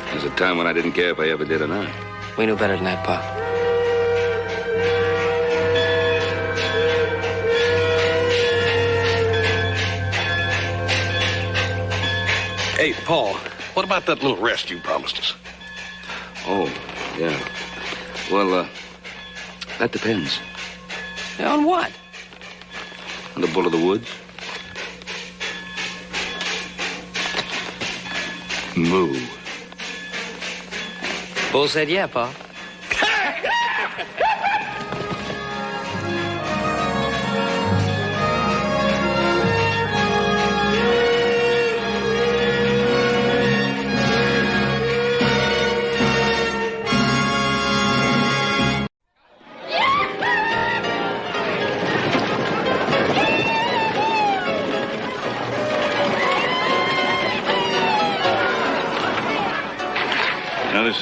There was a time when I didn't care if I ever did or not. We knew better than that, Pa. Hey, Paul, what about that little rest you promised us? Oh, yeah. Well, that depends. On what? On the bull of the woods. Moo. Bull said yeah, Pa.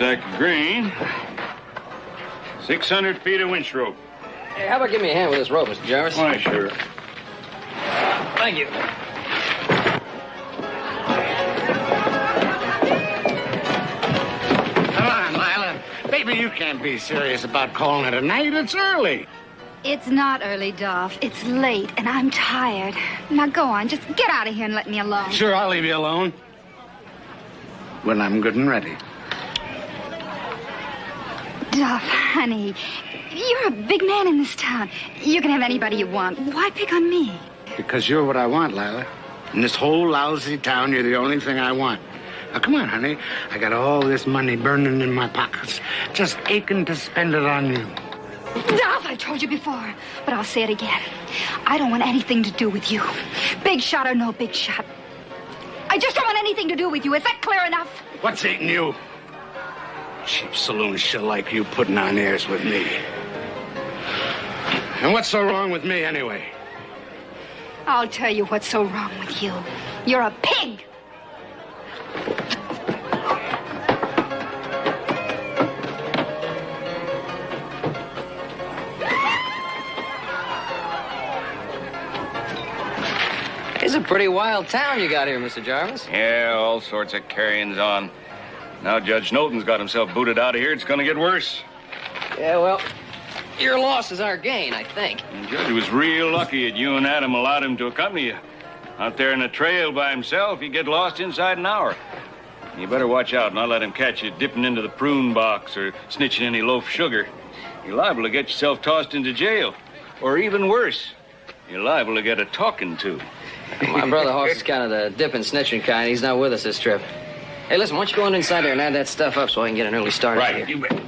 sack of grain. 600 feet of winch rope. Hey, how about give me a hand with this rope, Mr. Jarvis? Why, sure. Thank you. Come on, Lila. Baby, you can't be serious about calling it a night. It's early. It's not early, Dolph. It's late, and I'm tired. Now go on. Just get out of here and let me alone. Sure, I'll leave you alone. When I'm good and ready. Dolph, honey, you're a big man in this town. You can have anybody you want. Why pick on me? Because you're what I want, Lila. In this whole lousy town, you're the only thing I want. Now, come on, honey. I got all this money burning in my pockets, just aching to spend it on you. Dolph, I told you before, but I'll say it again. I don't want anything to do with you. Big shot or no big shot. I just don't want anything to do with you. Is that clear enough? What's eating you? Cheap saloon shit like you putting on airs with me. And what's so wrong with me, anyway? I'll tell you what's so wrong with you. You're a pig! It's a pretty wild town you got here, Mr. Jarvis. Yeah, all sorts of carryings on. Now Judge Knowlton's got himself booted out of here. It's gonna get worse. Yeah, well, your loss is our gain, I think. The judge was real lucky that you and Adam allowed him to accompany you. Out there in the trail by himself, he'd get lost inside an hour. You better watch out and not let him catch you dipping into the prune box or snitching any loaf sugar. You're liable to get yourself tossed into jail. Or even worse, you're liable to get a talking to. My brother Hoss is kind of the dip and snitching kind. He's not with us this trip. Hey, listen, why don't you go on inside there and add that stuff up so I can get an early start out here? You bet.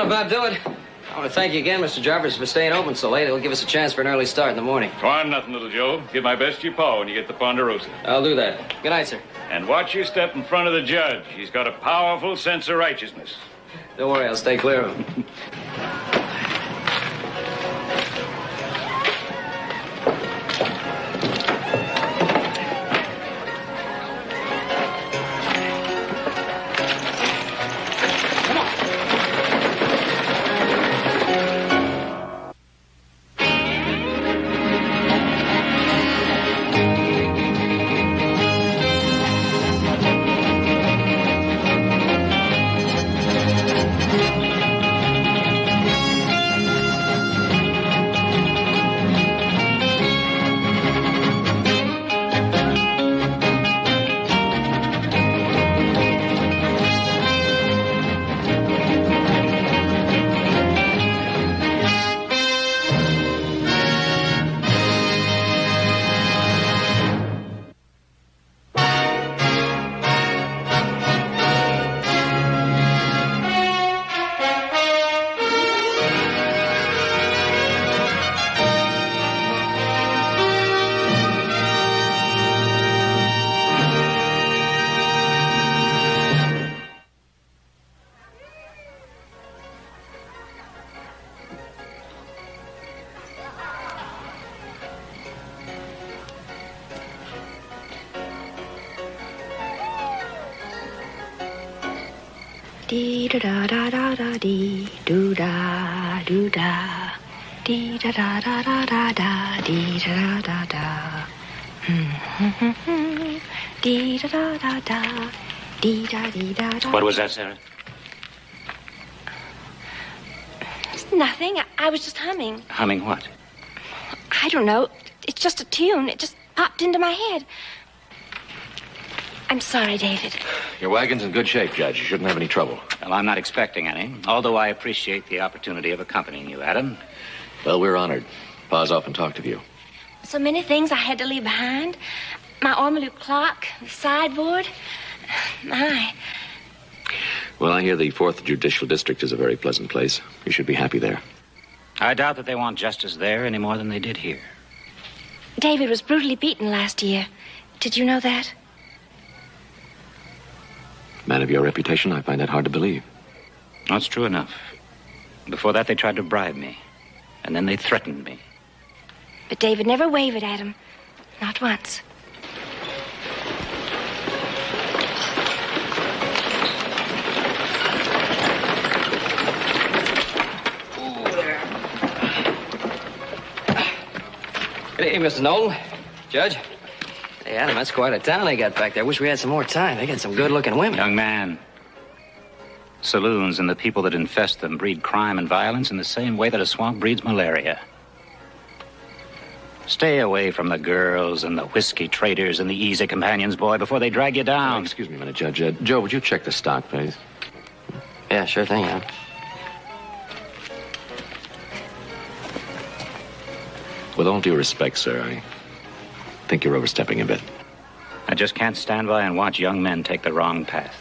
About do it. I want to thank you again, Mr. Jarvis, for staying open so late. It'll give us a chance for an early start in the morning. Go on, nothing, little Joe. Give my best to your pa when you get the Ponderosa. I'll do that. Good night, sir. And watch your step in front of the judge. He's got a powerful sense of righteousness. Don't worry, I'll stay clear of him. Dee da da da da da dee doo da doo da dee da da da da da da dee da da da da. Dee da da da da. Dee da dee da da. What was that, Sarah? It's nothing. I was just humming. Humming what? I don't know. It's just a tune. It just popped into my head. I'm sorry, David. Your wagon's in good shape, Judge. You shouldn't have any trouble. Well, I'm not expecting any, although I appreciate the opportunity of accompanying you, Adam. Well, we're honored. Pa's often talked of you. So many things I had to leave behind. My ormolu clock, the sideboard. My. Well, I hear the 4th Judicial District is a very pleasant place. You should be happy there. I doubt that they want justice there any more than they did here. David was brutally beaten last year. Did you know that? Man of your reputation, I find that hard to believe. That's true enough. Before that, they tried to bribe me. And then they threatened me. But David never wavered, Adam. Not once. Hey, Mr. Nolan. Judge. Hey, Adam, that's quite a town they got back there. Wish we had some more time. They got some good-looking women. Young man, saloons and the people that infest them breed crime and violence in the same way that a swamp breeds malaria. Stay away from the girls and the whiskey traders and the easy companions, boy, before they drag you down. Excuse me a minute, Judge. Joe, would you check the stock, please? Yeah, sure thing, Adam. With all due respect, sir, I think you're overstepping a bit. I just can't stand by and watch young men take the wrong path.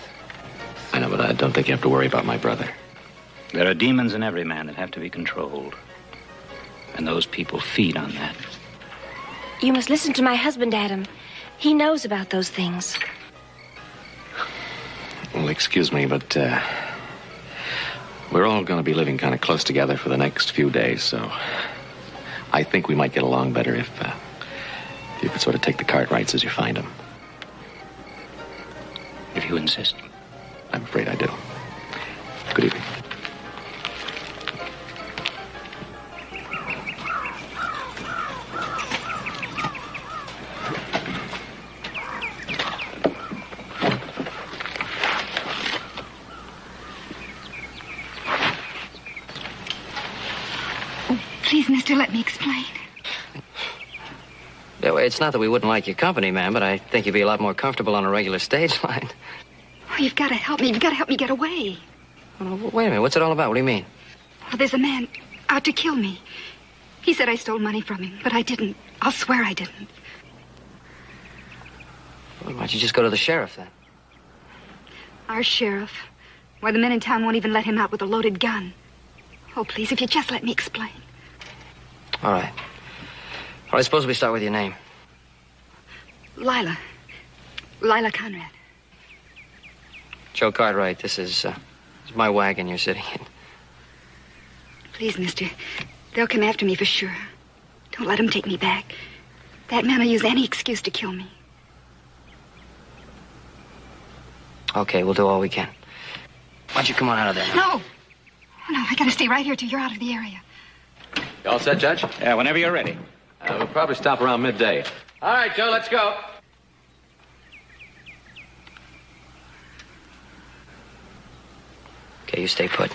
I know, but I don't think you have to worry about my brother. There are demons in every man that have to be controlled. And those people feed on that. You must listen to my husband, Adam. He knows about those things. Well, excuse me, but we're all going to be living kind of close together for the next few days, so I think we might get along better if you could sort of take the Cartwrights as you find them. If you insist. I'm afraid I do. Good evening. Please, mister, let me explain. Yeah, well, it's not that we wouldn't like your company, ma'am, but I think you'd be a lot more comfortable on a regular stage line. Oh, you've got to help me. You've got to help me get away. Oh, wait a minute. What's it all about? What do you mean? Well, there's a man out to kill me. He said I stole money from him, but I didn't. I'll swear I didn't. Well, why don't you just go to the sheriff, then? Our sheriff. Why, the men in town won't even let him out with a loaded gun. Oh, please, if you just let me explain. All right. All right, suppose we start with your name. Lila. Lila Conrad. Joe Cartwright, this is my wagon you're sitting in. Please, mister. They'll come after me for sure. Don't let them take me back. That man will use any excuse to kill me. Okay, we'll do all we can. Why don't you come on out of there? No! No, I gotta stay right here till you're out of the area. You all set, Judge? Yeah, whenever you're ready. We'll probably stop around midday. All right, Joe, let's go. Okay, you stay put.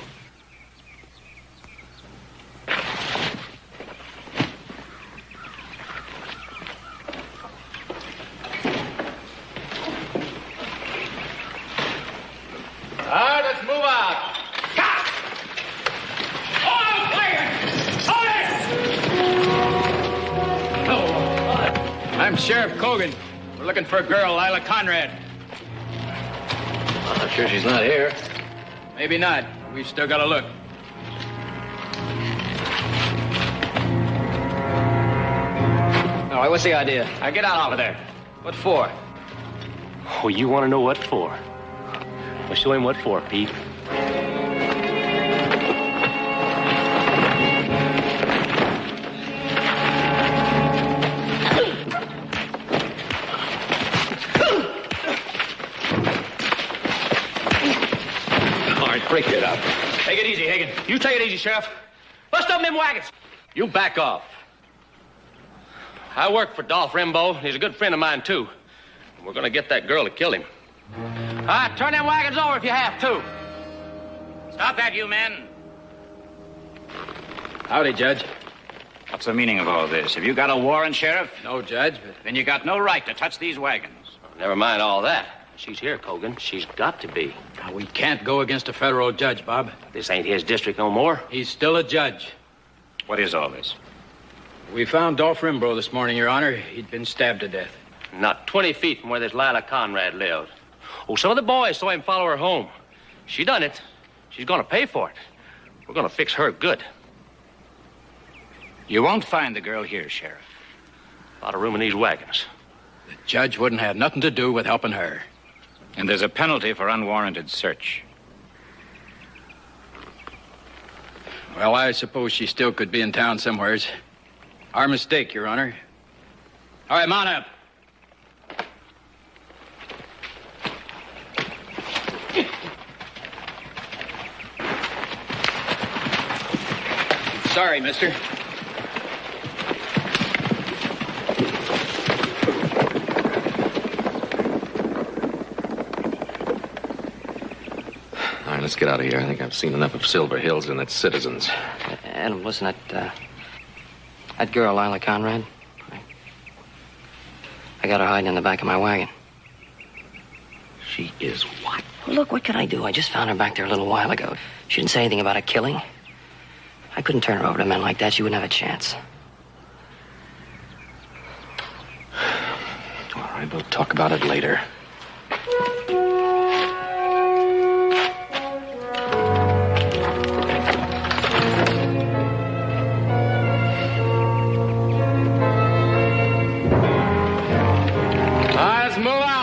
All right, let's move out. I'm Sheriff Cogan. We're looking for a girl, Lila Conrad. I'm sure she's not here. Maybe not. We've still got to look. All right, what's the idea? Get out over there. What for? Oh, you want to know what for? Well, show him what for, Pete. Break it up. Take it easy, Hagen. You take it easy, Sheriff. Bust up them wagons. You back off. I work for Dolph Rimbaud. He's a good friend of mine, too. We're going to get that girl that killed him. All right, turn them wagons over if you have to. Stop that, you men. Howdy, Judge. What's the meaning of all this? Have you got a warrant, Sheriff? No, Judge, but... Then you got no right to touch these wagons. Never mind all that. She's here, Cogan. She's got to be. Now, we can't go against a federal judge, Bob. This ain't his district no more. He's still a judge. What is all this? We found Dolph Rimbaud this morning, Your Honor. He'd been stabbed to death. Not 20 feet from where this Lila Conrad lived. Oh, some of the boys saw him follow her home. She done it. She's gonna pay for it. We're gonna fix her good. You won't find the girl here, Sheriff. A lot of room in these wagons. The judge wouldn't have nothing to do with helping her. And there's a penalty for unwarranted search. Well, I suppose she still could be in town somewheres. Our mistake, Your Honor. All right, mount up. Sorry, mister. All right, let's get out of here. I think I've seen enough of Silver Hills and its citizens. Adam, wasn't that girl Lila Conrad? I got her hiding in the back of my wagon. She is what? Well, look, what could I do? I just found her back there a little while ago. She didn't say anything about a killing. I couldn't turn her over to men like that. She wouldn't have a chance. All right, we'll talk about it later. Let's move out.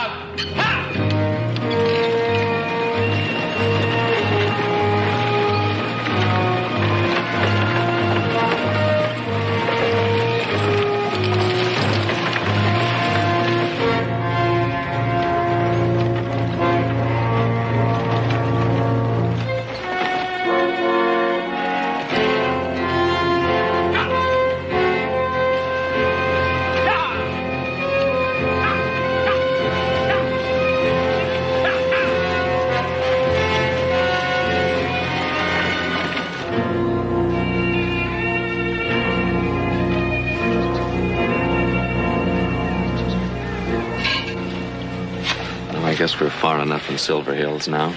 I guess we're far enough from Silver Hills now.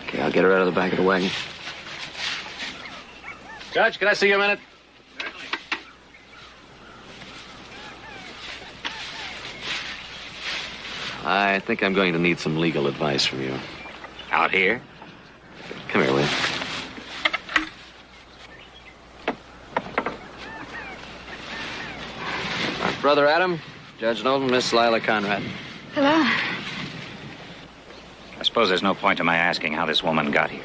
Okay, I'll get her out of the back of the wagon. Judge, can I see you a minute? I think I'm going to need some legal advice from you. Out here? Come here, will you? My brother Adam, Judge Knowlton, Miss Lila Conrad. Hello. I suppose there's no point in my asking how this woman got here.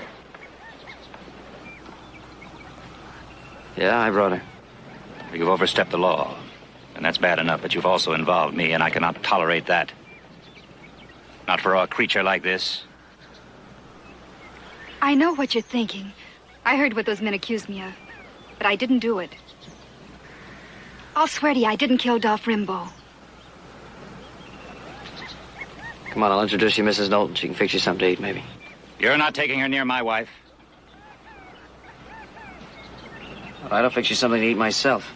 Yeah, I brought her. You've overstepped the law. And that's bad enough, but you've also involved me, and I cannot tolerate that. Not for a creature like this. I know what you're thinking. I heard what those men accused me of. But I didn't do it. I'll swear to you, I didn't kill Dolph Rimbaud. Come on, I'll introduce you, Mrs. Knowlton. She can fix you something to eat, maybe. You're not taking her near my wife. All right, I'll fix you something to eat myself.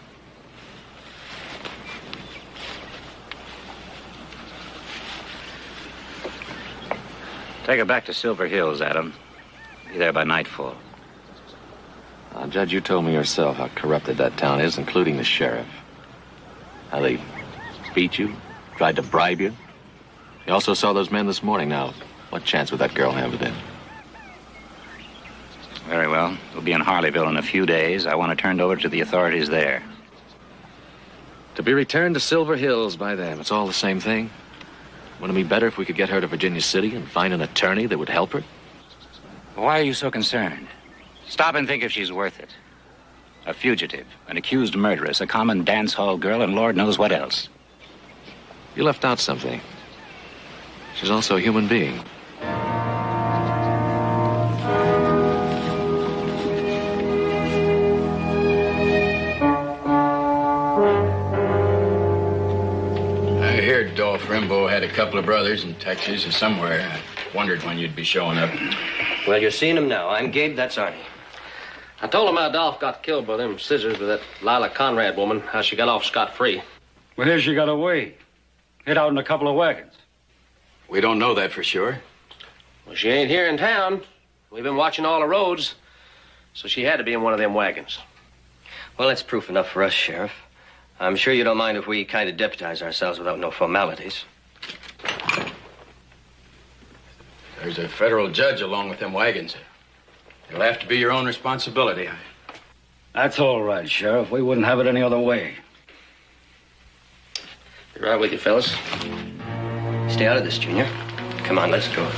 Take her back to Silver Hills, Adam. Be there by nightfall. Judge, you told me yourself how corrupted that town is, including the sheriff. How they beat you, tried to bribe you. You also saw those men this morning. Now, what chance would that girl have with them? Very well. We'll be in Harleyville in a few days. I want her turned over to the authorities there. To be returned to Silver Hills by them. It's all the same thing. Wouldn't it be better if we could get her to Virginia City and find an attorney that would help her? Why are you so concerned? Stop and think if she's worth it. A fugitive, an accused murderess, a common dance hall girl, and Lord knows what else. You left out something. She's also a human being. Well, Frimbo had a couple of brothers in Texas or somewhere. I wondered when you'd be showing up. Well, you're seeing him now. I'm Gabe, that's Arnie. I told him how Dolph got killed by them scissors with that Lila Conrad woman, how she got off scot-free. Well, here she got away. Hid out in a couple of wagons. We don't know that for sure. Well, she ain't here in town. We've been watching all the roads, so she had to be in one of them wagons. Well, that's proof enough for us, Sheriff. I'm sure you don't mind if we kind of deputize ourselves without no formalities. There's a federal judge along with them wagons. It'll have to be your own responsibility. That's all right, Sheriff. We wouldn't have it any other way. Be right with you, fellas. Stay out of this, Junior. Come on, let's go.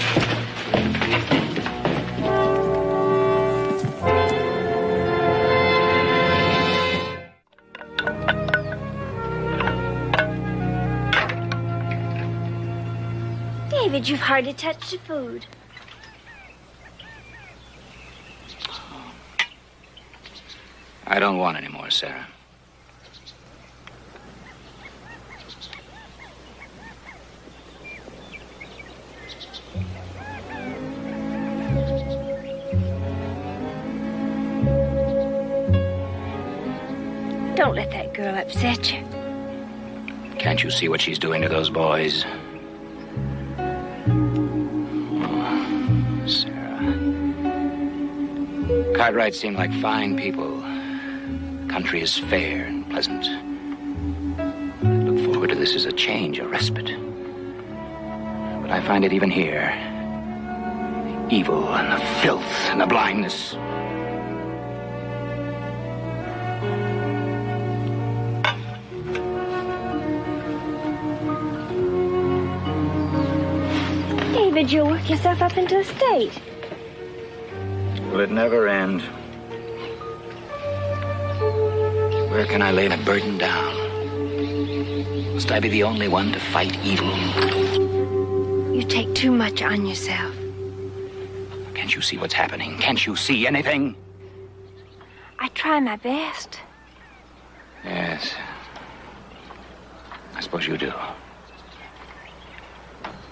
David, you've hardly touched the food. I don't want any more, Sarah. Don't let that girl upset you. Can't you see what she's doing to those boys? Oh, Sarah. Cartwright seemed like fine people. Country is fair and pleasant. I look forward to this as a change, a respite. But I find it even here. The evil and the filth and the blindness. David, you'll work yourself up into a state. Will it never end? Where can I lay the burden down? Must I be the only one to fight evil? You take too much on yourself. Can't you see what's happening? Can't you see anything? I try my best. Yes. I suppose you do.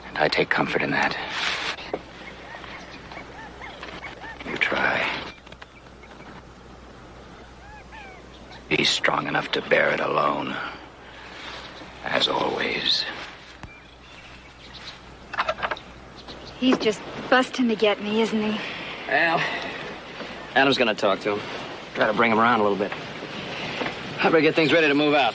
And I take comfort in that. You try. Be strong enough to bear it alone. As always. He's just busting to get me, isn't he? Well, Adam's gonna talk to him. Try to bring him around a little bit. I better get things ready to move out.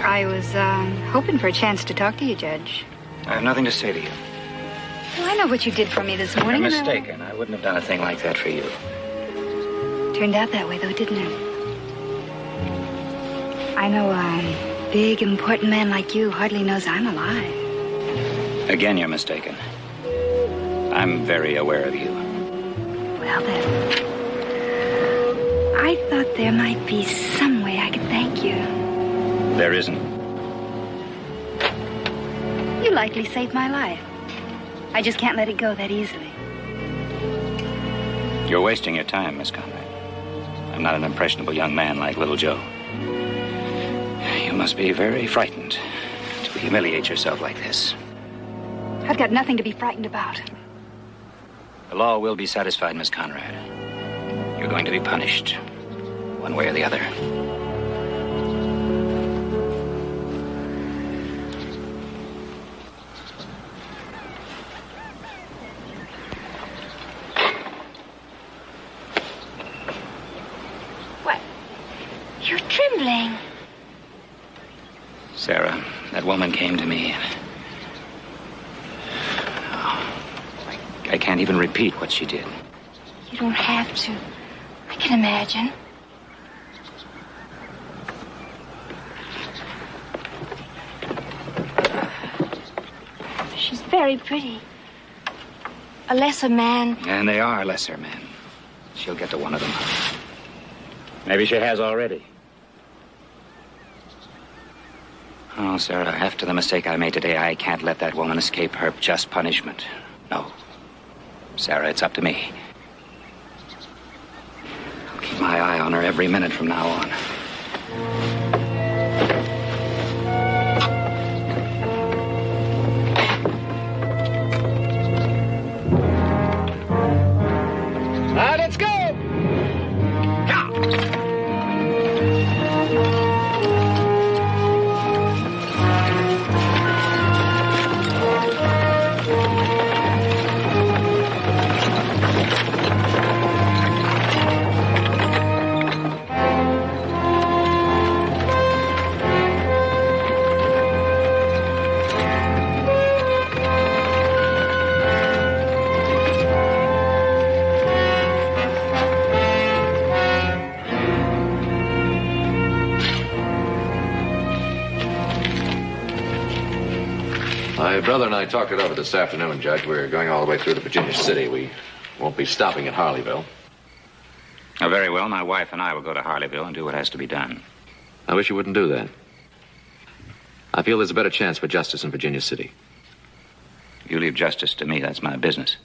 I was hoping for a chance to talk to you, Judge. I have nothing to say to you. Well, I know what you did for me this morning. You're and mistaken. I wouldn't have done a thing like that for you. Turned out that way, though, didn't it? I know a big, important man like you hardly knows I'm alive. Again, you're mistaken. I'm very aware of you. Well, then, I thought there might be some way I could thank you. There isn't. You likely saved my life. I just can't let it go that easily. You're wasting your time, Miss Conrad. I'm not an impressionable young man like Little Joe. You must be very frightened to humiliate yourself like this. I've got nothing to be frightened about. The law will be satisfied, Miss Conrad. You're going to be punished, one way or the other. You're trembling. Sarah, that woman came to me. I can't even repeat what she did. You don't have to. I can imagine. She's very pretty. A lesser man. And they are lesser men. She'll get to one of them. Maybe she has already. Oh, Sarah, after the mistake I made today, I can't let that woman escape her just punishment. No. Sarah, it's up to me. I'll keep my eye on her every minute from now on. Let's go! My brother and I talked it over this afternoon, Judge. We're going all the way through to Virginia City. We won't be stopping at Harleyville. Oh, very well. My wife and I will go to Harleyville and do what has to be done. I wish you wouldn't do that. I feel there's a better chance for justice in Virginia City. You leave justice to me. That's my business.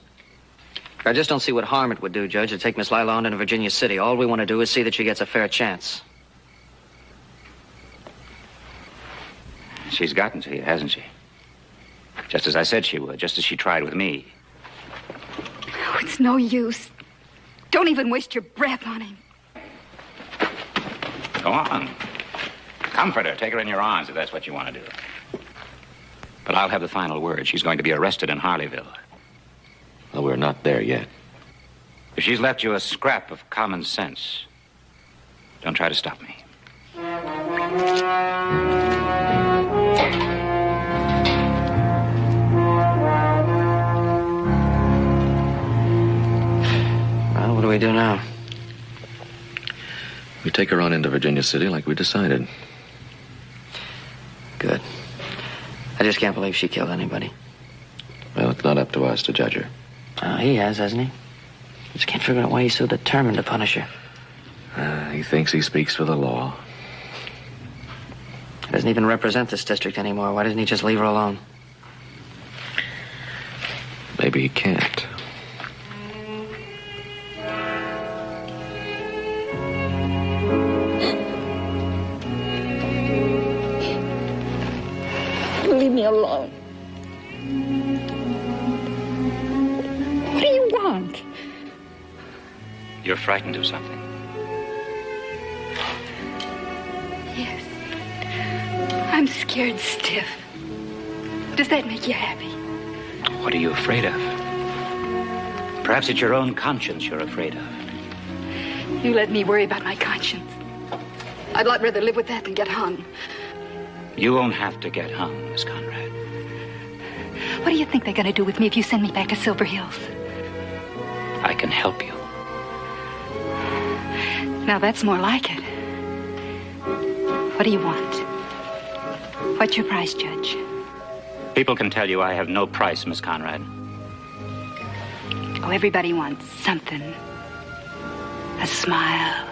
I just don't see what harm it would do, Judge, to take Miss Lila on to Virginia City. All we want to do is see that she gets a fair chance. She's gotten to you, hasn't she? Just as I said she would, just as she tried with me. Oh, it's no use. Don't even waste your breath on him. Go on. Comfort her. Take her in your arms if that's what you want to do. But I'll have the final word. She's going to be arrested in Harleyville. Well, we're not there yet. If she's left you a scrap of common sense, don't try to stop me. Well, what do we do now? We take her on into Virginia City like we decided. Good. I just can't believe she killed anybody. Well, it's not up to us to judge her. He has, hasn't he? Just can't figure out why he's so determined to punish her. He thinks he speaks for the law. He doesn't even represent this district anymore. Why doesn't he just leave her alone? Maybe he can't. Leave me alone. What do you want? You're frightened of something. Yes. I'm scared stiff. Does that make you happy? What are you afraid of? Perhaps it's your own conscience you're afraid of. You let me worry about my conscience. I'd lot rather live with that than get hung. You won't have to get hung, Miss Conrad. What do you think they're going to do with me if you send me back to Silver Hills? I can help you. Now that's more like it. What do you want? What's your price, Judge? People can tell you I have no price, Miss Conrad. Oh, everybody wants something. A smile.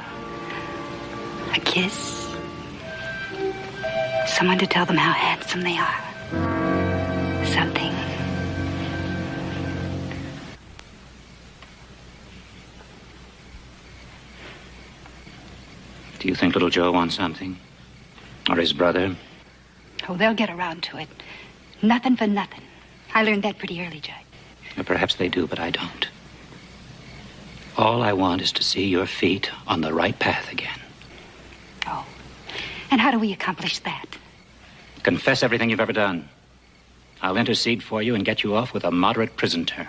A kiss. Someone to tell them how handsome they are. Something. Do you think little Joe wants something? Or his brother? Oh, they'll get around to it. Nothing for nothing. I learned that pretty early, Judge. Or perhaps they do, but I don't. All I want is to see your feet on the right path again. Oh. And how do we accomplish that? Confess everything you've ever done. I'll intercede for you and get you off with a moderate prison term.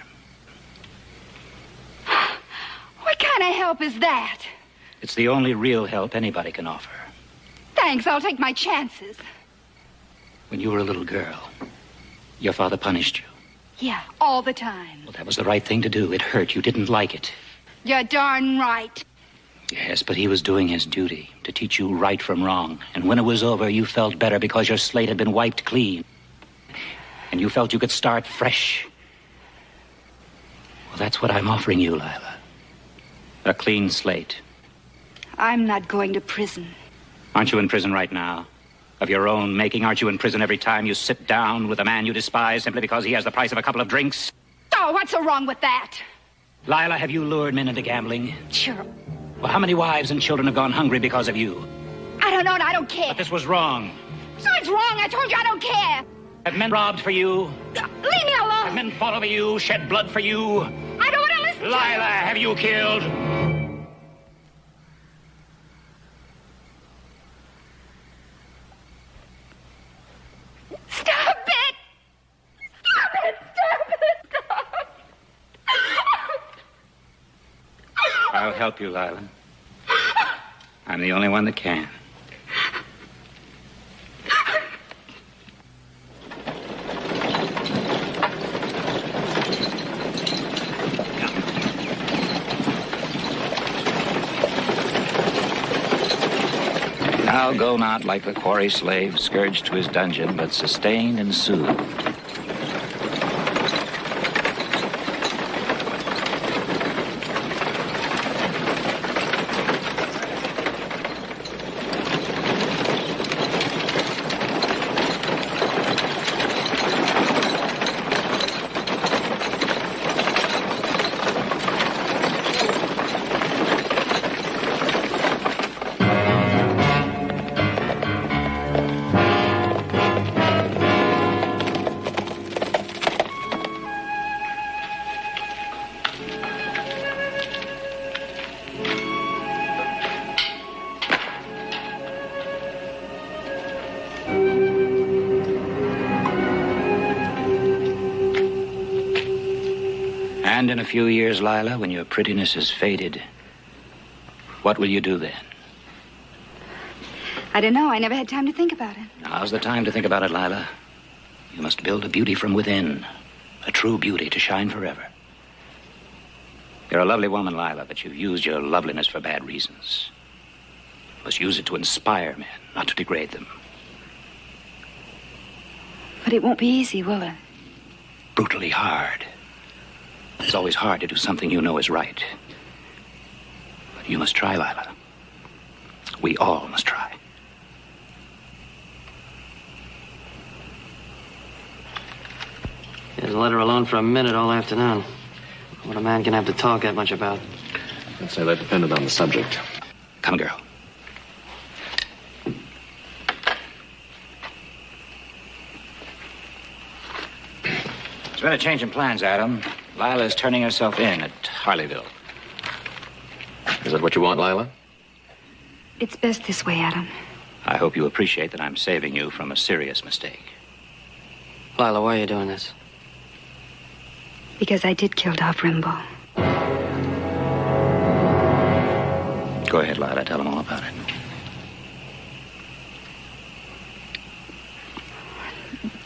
What kind of help is that? It's the only real help anybody can offer. Thanks, I'll take my chances. When you were a little girl, your father punished you. Yeah, all the time. Well, that was the right thing to do. It hurt. You didn't like it. You're darn right. Yes, but he was doing his duty to teach you right from wrong. And when it was over, you felt better because your slate had been wiped clean. And you felt you could start fresh. Well, that's what I'm offering you, Lila. A clean slate. I'm not going to prison. Aren't you in prison right now? Of your own making, aren't you in prison every time you sit down with a man you despise simply because he has the price of a couple of drinks? Oh, what's so wrong with that? Lila, have you lured men into gambling? Sure. Well, how many wives and children have gone hungry because of you? I don't know and I don't care. But this was wrong. So it's wrong. I told you I don't care. Have men robbed for you? Leave me alone. Have men fought over you, shed blood for you? I don't want to listen to Lila, have you killed? Stop it! Stop it! Stop it! Stop! I'll help you, Lila. I'm the only one that can. Now go not like the quarry slave, scourged to his dungeon, but sustained and soothed. And in a few years, Lila, when your prettiness has faded, what will you do then? I don't know. I never had time to think about it. Now's the time to think about it, Lila. You must build a beauty from within, a true beauty to shine forever. You're a lovely woman, Lila, but you've used your loveliness for bad reasons. You must use it to inspire men, not to degrade them. But it won't be easy, will it? Brutally hard. It's always hard to do something you know is right. But you must try, Lila. We all must try. Just let her alone for a minute all afternoon. What a man can have to talk that much about. I'd say that depended on the subject. Come, girl. There's been a change in plans, Adam. Lila's turning herself in at Harleyville. Is that what you want, Lila? It's best this way, Adam. I hope you appreciate that I'm saving you from a serious mistake. Lila, why are you doing this? Because I did kill Dolph Rimbaud. Go ahead, Lila. Tell them all about it.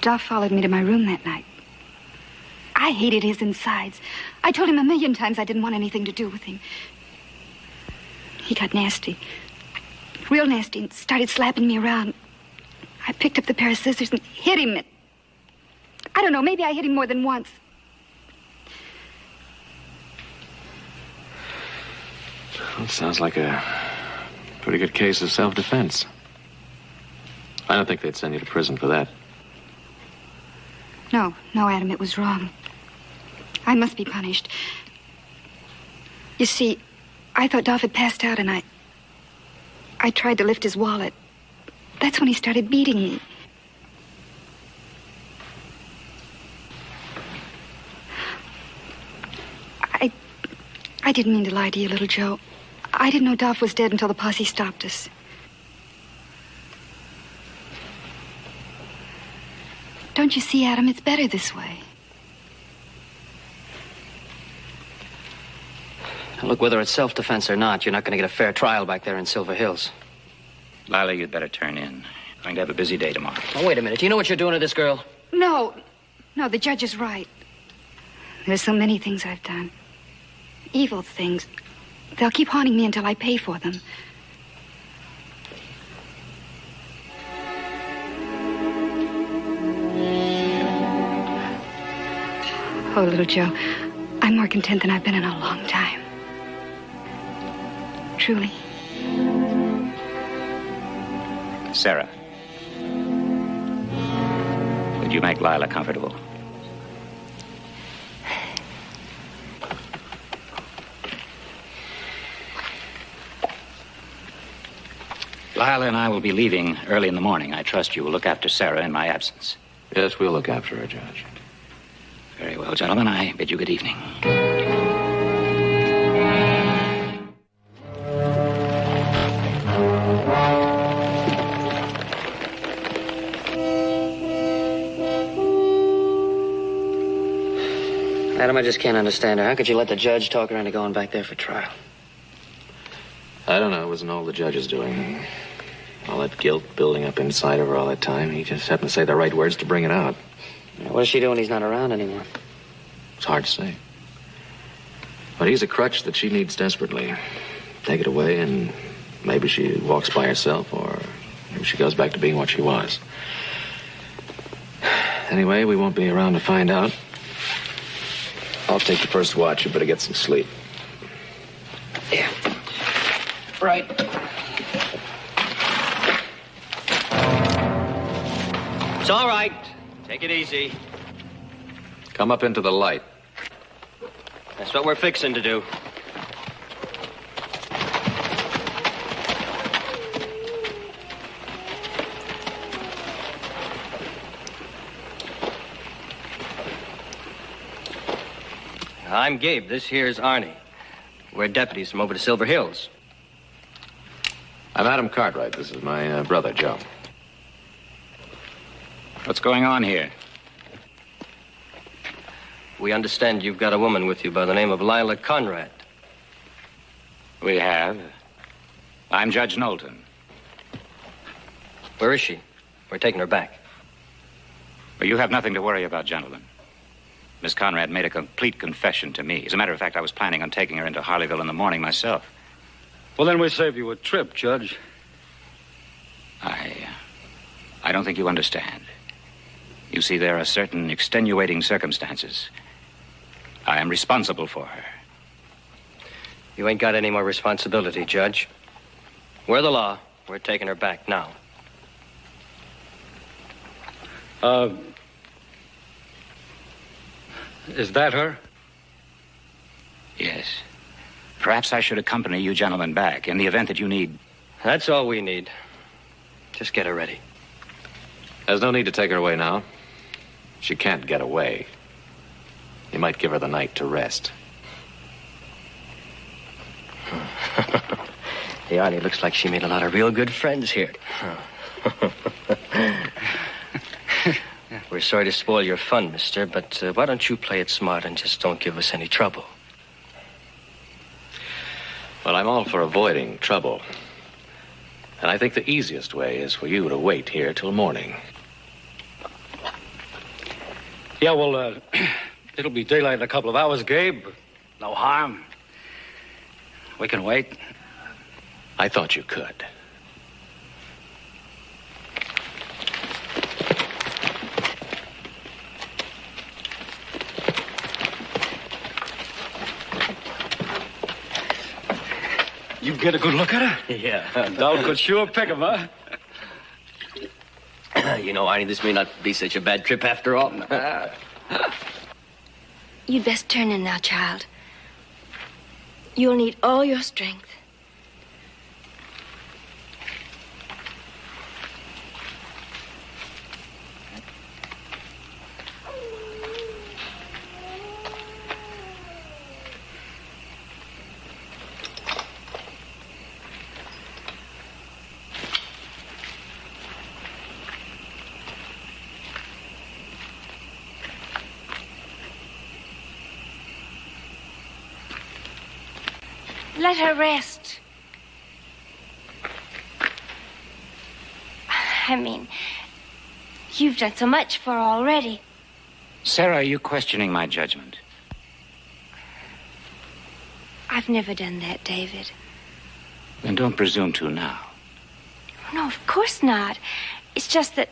Dolph followed me to my room that night. I hated his insides. I told him 1,000,000 times I didn't want anything to do with him. He got nasty. Real nasty, and started slapping me around. I picked up the pair of scissors and hit him. I don't know, maybe I hit him more than once. Well, sounds like a pretty good case of self-defense. I don't think they'd send you to prison for that. No, Adam, it was wrong. I must be punished. You see, I thought Dolph had passed out, and I tried to lift his wallet. That's when he started beating me. I didn't mean to lie to you, little Joe. I didn't know Dolph was dead until the posse stopped us. Don't you see, Adam? It's better this way. Look, whether it's self-defense or not, you're not going to get a fair trial back there in Silver Hills. Lila, you'd better turn in. Going to have a busy day tomorrow. Oh, wait a minute. Do you know what you're doing to this girl? No, the judge is right. There's so many things I've done. Evil things. They'll keep haunting me until I pay for them. Oh, little Joe, I'm more content than I've been in a long time. Truly. Sarah, would you make Lila comfortable? Lila and I will be leaving early in the morning. I trust you will look after Sarah in my absence. Yes, we'll look after her, Judge. Very well, gentlemen. I bid you good evening. Adam, I just can't understand her. How could you let the judge talk her into going back there for trial? I don't know. It wasn't all the judge is doing. All that guilt building up inside of her all that time. He just happened to say the right words to bring it out. What does she do when he's not around anymore? It's hard to say. But he's a crutch that she needs desperately. Take it away and maybe she walks by herself or maybe she goes back to being what she was. Anyway, we won't be around to find out. I'll take the first watch. You better get some sleep. Yeah. Right. It's all right. Take it easy. Come up into the light. That's what we're fixing to do. I'm Gabe. This here's Arnie. We're deputies from over to Silver Hills. I'm Adam Cartwright. This is my brother, Joe. What's going on here? We understand you've got a woman with you by the name of Lila Conrad. We have. I'm Judge Knowlton. Where is she? We're taking her back. Well, you have nothing to worry about, gentlemen. Miss Conrad made a complete confession to me. As a matter of fact, I was planning on taking her into Harleyville in the morning myself. Well, then we save you a trip, Judge. I don't think you understand. You see, there are certain extenuating circumstances. I am responsible for her. You ain't got any more responsibility, Judge. We're the law. We're taking her back now. Is that her? Yes. Perhaps I should accompany you gentlemen back in the event that you need... That's all we need. Just get her ready. There's no need to take her away now. She can't get away. You might give her the night to rest. Hey, Arnie, looks like she made a lot of real good friends here. We're sorry to spoil your fun, mister, but why don't you play it smart and just don't give us any trouble? Well, I'm all for avoiding trouble. And I think the easiest way is for you to wait here till morning. Yeah, well, it'll be daylight in a couple of hours, Gabe. No harm. We can wait. I thought you could. You get a good look at her? Yeah. Dowd could sure pick him, huh? You know, Arnie, this may not be such a bad trip after all. You'd best turn in now, child. You'll need all your strength. Let her rest. I mean, you've done so much for her already. Sarah, are you questioning my judgment? I've never done that, David. Then don't presume to now. No, of course not. It's just that...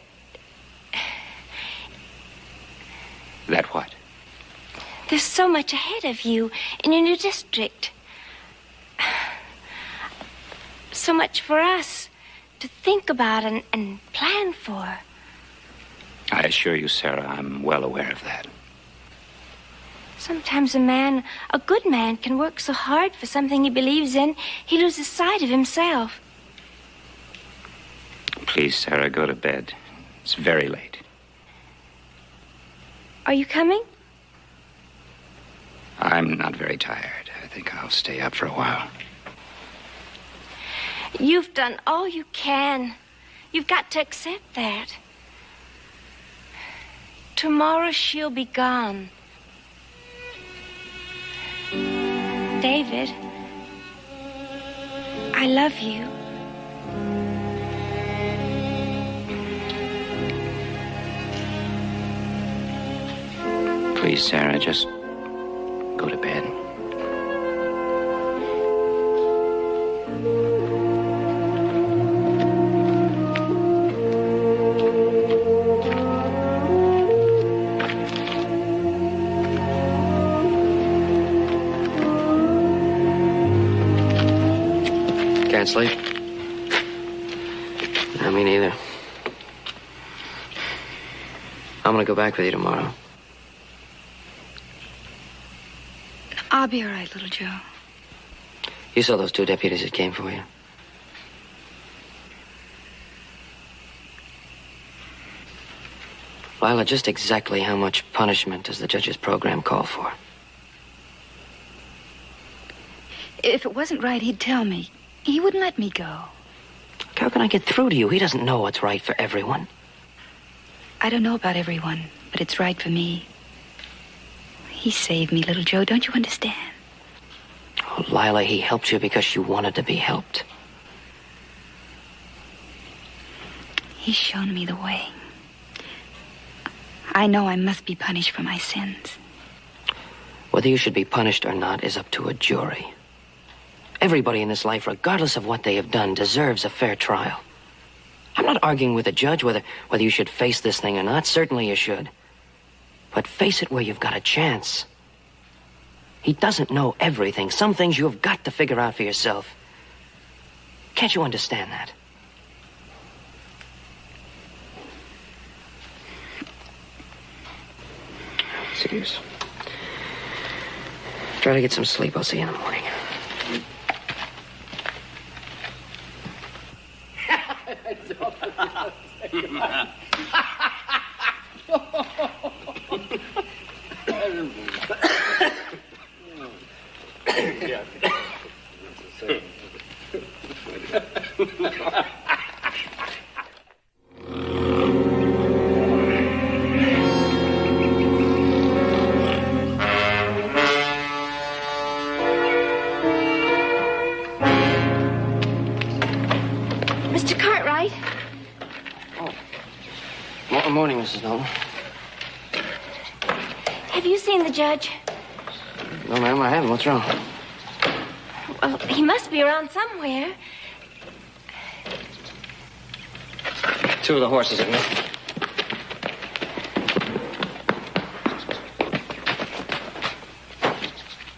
That what? There's so much ahead of you in your new district. So much for us to think about and plan for. I assure you, Sarah, I'm well aware of that. Sometimes a good man, can work so hard for something he believes in, he loses sight of himself. Please, Sarah, go to bed. It's very late. Are you coming? I'm not very tired. I think I'll stay up for a while. You've done all you can. You've got to accept that. Tomorrow she'll be gone. David, I love you. Please, Sarah, just go to bed. Can't sleep? No, me neither. I'm gonna go back with you tomorrow. I'll be all right, little Joe. You saw those 2 deputies that came for you. Lila, just exactly how much punishment does the judge's program call for? If it wasn't right, he'd tell me. He wouldn't let me go. How can I get through to you? He doesn't know what's right for everyone. I don't know about everyone, but it's right for me. He saved me, little Joe. Don't you understand? Oh, Lila, he helped you because you wanted to be helped. He's shown me the way. I know I must be punished for my sins. Whether you should be punished or not is up to a jury. Everybody in this life, regardless of what they have done, deserves a fair trial. I'm not arguing with a judge whether you should face this thing or not. Certainly you should. But face it where you've got a chance. He doesn't know everything. Some things you've got to figure out for yourself. Can't you understand that? Serious. Try to get some sleep. I'll see you in the morning. Mr. Cartwright? Morning, Mrs. Nolan. Have you seen the judge? No, ma'am, I haven't. What's wrong? Well, he must be around somewhere. 2 of the horses at me.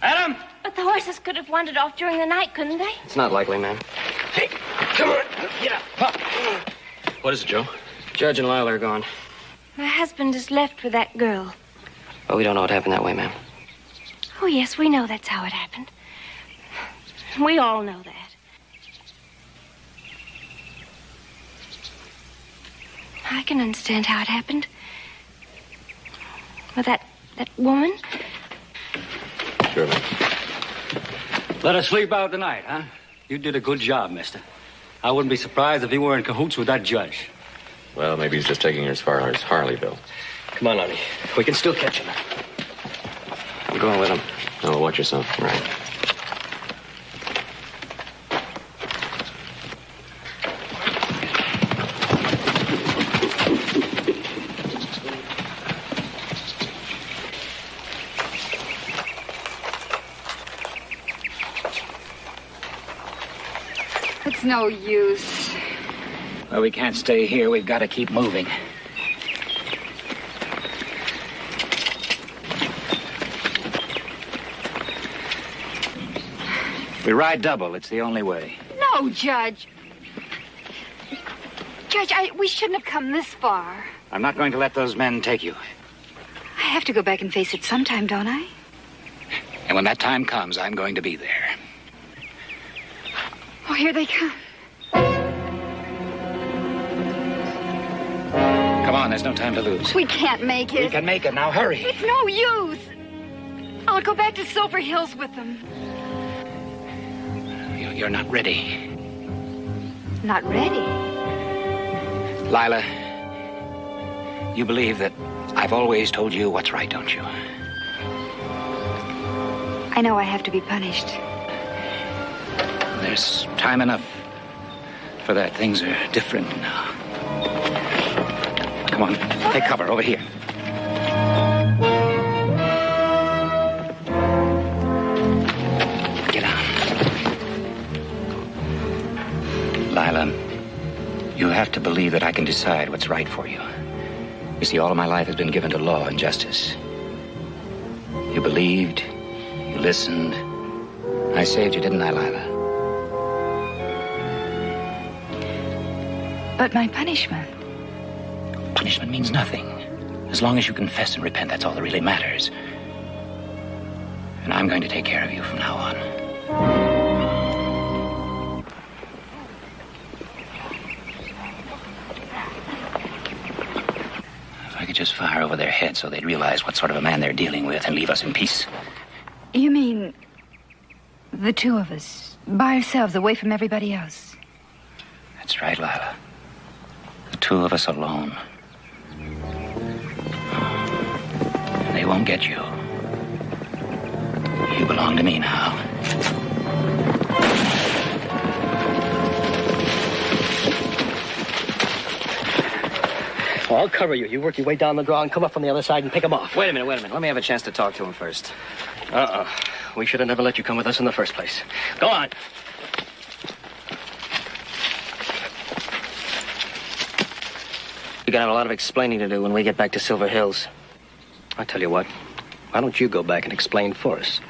Adam! But the horses could have wandered off during the night, couldn't they? It's not likely, ma'am. Hey, come on. Get up. What is it, Joe? Judge and Lila are gone. My husband is left with that girl. But we don't know what happened that way, ma'am. Oh, yes, we know that's how it happened. We all know that. I can understand how it happened. With that woman. Surely. Let us sleep out the night, huh? You did a good job, mister. I wouldn't be surprised if he were in cahoots with that judge. Well, maybe he's just taking her as far as Harleyville. Come on, honey. We can still catch him. I'm going with him. Oh, watch yourself. Right. no use. Well, we can't stay here. We've got to keep moving. We ride double. It's the only way. No, Judge. Judge, we shouldn't have come this far. I'm not going to let those men take you. I have to go back and face it sometime, don't I? And when that time comes, I'm going to be there. Oh, here they come. Come on, there's no time to lose. We can't make it. We can make it. Now, hurry. It's no use. I'll go back to Silver Hills with them. You're not ready. Not ready? Lila, you believe that I've always told you what's right, don't you? I know I have to be punished. There's time enough for that. Things are different now. Come on, take cover over here. Get down. Lila, you have to believe that I can decide what's right for you. You see, all of my life has been given to law and justice. You believed, you listened. I saved you, didn't I, Lila? But my punishment? Punishment means nothing. As long as you confess and repent, that's all that really matters. And I'm going to take care of you from now on. If I could just fire over their heads so they'd realize what sort of a man they're dealing with and leave us in peace. You mean the two of us, by ourselves, away from everybody else? That's right, Lila. The two of us alone. They won't get you. You belong to me now. Oh, I'll cover you. You work your way down the draw and come up from the other side and pick him off. Wait a minute. Let me have a chance to talk to him first. We should have never let you come with us in the first place. Go on. You're gonna have a lot of explaining to do when we get back to Silver Hills. I tell you what, why don't you go back and explain for us?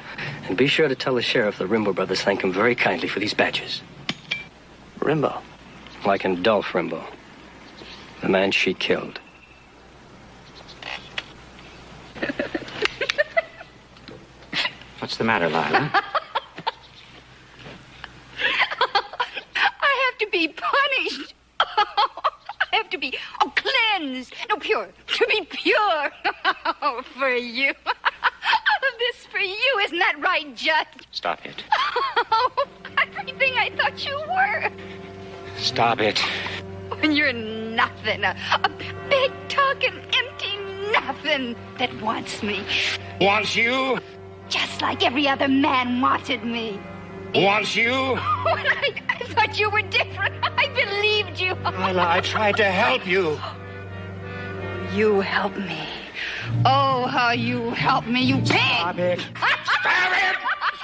And be sure to tell the sheriff the Rimbaud brothers thank him very kindly for these badges. Rimbaud? Like in Dolph Rimbaud. The man she killed. What's the matter, Lila? I have to be punished. I have to be, cleansed. No, pure. To be pure. Oh, for you. All of this for you. Isn't that right, Judge? Stop it. Oh, everything I thought you were. Stop it. When you're nothing. A big talking, empty nothing that wants me. Wants you? Just like every other man wanted me. Wants you? I thought you were different. I believed you. Lila, I tried to help you. You helped me. Oh, how you helped me, you pig! Stop it. Stop it!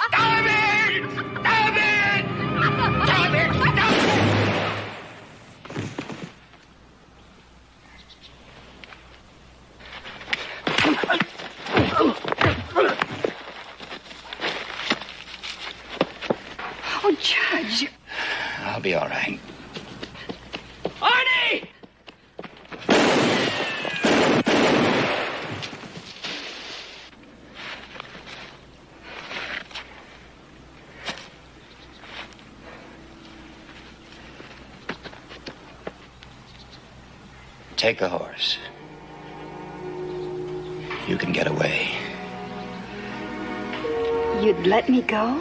Stop it! Stop it! Stop it! Stop it! Oh, Judge. I'll be all right. Arnie! Take the horse. You can get away. You'd let me go?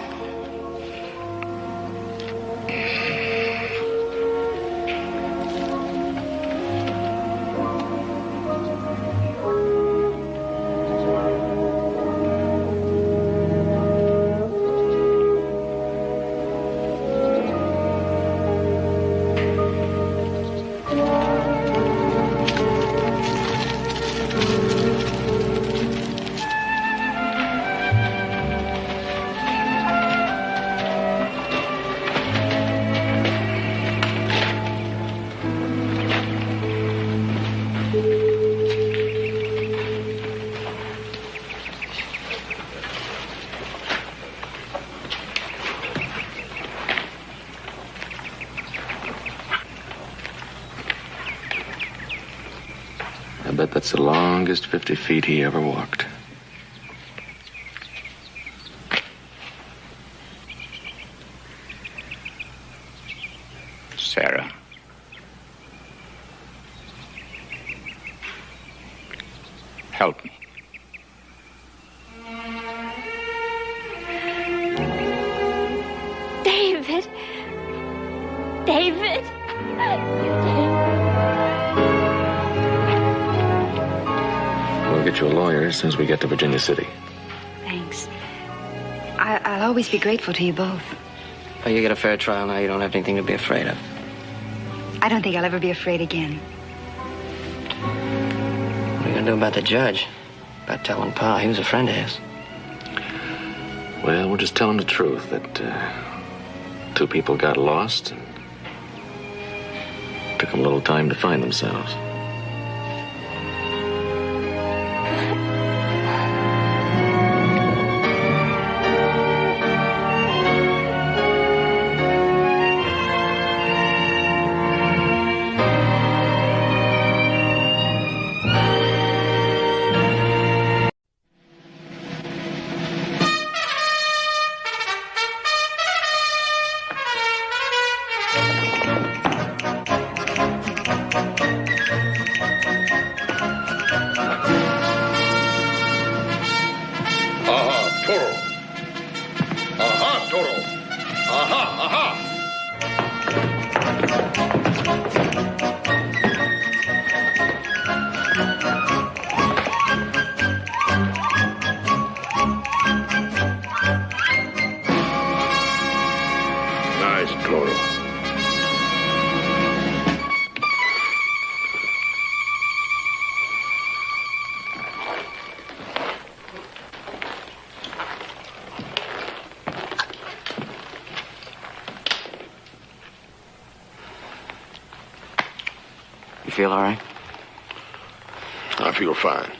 bet that's the longest 50 feet he ever walked. Sarah. Help me. David. David. We'll get you a lawyer as soon as we get to Virginia City. Thanks. I'll always be grateful to you both. Oh, you get a fair trial now. You don't have anything to be afraid of. I don't think I'll ever be afraid again. What are you going to do about the judge? About telling Pa he was a friend of his? Well, we're just telling the truth that two people got lost and took them a little time to find themselves. Feel all right? I feel fine.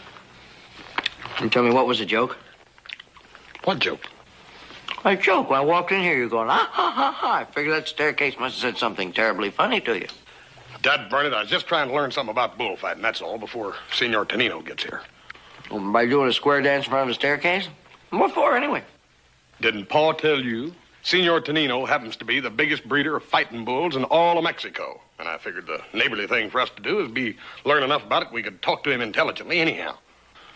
And tell me, what was the joke? What joke? A joke. When I walked in here, you're going, ha, ha, ha, ha. I figured that staircase must have said something terribly funny to you. Dad Burnett, I was just trying to learn something about bullfighting, that's all, before Senor Tonino gets here. Well, by doing a square dance in front of a staircase? What for, anyway? Didn't Pa tell you? Senor Tonino happens to be the biggest breeder of fighting bulls in all of Mexico. And I figured the neighborly thing for us to do is learn enough about it we could talk to him intelligently anyhow.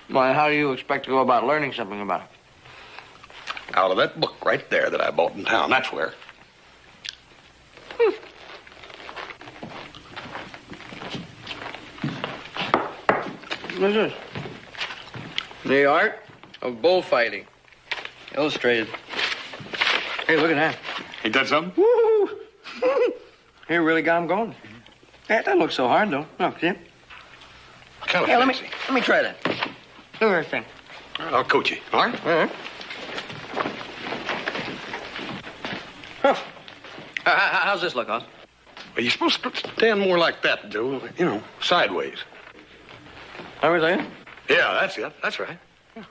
Well, how do you expect to go about learning something about it? Out of that book right there that I bought in town, that's where. What's this? The Art of Bullfighting. Illustrated. Hey, look at that. Ain't that something? Woo! He really got him going. That doesn't look so hard, though. Look, see? Kind of let fancy. me try that. Look at that thing. All right, I'll coach you. All right? All right. Huh. How's this look, Hoss? Well, you're supposed to stand more like that, Joe. You know, sideways. How was that? Yeah, that's it. That's right. Yeah.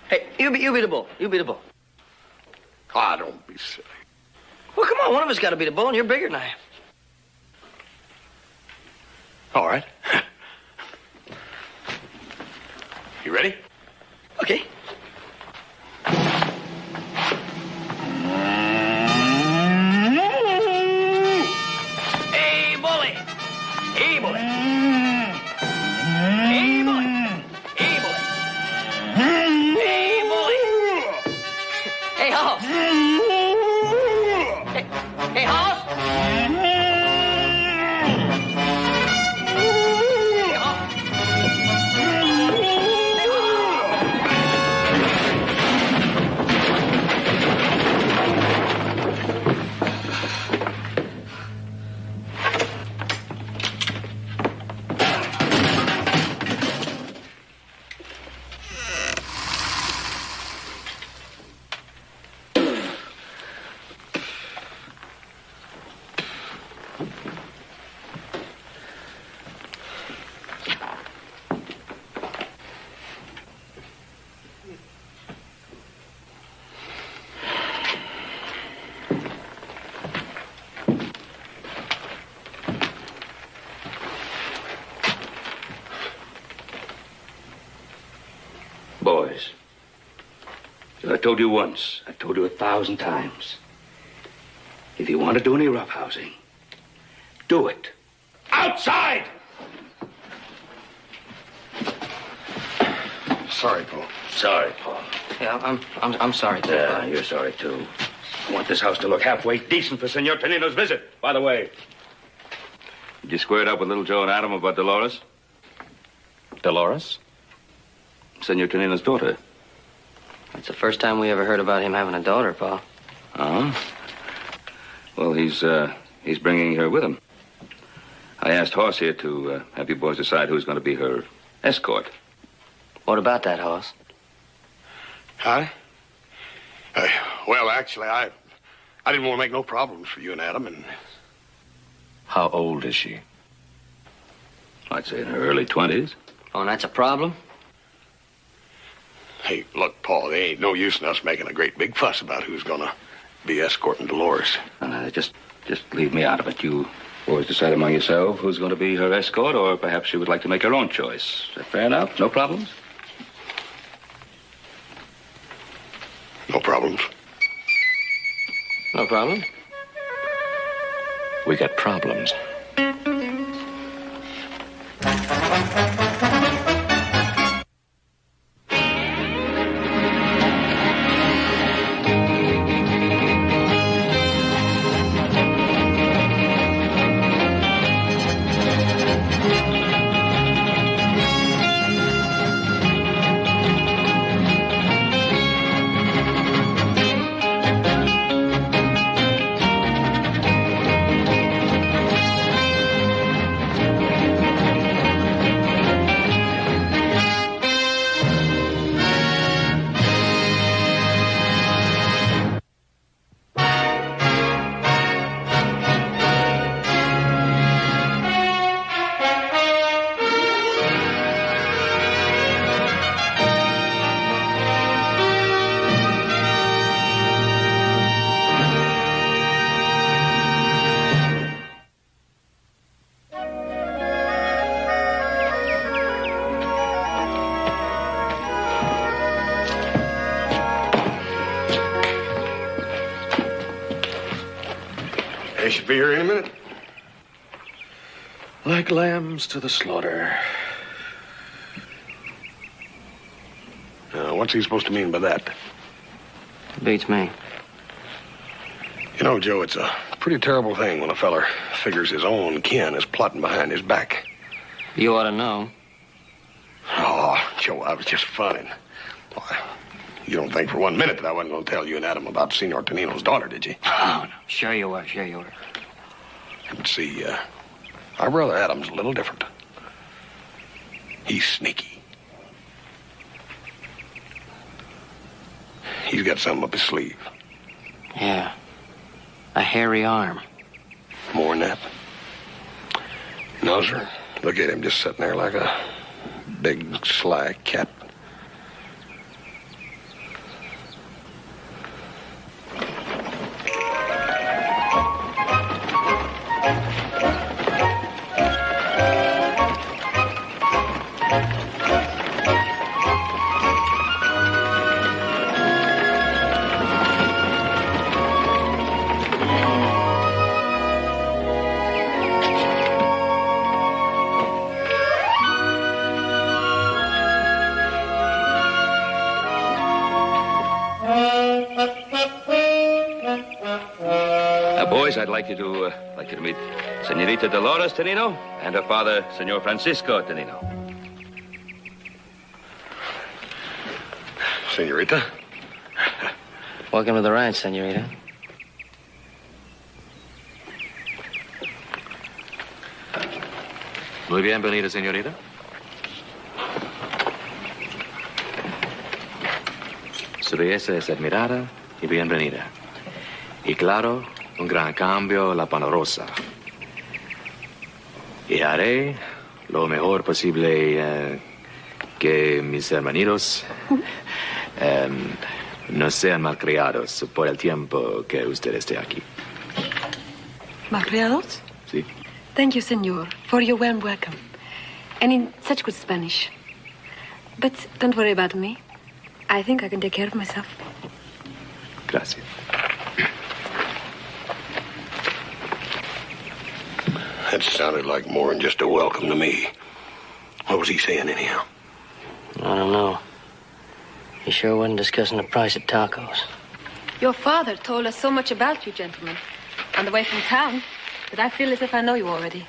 Hey, you be the bull. You be the bull. Ah, don't be silly. Well, come on. One of us got to be the bull, and you're bigger than I am. All right. You ready? Okay. Hey, bully. Hey, bully. Hey, bully. Hey, bully. Hey, bully. Hey, Hoss. Hey, Hoss. I told you once. I've told you 1,000 times. If you want to do any roughhousing, do it. Outside! Sorry, Paul. Sorry, Paul. Yeah, I'm sorry, too. Yeah, you're sorry, too. I want this house to look halfway decent for Senor Tonino's visit. By the way, did you square it up with little Joe and Adam about Dolores? Dolores? Senor Tonino's daughter. It's the first time we ever heard about him having a daughter, Pa. Oh? Well, he's bringing her with him. I asked Hoss here to have you boys decide who's going to be her escort. What about that, Hoss? Huh? Well, actually, I didn't want to make no problems for you and Adam, and... How old is she? I'd say in her early 20s. Oh, and that's a problem? Hey, look, Paul, there ain't no use in us making a great big fuss about who's gonna be escorting Dolores. Just leave me out of it. You boys decide among yourself who's going to be her escort, or perhaps she would like to make her own choice. Is that fair enough? No problems? No problems. No problem. We got problems. They should be here any minute. Like lambs to the slaughter. What's he supposed to mean by that? Beats me. You know, Joe, it's a pretty terrible thing when a feller figures his own kin is plotting behind his back. You ought to know. Oh, Joe, I was just funning. Why, you don't think for 1 minute that I wasn't going to tell you and Adam about Senor Tonino's daughter, did you? Oh, no. Sure you were. But see, our brother Adam's a little different. He's sneaky. He's got something up his sleeve. Yeah. A hairy arm. More than that. No, sir. Look at him just sitting there like a big, sly cat. Boys, I'd like you to meet Senorita Dolores Tonino and her father, Senor Francisco Tonino. Senorita? Welcome to the ranch, Senorita. Muy bienvenida, señorita. Su belleza es admirada y bienvenida. Y claro, un gran cambio la panorosa. Y haré lo mejor posible que mis hermanitos no sean malcriados por el tiempo que usted esté aquí. ¿Malcriados? Sí. Thank you, senor, for your warm welcome. And in such good Spanish. But don't worry about me. I think I can take care of myself. Gracias. That sounded like more than just a welcome to me. What was he saying, anyhow? I don't know. He sure wasn't discussing the price of tacos. Your father told us so much about you, gentlemen, on the way from town, that I feel as if I know you already.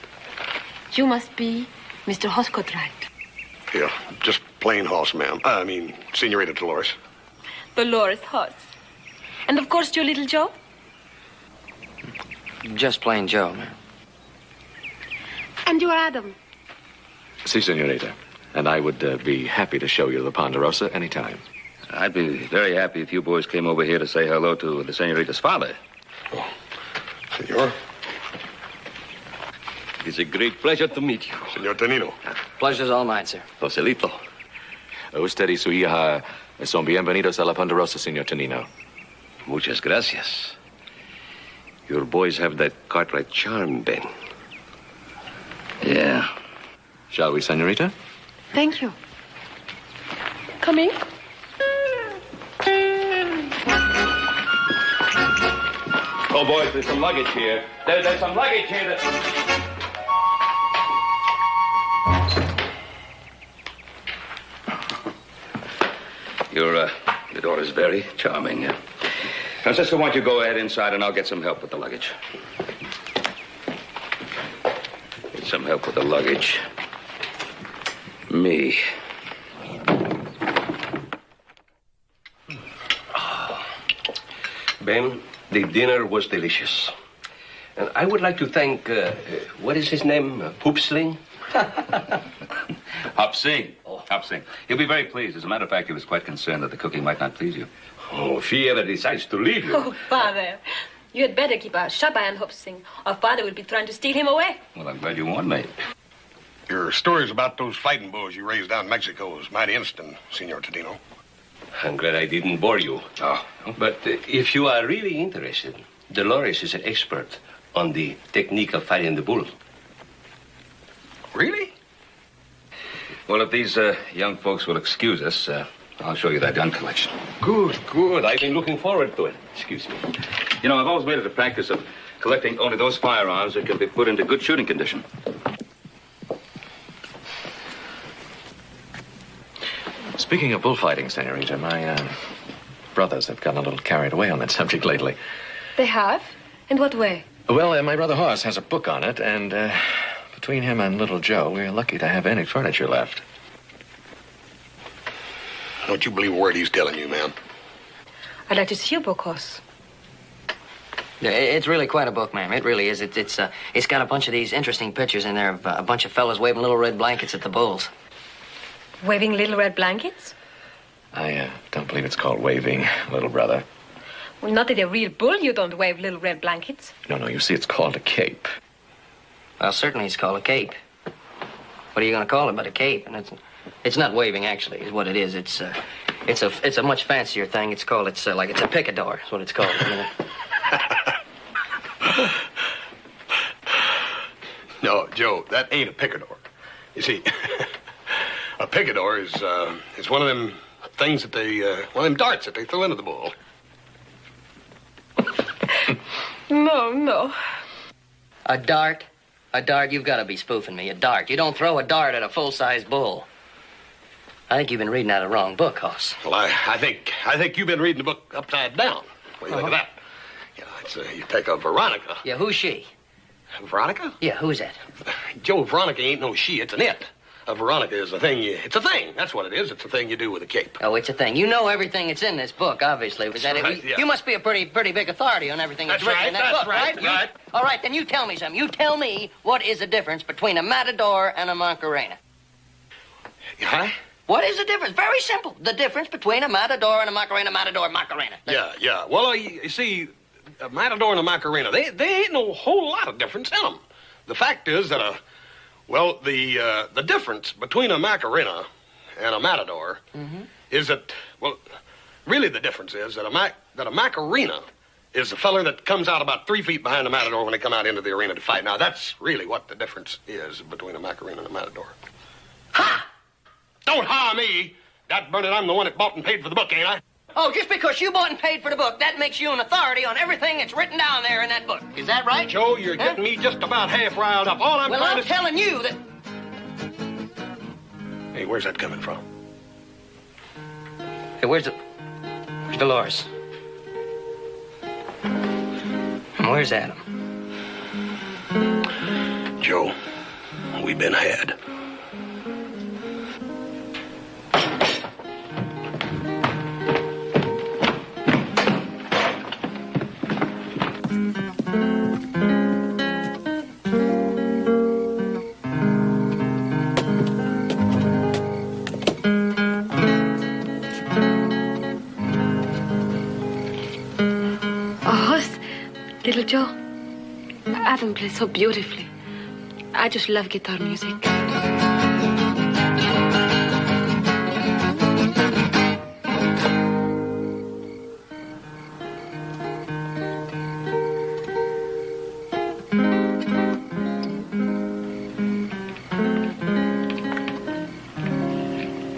You must be Mr. Hoscotright. Yeah, just plain Hoss, ma'am. I mean, Senorita Dolores. Dolores Hoss. And of course, your little Joe? Just plain Joe, man. And you are Adam. Si, senorita. And I would be happy to show you the Ponderosa anytime. I'd be very happy if you boys came over here to say hello to the senorita's father. Oh, senor. It's a great pleasure to meet you. Senor Tonino. Pleasure's all mine, sir. Joselito. Usted y su hija son bienvenidos a la Ponderosa, Senor Tonino. Muchas gracias. Your boys have that Cartwright charm, Ben. Yeah. Shall we, senorita? Thank you. Come in. Oh, boys, there's some luggage here. There's some luggage here that... Your daughter's very charming. Francisco, why don't you go ahead inside and I'll get some help with the luggage. Get some help with the luggage. Me. Ben, the dinner was delicious. And I would like to thank, what is his name? Poop Sling? Hop Sing. Hop Sing. He'll be very pleased. As a matter of fact, he was quite concerned that the cooking might not please you. Oh, if he ever decides to leave you. Oh, Father. You had better keep a sharp eye on Hopsing, or Father will be trying to steal him away. Well, I'm glad you warned me. Your stories about those fighting bulls you raised down in Mexico is mighty interesting, Senor Tadino. I'm glad I didn't bore you. Oh. But if you are really interested, Dolores is an expert on the technique of fighting the bull. Really? Well, if these young folks will excuse us, I'll show you that gun collection. Good, good. I've been looking forward to it. Excuse me. You know, I've always made it a practice of collecting only those firearms that can be put into good shooting condition. Speaking of bullfighting, senorita, my brothers have gotten a little carried away on that subject lately. They have? In what way? Well, my brother Horace has a book on it, and between him and little Joe, we're lucky to have any furniture left. Don't you believe a word he's telling you, ma'am? I'd like to see your book, Hoss. Yeah, it's really quite a book, ma'am. It really is. It's got a bunch of these interesting pictures in there of a bunch of fellas waving little red blankets at the bulls. Waving little red blankets? I don't believe it's called waving, little brother. Well, not at a real bull you don't wave little red blankets. No, you see, it's called a cape. Well, certainly it's called a cape. What are you going to call it but a cape? And it's not waving, actually, is what it is. It's a much fancier thing. It's a picador, is what it's called. You know? No, Joe, that ain't a picador. You see, a picador is one of them things that one of them darts that they throw into the bull. No. A dart? A dart? You've got to be spoofing me. A dart. You don't throw a dart at a full-size bull. I think you've been reading out of the wrong book, Hoss. Well, I think you've been reading the book upside down. What do you think of that? You know, you take a Veronica. Yeah, who's she? Veronica? Yeah, who's that? Joe, Veronica ain't no she, it's an it. A Veronica is a thing it's a thing. That's what it is. It's a thing you do with a cape. Oh, it's a thing. You know everything that's in this book, obviously. That's right, yeah. You must be a pretty big authority on everything that's written in that book, right? Right. All right, then you tell me something. You tell me what is the difference between a matador and a Macarena. Yeah? What is the difference? Very simple. The difference between a matador and a Macarena, matador, Macarena. Yeah. Well, you see, a matador and a Macarena, they ain't no whole lot of difference in them. The fact is that the difference between a Macarena and a matador is that, well, really the difference is that a Macarena is the feller that comes out about 3 feet behind the matador when they come out into the arena to fight. Now, that's really what the difference is between a Macarena and a matador. Ha! Don't ha me! That Bernard, I'm the one that bought and paid for the book, ain't I? Oh, just because you bought and paid for the book, that makes you an authority on everything that's written down there in that book. Is that right? Joe, you're getting me just about half riled up. All I'm Well, trying I'm to... telling you that... Hey, where's that coming from? Hey, where's Dolores? And where's Adam? Joe, we've been had. Little Joe, Adam plays so beautifully. I just love guitar music.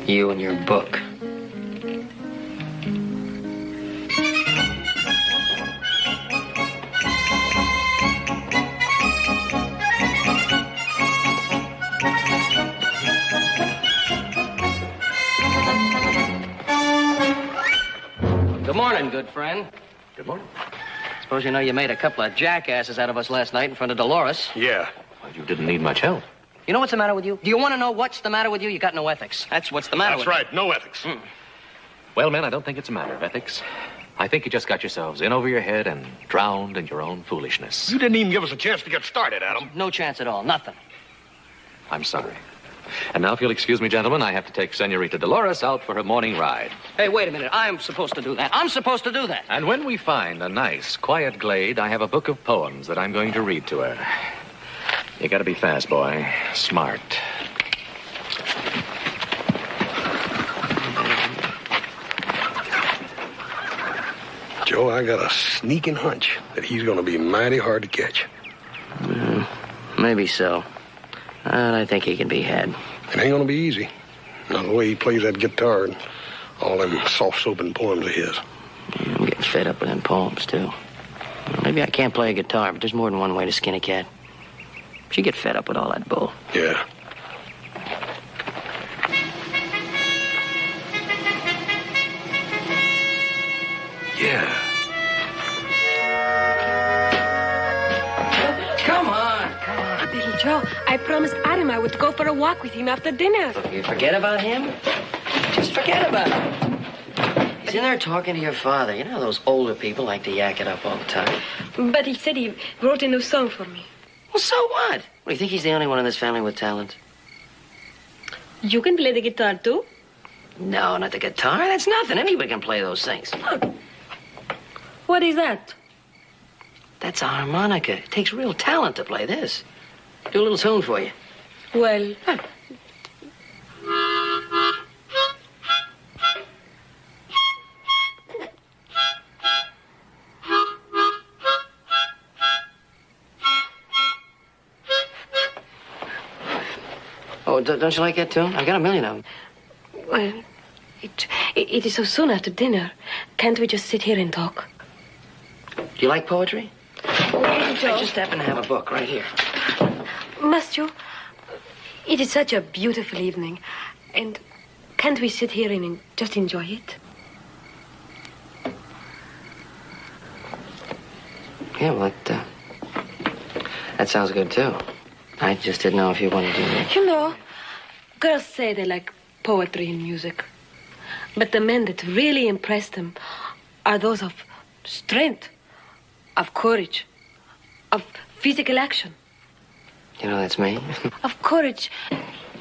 You and your book. Good morning, good friend. Good morning. Suppose you know you made a couple of jackasses out of us last night in front of Dolores. Yeah. Well, you didn't need much help. You know what's the matter with you? Do you want to know what's the matter with you? You got no ethics. That's what's the matter That's with right, no ethics. Well, men, I don't think it's a matter of ethics. I think you just got yourselves in over your head and drowned in your own foolishness. You didn't even give us a chance to get started, Adam. No chance at all. Nothing. I'm sorry. And now, if you'll excuse me, gentlemen, I have to take Senorita Dolores out for her morning ride. Hey, wait a minute. I'm supposed to do that. I'm supposed to do that. And when we find a nice, quiet glade, I have a book of poems that I'm going to read to her. You gotta be fast, boy. Smart. Joe, I got a sneaking hunch that he's gonna be mighty hard to catch. Maybe so. I think he can be had. It ain't gonna be easy. Not the way he plays that guitar and all them soft-soaping poems of his. Yeah, I'm getting fed up with them poems, too. Maybe I can't play a guitar, but there's more than one way to skin a cat. She get fed up with all that bull. Yeah. Yeah. Come on. Little Joe, I promised Adam I would go for a walk with him after dinner. You forget about him? Just forget about him. He's in there talking to your father. You know those older people like to yak it up all the time. But he said he wrote a new song for me. Well, so what? What, do you think he's the only one in this family with talent? You can play the guitar, too? No, not the guitar. That's nothing. Anybody can play those things. What is that? That's a harmonica. It takes real talent to play this. Do a little tune for you. Well... Oh, don't you like that tune? I've got a million of them. Well, it is so soon after dinner. Can't we just sit here and talk? Do you like poetry? Little Joe. I just happen to have a book right here. Must you? It is such a beautiful evening. And can't we sit here and just enjoy it? Yeah, well, that sounds good, too. I just didn't know if you wanted to do that. You know, girls say they like poetry and music. But the men that really impress them are those of strength, of courage, of physical action. You know, that's me. Of courage,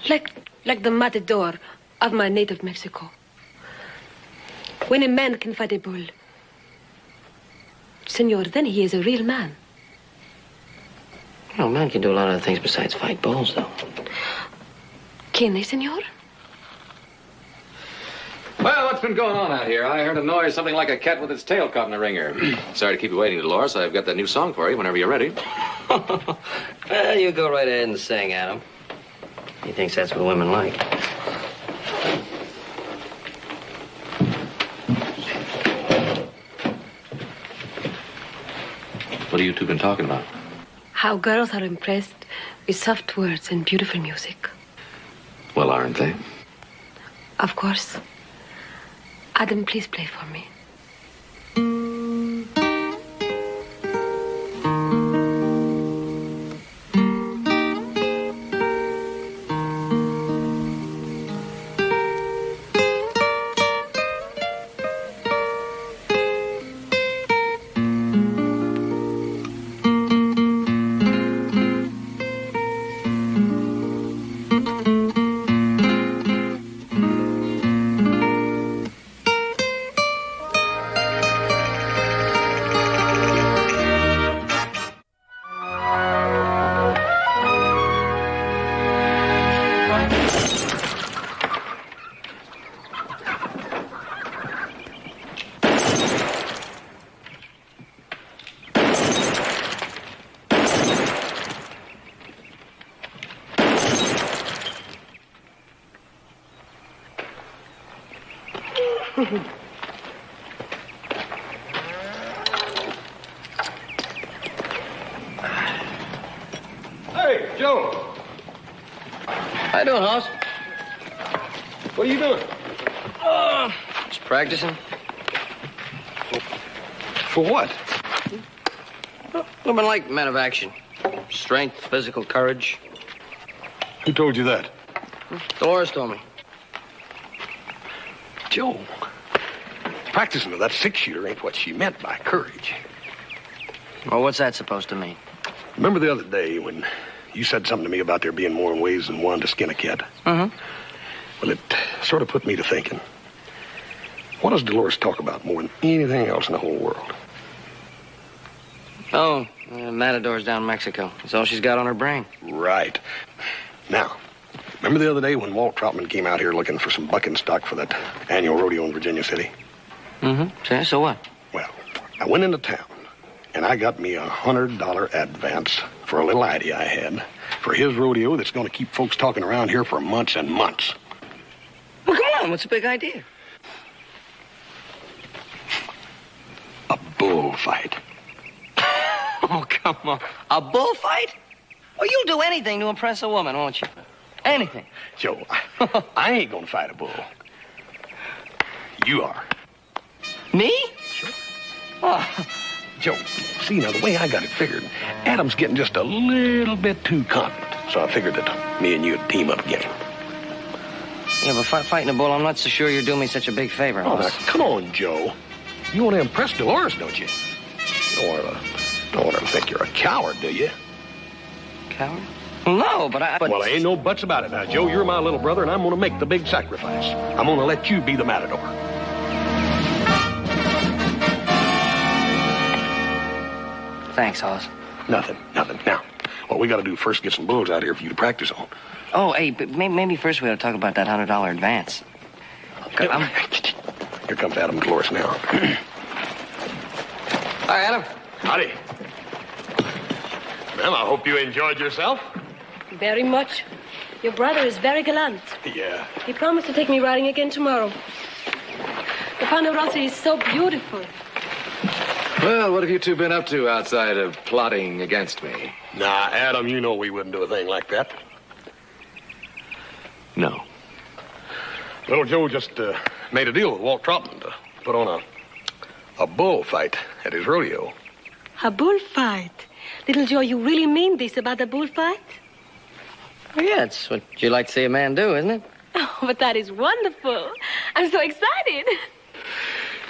like the matador of my native Mexico. When a man can fight a bull, senor, then he is a real man. You know, man can do a lot of things besides fight bulls, though. Can they, senor? Well, what's been going on out here? I heard a noise, something like a cat with its tail caught in a ringer. Sorry to keep you waiting, Dolores. I've got that new song for you whenever you're ready. Well, you go right ahead and sing, Adam. He thinks that's what women like. What have you two been talking about? How girls are impressed with soft words and beautiful music. Well, aren't they? Of course. Adam, please play for me. Hey, Joe. How you doing, Hoss? What are you doing? Just practicing. For what? Women like men of action. Strength, physical courage. Who told you that? Dolores told me. Joe, practicing with that six-shooter ain't what she meant by courage. Well, what's that supposed to mean? Remember the other day when you said something to me about there being more ways than one to skin a cat? Mm-hmm. Well, it sort of put me to thinking. What does Dolores talk about more than anything else in the whole world? Oh, matadors down in Mexico. That's all she's got on her brain. Right. Now, remember the other day when Walt Troutman came out here looking for some bucking stock for that annual rodeo in Virginia City? Mm-hmm. So what? Well, I went into town, and I got me $100 advance for a little idea I had for his rodeo that's going to keep folks talking around here for months and months. Well, come on. What's the big idea? A bullfight. Oh, come on. A bullfight? Well, you'll do anything to impress a woman, won't you? Anything. Joe, I ain't going to fight a bull. You are. Me? Sure. Oh. Joe, see, now, the way I got it figured, Adam's getting just a little bit too confident. So I figured that me and you'd team up against him. Yeah, but fighting a bull, I'm not so sure you're doing me such a big favor. Oh, now, come on, Joe. You want to impress Dolores, don't you? You don't want her to think you're a coward, do you? Coward? No, but Well, there ain't no buts about it. Now, Joe, you're my little brother, and I'm going to make the big sacrifice. I'm going to let you be the matador. Thanks, Hoss. Nothing. Now, what we got to do first, get some bulls out here for you to practice on. Oh, hey, but maybe first we ought to talk about that $100 advance. Here comes Adam and Dolores now. Hi, Adam. Howdy. Well, I hope you enjoyed yourself. Very much. Your brother is very gallant. Yeah. He promised to take me riding again tomorrow. The Ponderosa is so beautiful. Well, what have you two been up to outside of plotting against me? Nah, Adam, you know we wouldn't do a thing like that. No. Little Joe just made a deal with Walt Troutman to put on a bullfight at his rodeo. A bullfight? Little Joe, you really mean this about the bullfight? Oh, yeah, it's what you like to see a man do, isn't it? Oh, but that is wonderful. I'm so excited.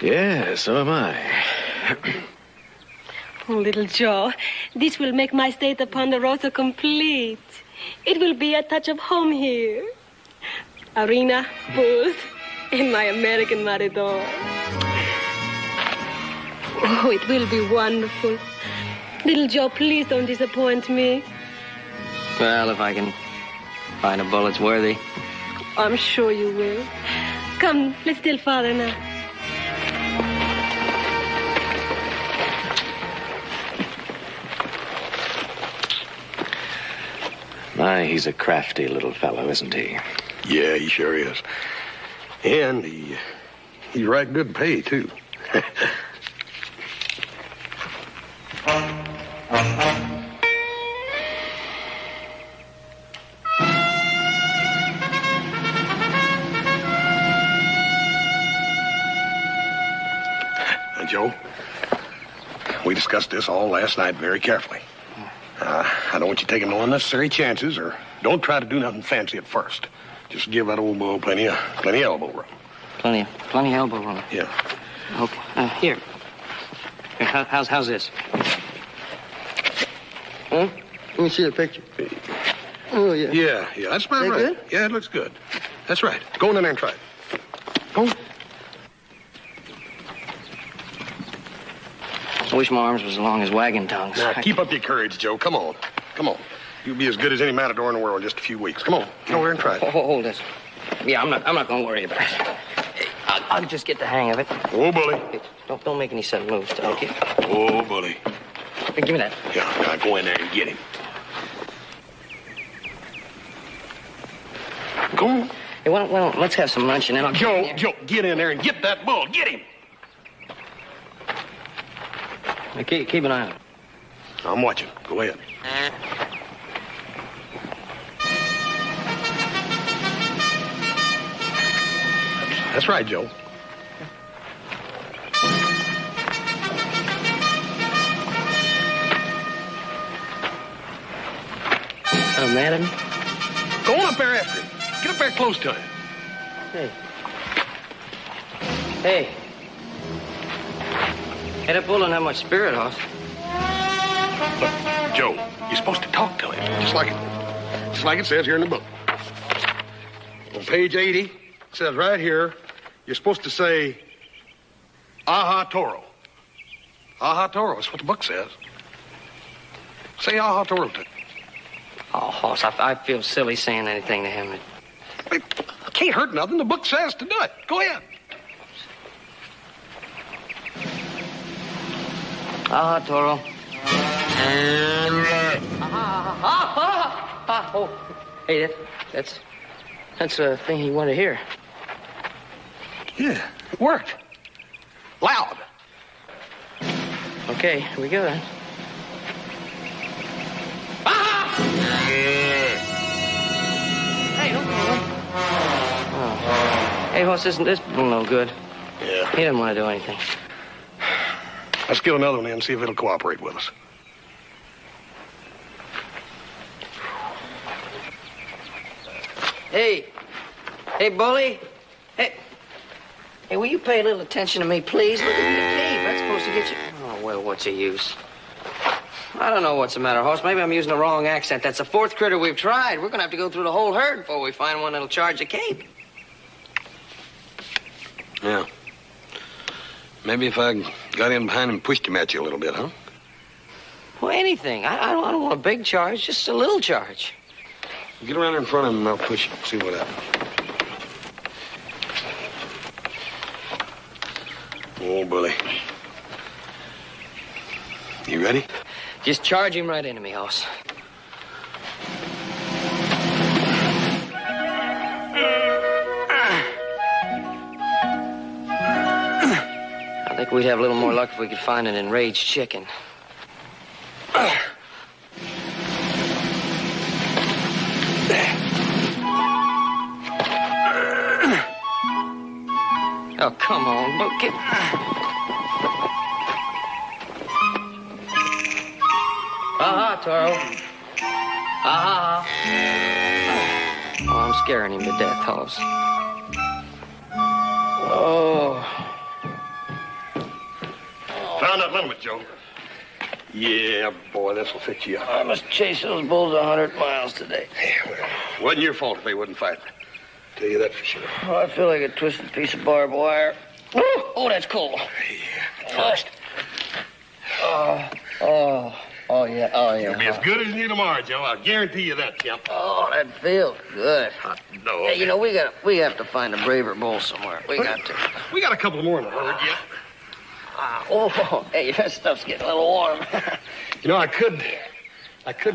Yeah, so am I. Oh, little Joe, this will make my stay at the Ponderosa complete. It will be a touch of home here. Arena, bulls, and my American matador. Oh, it will be wonderful. Little Joe, please don't disappoint me. Well, if I can find a bull that's worthy. I'm sure you will. Come, let's tell Father now. My, he's a crafty little fellow, isn't he? Yeah, he sure is. And he's right good pay, too. Now, Joe, we discussed this all last night very carefully. I don't want you taking no unnecessary chances, or don't try to do nothing fancy at first. Just give that old bull plenty of elbow room. Plenty of elbow room. Yeah. Okay. Here. How's this? Huh? Let me see the picture. Oh, yeah. Yeah, that's about right. Good? Yeah, it looks good. That's right. Go in there and try it. Go. I wish my arms was as long as wagon tongues. Now, keep up your courage, Joe. Come on. Come on. You'll be as good as any matador in the world in just a few weeks. Come on. Get over here and try it. Hold this. Yeah, I'm not going to worry about it. I'll just get the hang of it. Oh, bully. Hey, don't make any sudden moves, okay? Oh, bully. Hey, give me that. Yeah, go in there and get him. Go on. Hey, well, let's have some lunch and then I'll... Joe, get in there and get that bull. Get him. Hey, keep an eye on it. I'm watching. Go ahead. That's right, Joe. I'm mad at him? Go on up there after him. Get up there close to him. Hey, that bull don't have much spirit, Hoss. Look, Joe, you're supposed to talk to him, just like it says here in the book. On page 80, it says right here, you're supposed to say, aha, Toro. Aha, Toro, that's what the book says. Say aha, Toro to him. Oh, Hoss, I feel silly saying anything to him. It can't hurt nothing. The book says to do it. Go ahead. Ah, Toro. Oh, hey, that's a thing he wanted to hear. Yeah, it worked. Loud. Okay, here we go then. Hey, don't go. Oh. Hey, Hoss, this bull no good. Yeah. He didn't want to do anything. Let's get another one in and see if it'll cooperate with us. Hey, bully. Hey, will you pay a little attention to me, please? Look at the cave. That's supposed to get you... Oh, well, what's the use? I don't know what's the matter, Hoss. Maybe I'm using the wrong accent. That's the fourth critter we've tried. We're going to have to go through the whole herd before we find one that'll charge a cape. Yeah. Maybe if I got in behind him and pushed him at you a little bit, huh? Well, anything. I don't want a big charge, just a little charge. Get around in front of him and I'll push him. See what happens. Oh, bully. You ready? Just charge him right into me, Hoss. I think we'd have a little more luck if we could find an enraged chicken. Oh, come on, but get... Aha, Toro. Aha. Oh, I'm scaring him to death, Hoss. Oh. Found that limit, Joe. Yeah, boy, this will fix you up. I must chase those bulls 100 miles today. Yeah, well, wasn't your fault if they wouldn't fight. Tell you that for sure. Oh, I feel like a twisted piece of barbed wire. Oh, that's cold. Yeah, first. Oh, yeah. You'll be as good as you tomorrow, Joe. I'll guarantee you that, Kemp. Oh, that feels good. Hot dog. Hey, you know, we have to find a braver bull somewhere. We got to. We got a couple more in the herd yet. Hey, that stuff's getting a little warm. You know, I could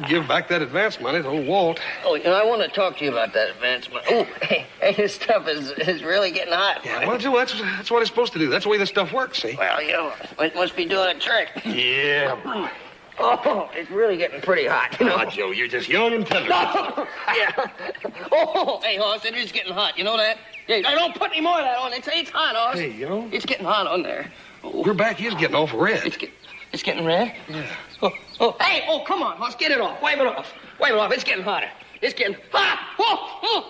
give back that advance money to old Walt. Oh, you know, I want to talk to you about that advance money. Oh, hey, this stuff is really getting hot. Yeah, well, Joe, that's what it's supposed to do. That's the way this stuff works, see? Well, you know, it must be doing a trick. Yeah. Oh, it's really getting pretty hot, you know. Ah, Joe, you're just young and tender. Yeah. Oh, hey, Hoss, it is getting hot. You know that? Hey, don't put any more of that on. It's hot, Oz. Hey, you know. It's getting hot on there. Oh. Your back is getting awful red. It's getting red? Yeah. Hey, come on, Oz, get it off. Wipe it off. Wipe it off. It's getting hotter. It's getting hot.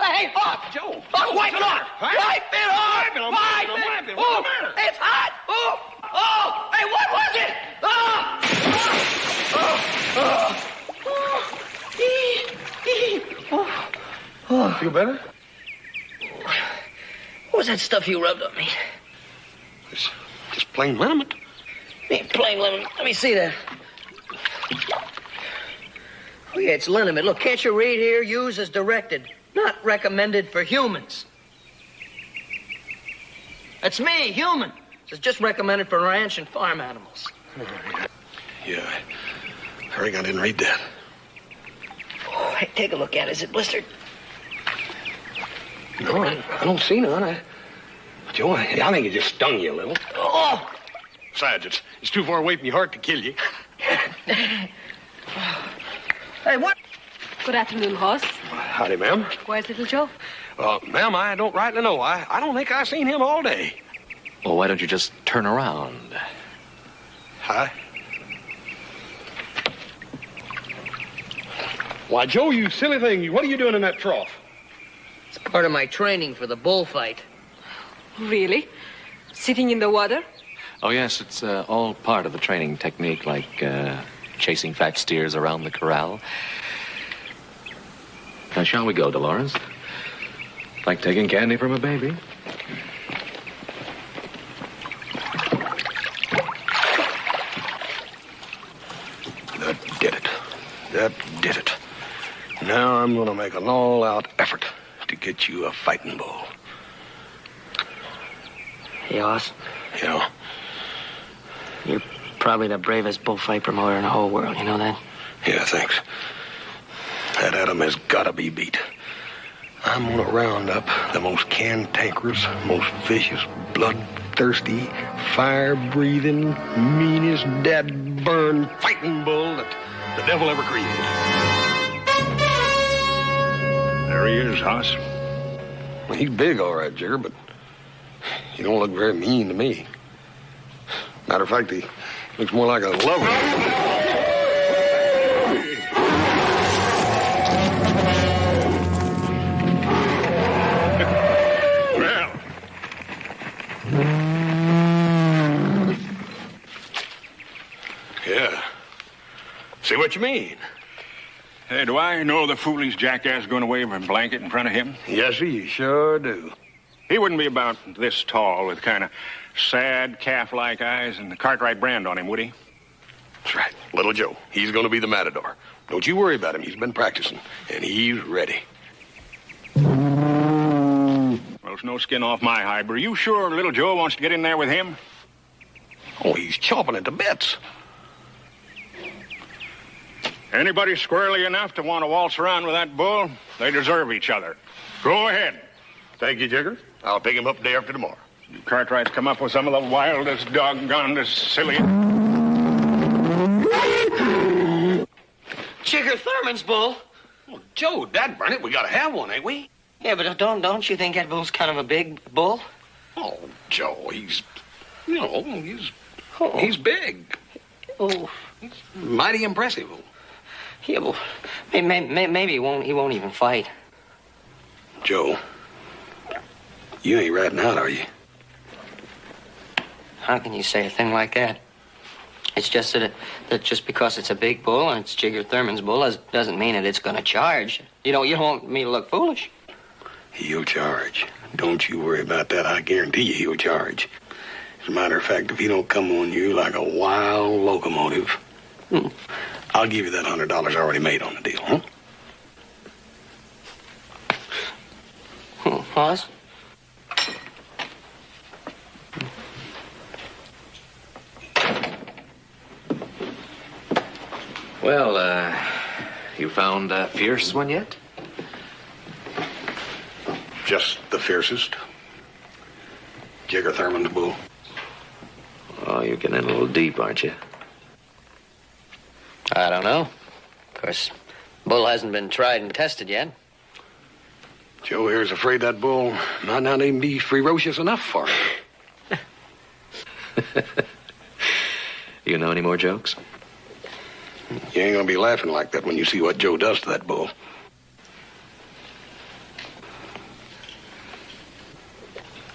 Hey, Oz. Joe. Oz, wipe it off. Wipe it off. Wipe it. What's the matter? It's hot. Hey, what was it? Feel better? What was that stuff you rubbed on me? It's just plain liniment. Plain liniment. Let me see that. Oh, yeah, it's liniment. Look, can't you read here? Use as directed. Not recommended for humans. That's me, human. It's just recommended for ranch and farm animals. Yeah, I think I didn't read that. Oh, hey, take a look at it. Is it blistered? No, I don't see none. Joe, I think it just stung you a little. Oh! Besides, it's too far away from your heart to kill you. Hey, what? Good afternoon, Hoss. Howdy, ma'am. Where's little Joe? Ma'am, I don't rightly know. I don't think I've seen him all day. Well, why don't you just turn around? Hi. Why, Joe, you silly thing. What are you doing in that trough? It's part of my training for the bullfight. Really? Sitting in the water? Oh, yes, it's all part of the training technique, like chasing fat steers around the corral. Now, shall we go, Dolores? Like taking candy from a baby. That did it. That did it. Now I'm going to make an all-out effort to get you a fighting bull. Hey, Oz. Yeah? You're probably the bravest bullfight promoter in the whole world. You know that? Yeah, thanks. That Adam has got to be beat. I'm going to round up the most cantankerous, most vicious, bloodthirsty, fire-breathing, meanest, dead-burn fighting bull that the devil ever created. There he is, Hoss. Well, he's big, all right, Jigger, but he don't look very mean to me. Matter of fact, he looks more like a lover. Yeah. See what you mean. Hey, do I know the foolish jackass going to wave a blanket in front of him? Yes, sir, you sure do. He wouldn't be about this tall with kind of sad, calf-like eyes and the Cartwright brand on him, would he? That's right. Little Joe. He's going to be the matador. Don't you worry about him. He's been practicing, and he's ready. Well, it's no skin off my hide, but are you sure little Joe wants to get in there with him? Oh, he's chomping at the bits. Anybody squirrely enough to want to waltz around with that bull, they deserve each other. Go ahead. Thank you, Jigger. I'll pick him up day after tomorrow. You Cartwrights come up with some of the wildest, doggonedest, silly... Jigger Thurman's bull. Well, Joe, dadburn it, we got to have one, ain't we? Yeah, but don't you think that bull's kind of a big bull? Oh, Joe, he's big. Oh, he's mighty impressive. Yeah, well, maybe he won't even fight. Joe, you ain't ratting out, are you? How can you say a thing like that? It's just that just because it's a big bull and it's Jigger Thurman's bull doesn't mean that it's going to charge. You don't want me to look foolish. He'll charge. Don't you worry about that. I guarantee you he'll charge. As a matter of fact, if he don't come on you like a wild locomotive, I'll give you that $100 already made on the deal, huh? Hoss? Well, you found a fierce one yet? Just the fiercest. Jigger Thurman's bull. Oh, you're getting in a little deep, aren't you? I don't know. Of course, bull hasn't been tried and tested yet. Joe here's afraid that bull might not even be ferocious enough for him. You know any more jokes? You ain't gonna be laughing like that when you see what Joe does to that bull.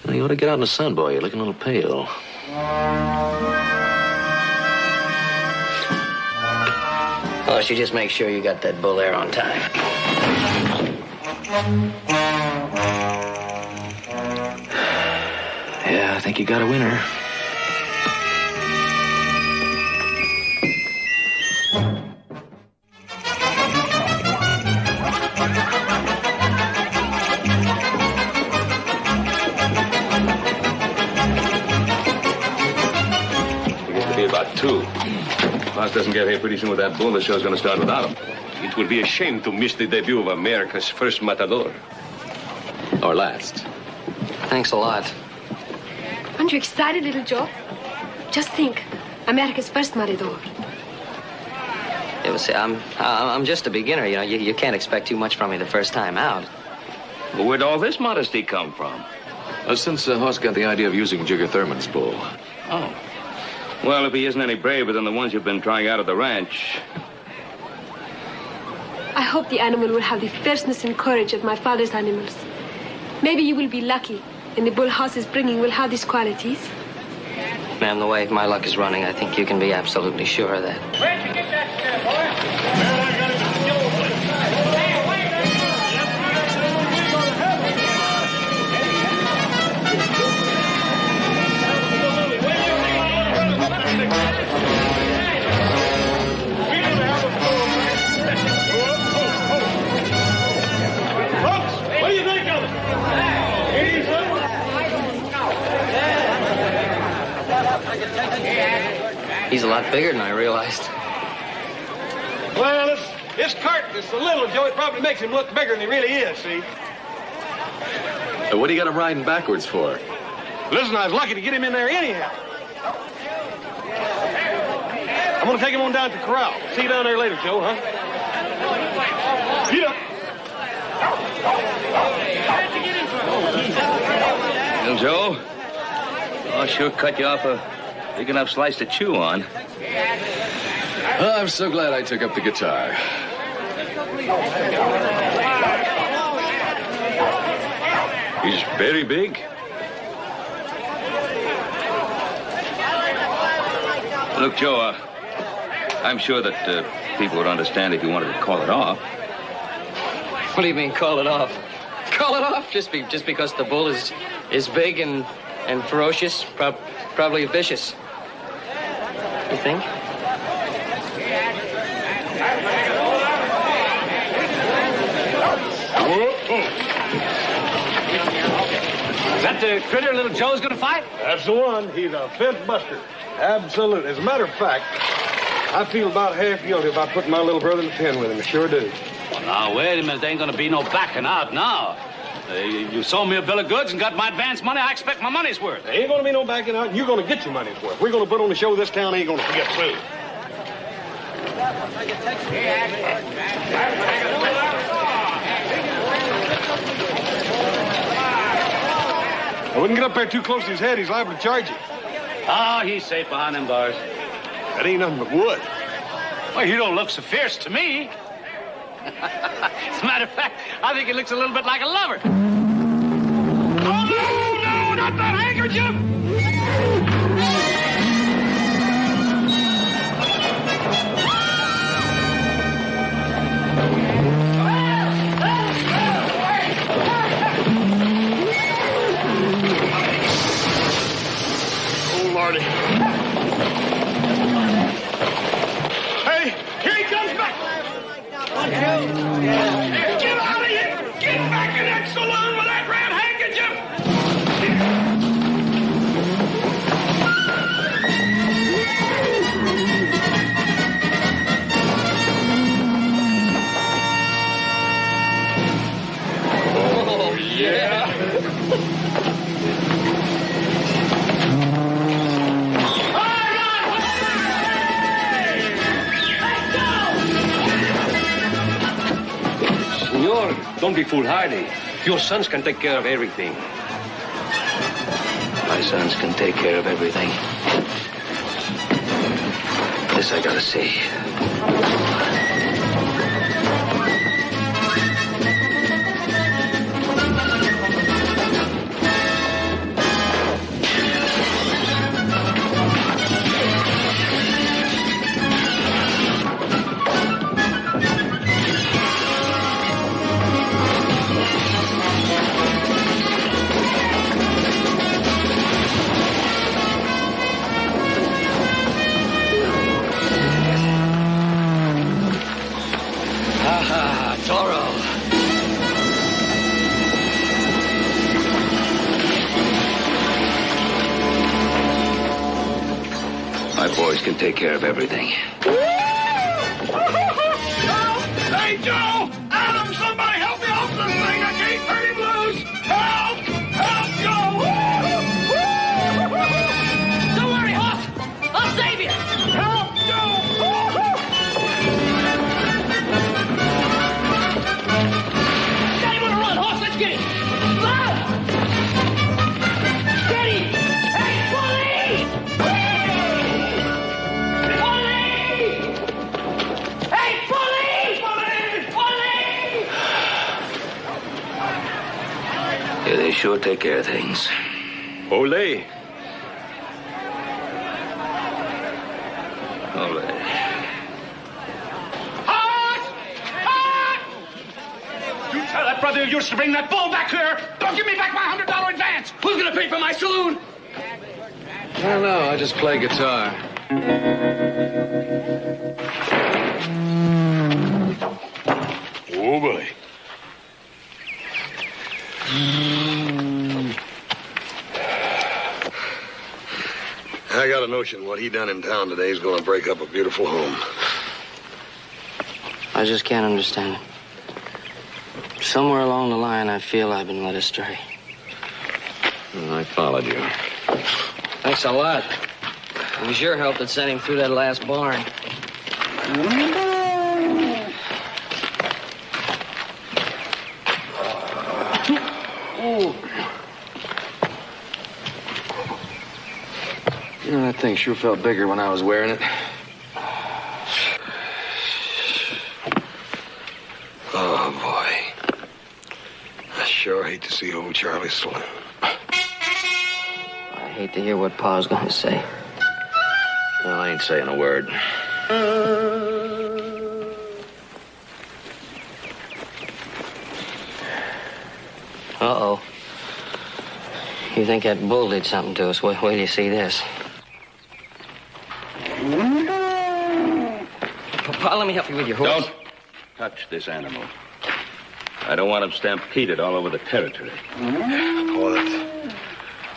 Well, you ought to get out in the sun, boy. You're looking a little pale. Oh, she just make sure you got that bull there on time. Yeah, I think you got a winner. Be about 2. If Boss doesn't get here pretty soon with that bull, the show's going to start without him. It would be a shame to miss the debut of America's first matador. Or last. Thanks a lot. Aren't you excited, little Joe? Just think, America's first matador. Yeah, but see, I'm just a beginner. You know, you can't expect too much from me the first time out. Well, where'd all this modesty come from? Since Hoss got the idea of using Jigger Thurman's bull. Oh. Well, if he isn't any braver than the ones you've been trying out at the ranch. I hope the animal will have the fierceness and courage of my father's animals. Maybe you will be lucky, and the bull Hoss is bringing will have these qualities. Ma'am, the way my luck is running, I think you can be absolutely sure of that. Where'd you get that, boy? He's a lot bigger than I realized. Well, this cart is so little, Joe, it probably makes him look bigger than he really is, see? What do you got him riding backwards for? Listen, I was lucky to get him in there anyhow. I'm gonna take him on down to the corral. See you down there later, Joe, huh? Get up. Well, Joe, I'll sure cut you off a big enough slice to chew on. Oh, I'm so glad I took up the guitar. He's very big. Look, Joe, I'm sure that people would understand if you wanted to call it off. What do you mean, call it off? Call it off? Just because the bull is big and ferocious, probably vicious. You think? Is that the critter little Joe's gonna fight? That's the one. He's a fence buster. Absolutely. As a matter of fact, I feel about half guilty about putting my little brother in the pen with him. I sure do. Well, now, wait a minute. There ain't gonna be no backing out now. You sold me a bill of goods and got my advance money. I expect my money's worth. There ain't gonna be no backing out, and you're gonna get your money's worth. We're gonna put on a show this town ain't gonna forget soon. I wouldn't get up there too close to his head. He's liable to charge you. Ah, he's safe behind them bars. That ain't nothing but wood. Well, you don't look so fierce to me. As a matter of fact, I think he looks a little bit like a lover. Oh, no, not that handkerchief! Oh, Lordy. Hey, here he comes back! Get out of here! Get back in that saloon with that red handkerchief! Oh, yeah. Senor, don't be foolhardy. Your sons can take care of everything. My sons can take care of everything. This I gotta see. My boys can take care of everything. Hey, Joe! Adam, somebody help me off this thing! I can't turn him loose! Help! Help, Joe! Don't worry, Hoss. I'll save you. Help, Joe! Got him on a run, Hoss. Let's get him. Run! Get him! Hey, police! Yeah, they sure take care of things. Ole. Ole. You tell that brother of yours to bring that bull back here. Don't give me back my $100 advance. Who's gonna pay for my saloon? I don't know. I just play guitar. Oh, boy. I got a notion what he done in town today is going to break up a beautiful home. I just can't understand it. Somewhere along the line, I feel I've been led astray. I followed you. Thanks a lot. It was your help that sent him through that last barn. You know, that thing sure felt bigger when I was wearing it. Oh, boy. I sure hate to see old Charlie saloon. I hate to hear what Pa's gonna say. Well, I ain't saying a word. Uh-oh. You think that bull did something to us? Wait till you see this. Pa, let me help you with your horse. Don't touch this animal. I don't want him stampeded all over the territory. Boy,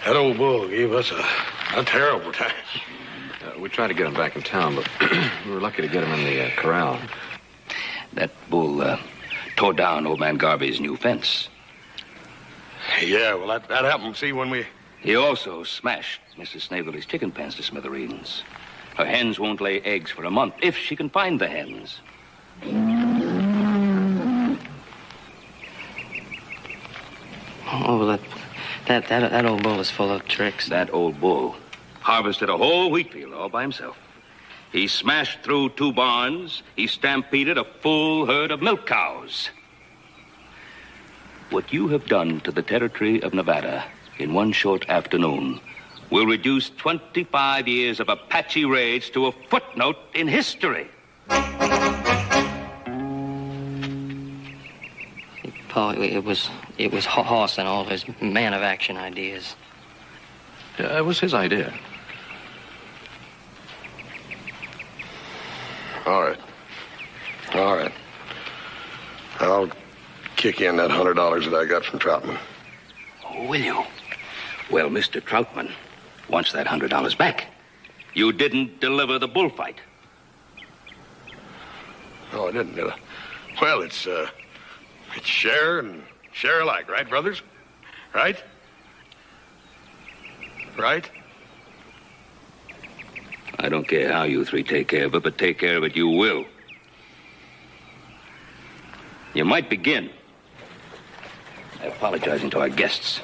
that old bull gave us a terrible time. We tried to get him back in town, but we were lucky to get him in the corral. That bull tore down old man Garvey's new fence. Yeah, well, that happened, see, when we... He also smashed Mrs. Snavely's chicken pens to smithereens. Her hens won't lay eggs for a month, if she can find the hens. Oh, well, that old bull is full of tricks. That old bull harvested a whole wheat field all by himself. He smashed through 2 barns. He stampeded a full herd of milk cows. What you have done to the territory of Nevada in one short afternoon will reduce 25 years of Apache raids to a footnote in history. Pa, it was Hoss and all his man of action ideas. Yeah, it was his idea. All right. I'll kick in that $100 that I got from Troutman. Oh, will you? Well, Mr. Troutman wants that $100 back. You didn't deliver the bullfight. Oh, I didn't, did I? Well, it's share and share alike, right, brothers? Right? Right? I don't care how you 3 take care of it, but take care of it you will. You might begin apologizing to our guests.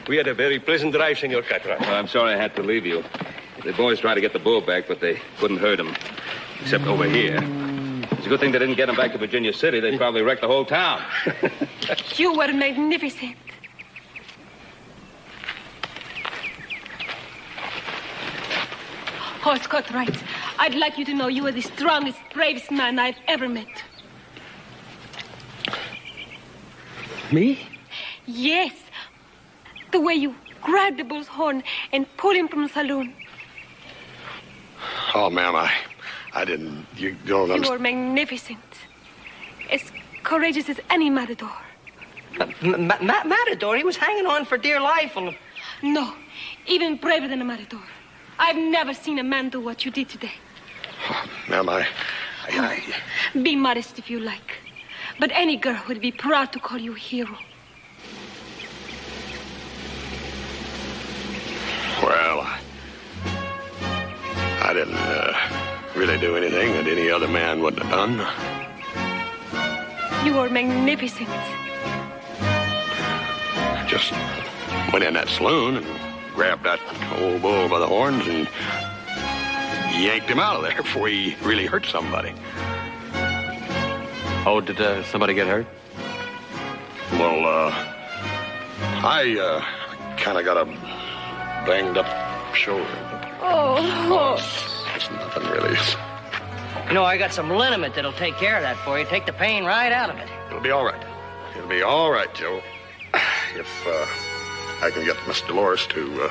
We had a very pleasant drive, Senor Cartwright. I'm sorry I had to leave you. The boys tried to get the bull back, but they couldn't hurt him. Except over here. It's a good thing they didn't get him back to Virginia City. They probably wrecked the whole town. You were magnificent. Horse Cartwright, I'd like you to know you are the strongest, bravest man I've ever met. Me? Yes. The way you grabbed the bull's horn and pulled him from the saloon. Oh, ma'am, I didn't. You don't You understand. were magnificent. As courageous as any matador. Matador, he was hanging on for dear life. And... No, even braver than a matador. I've never seen a man do what you did today. Ma'am, Be modest if you like. But any girl would be proud to call you a hero. Well, I didn't really do anything that any other man wouldn't have done. You were magnificent. I just went in that saloon and grabbed that old bull by the horns and yanked him out of there before he really hurt somebody. Oh, did somebody get hurt? Well, I kind of got a banged up shoulder. Oh. It's nothing really. You know, I got some liniment that'll take care of that for you. Take the pain right out of it. It'll be all right. It'll be all right, Joe. If I can get Miss Dolores to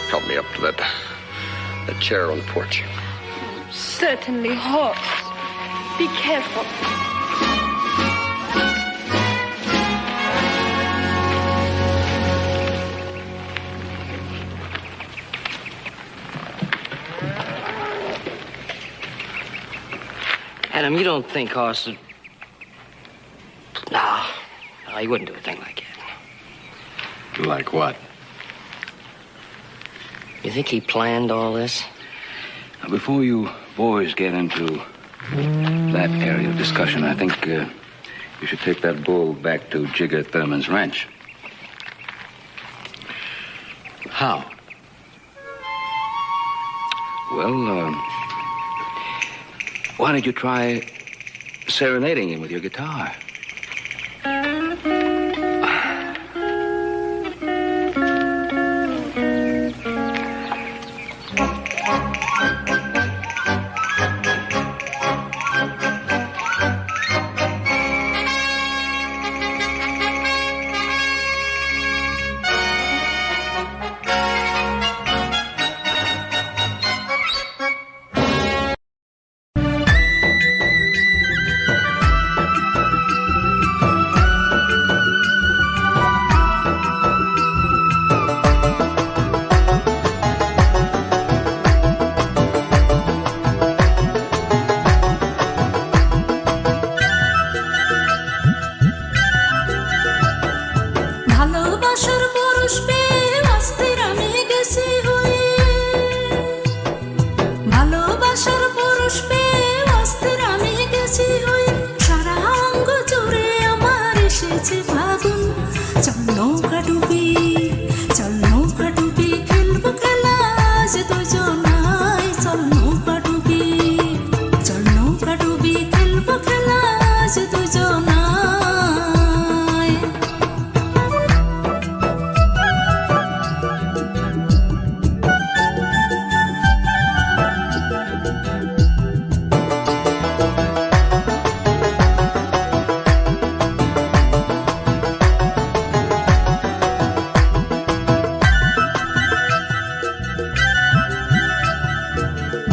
help me up to that chair on the porch. Certainly, Horse. Be careful. Adam, you don't think Horse would... No, he wouldn't do a thing like that. Like what? You think he planned all this? Now, before you boys get into that area of discussion, I think you should take that bull back to Jigger Thurman's ranch. How? Well, why don't you try serenading him with your guitar?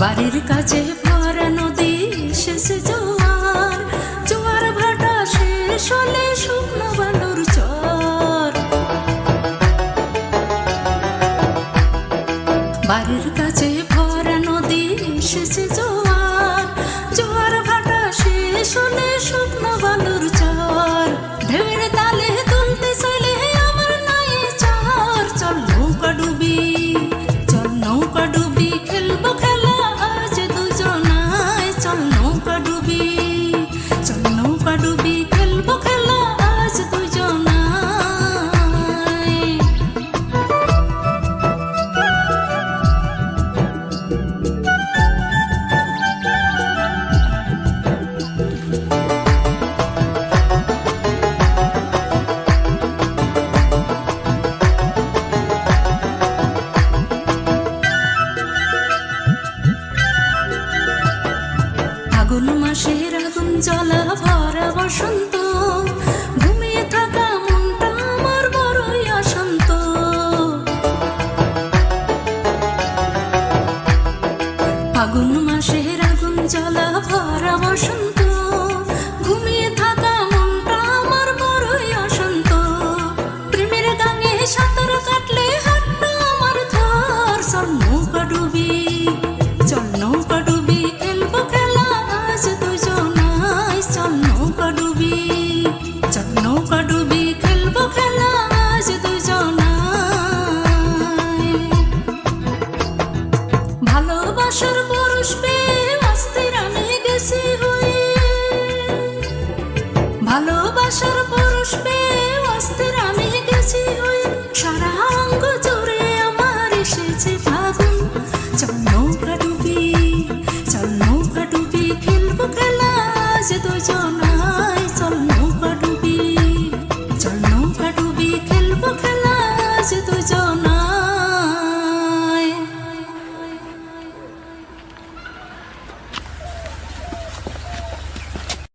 বাড়ির কাছে ভরা নদী শেষে জোয়ার জোয়ার ভাটা শেষ হলে শুকনো বালুর চর বাড়ির কাছে ভরা নদী শেষে জোয়ার জোয়ার ভাটা শেষ হলে শুকনো বালুর চর ঢেউয়ের তালে তুলতে চলে আমার নাই চার চল নৌকা ডুবি খেলবো খেলা আজ দুজনায় চল নৌকা ডুবি ডুবি খেলবো খেলা আজ দুজনায় আগুন মাসের আগুন জ্বলা ভরা বসন্ত ঘুমিয়ে থাকা মনটা আমার বড়ই অশান্ত আগুন মাসের আগুন জ্বলা ভরা বসন্ত ঘুমিয়ে থাকা মনটা আমার বড়ই অশান্ত প্রেমের গাঙে সাঁতার কাটলে হাতটা আমার ধর চল নৌকা ডুবি চল নৌকা ডুবি খেলবো খেলা আজ দুজনায় চল নৌকা ডুবি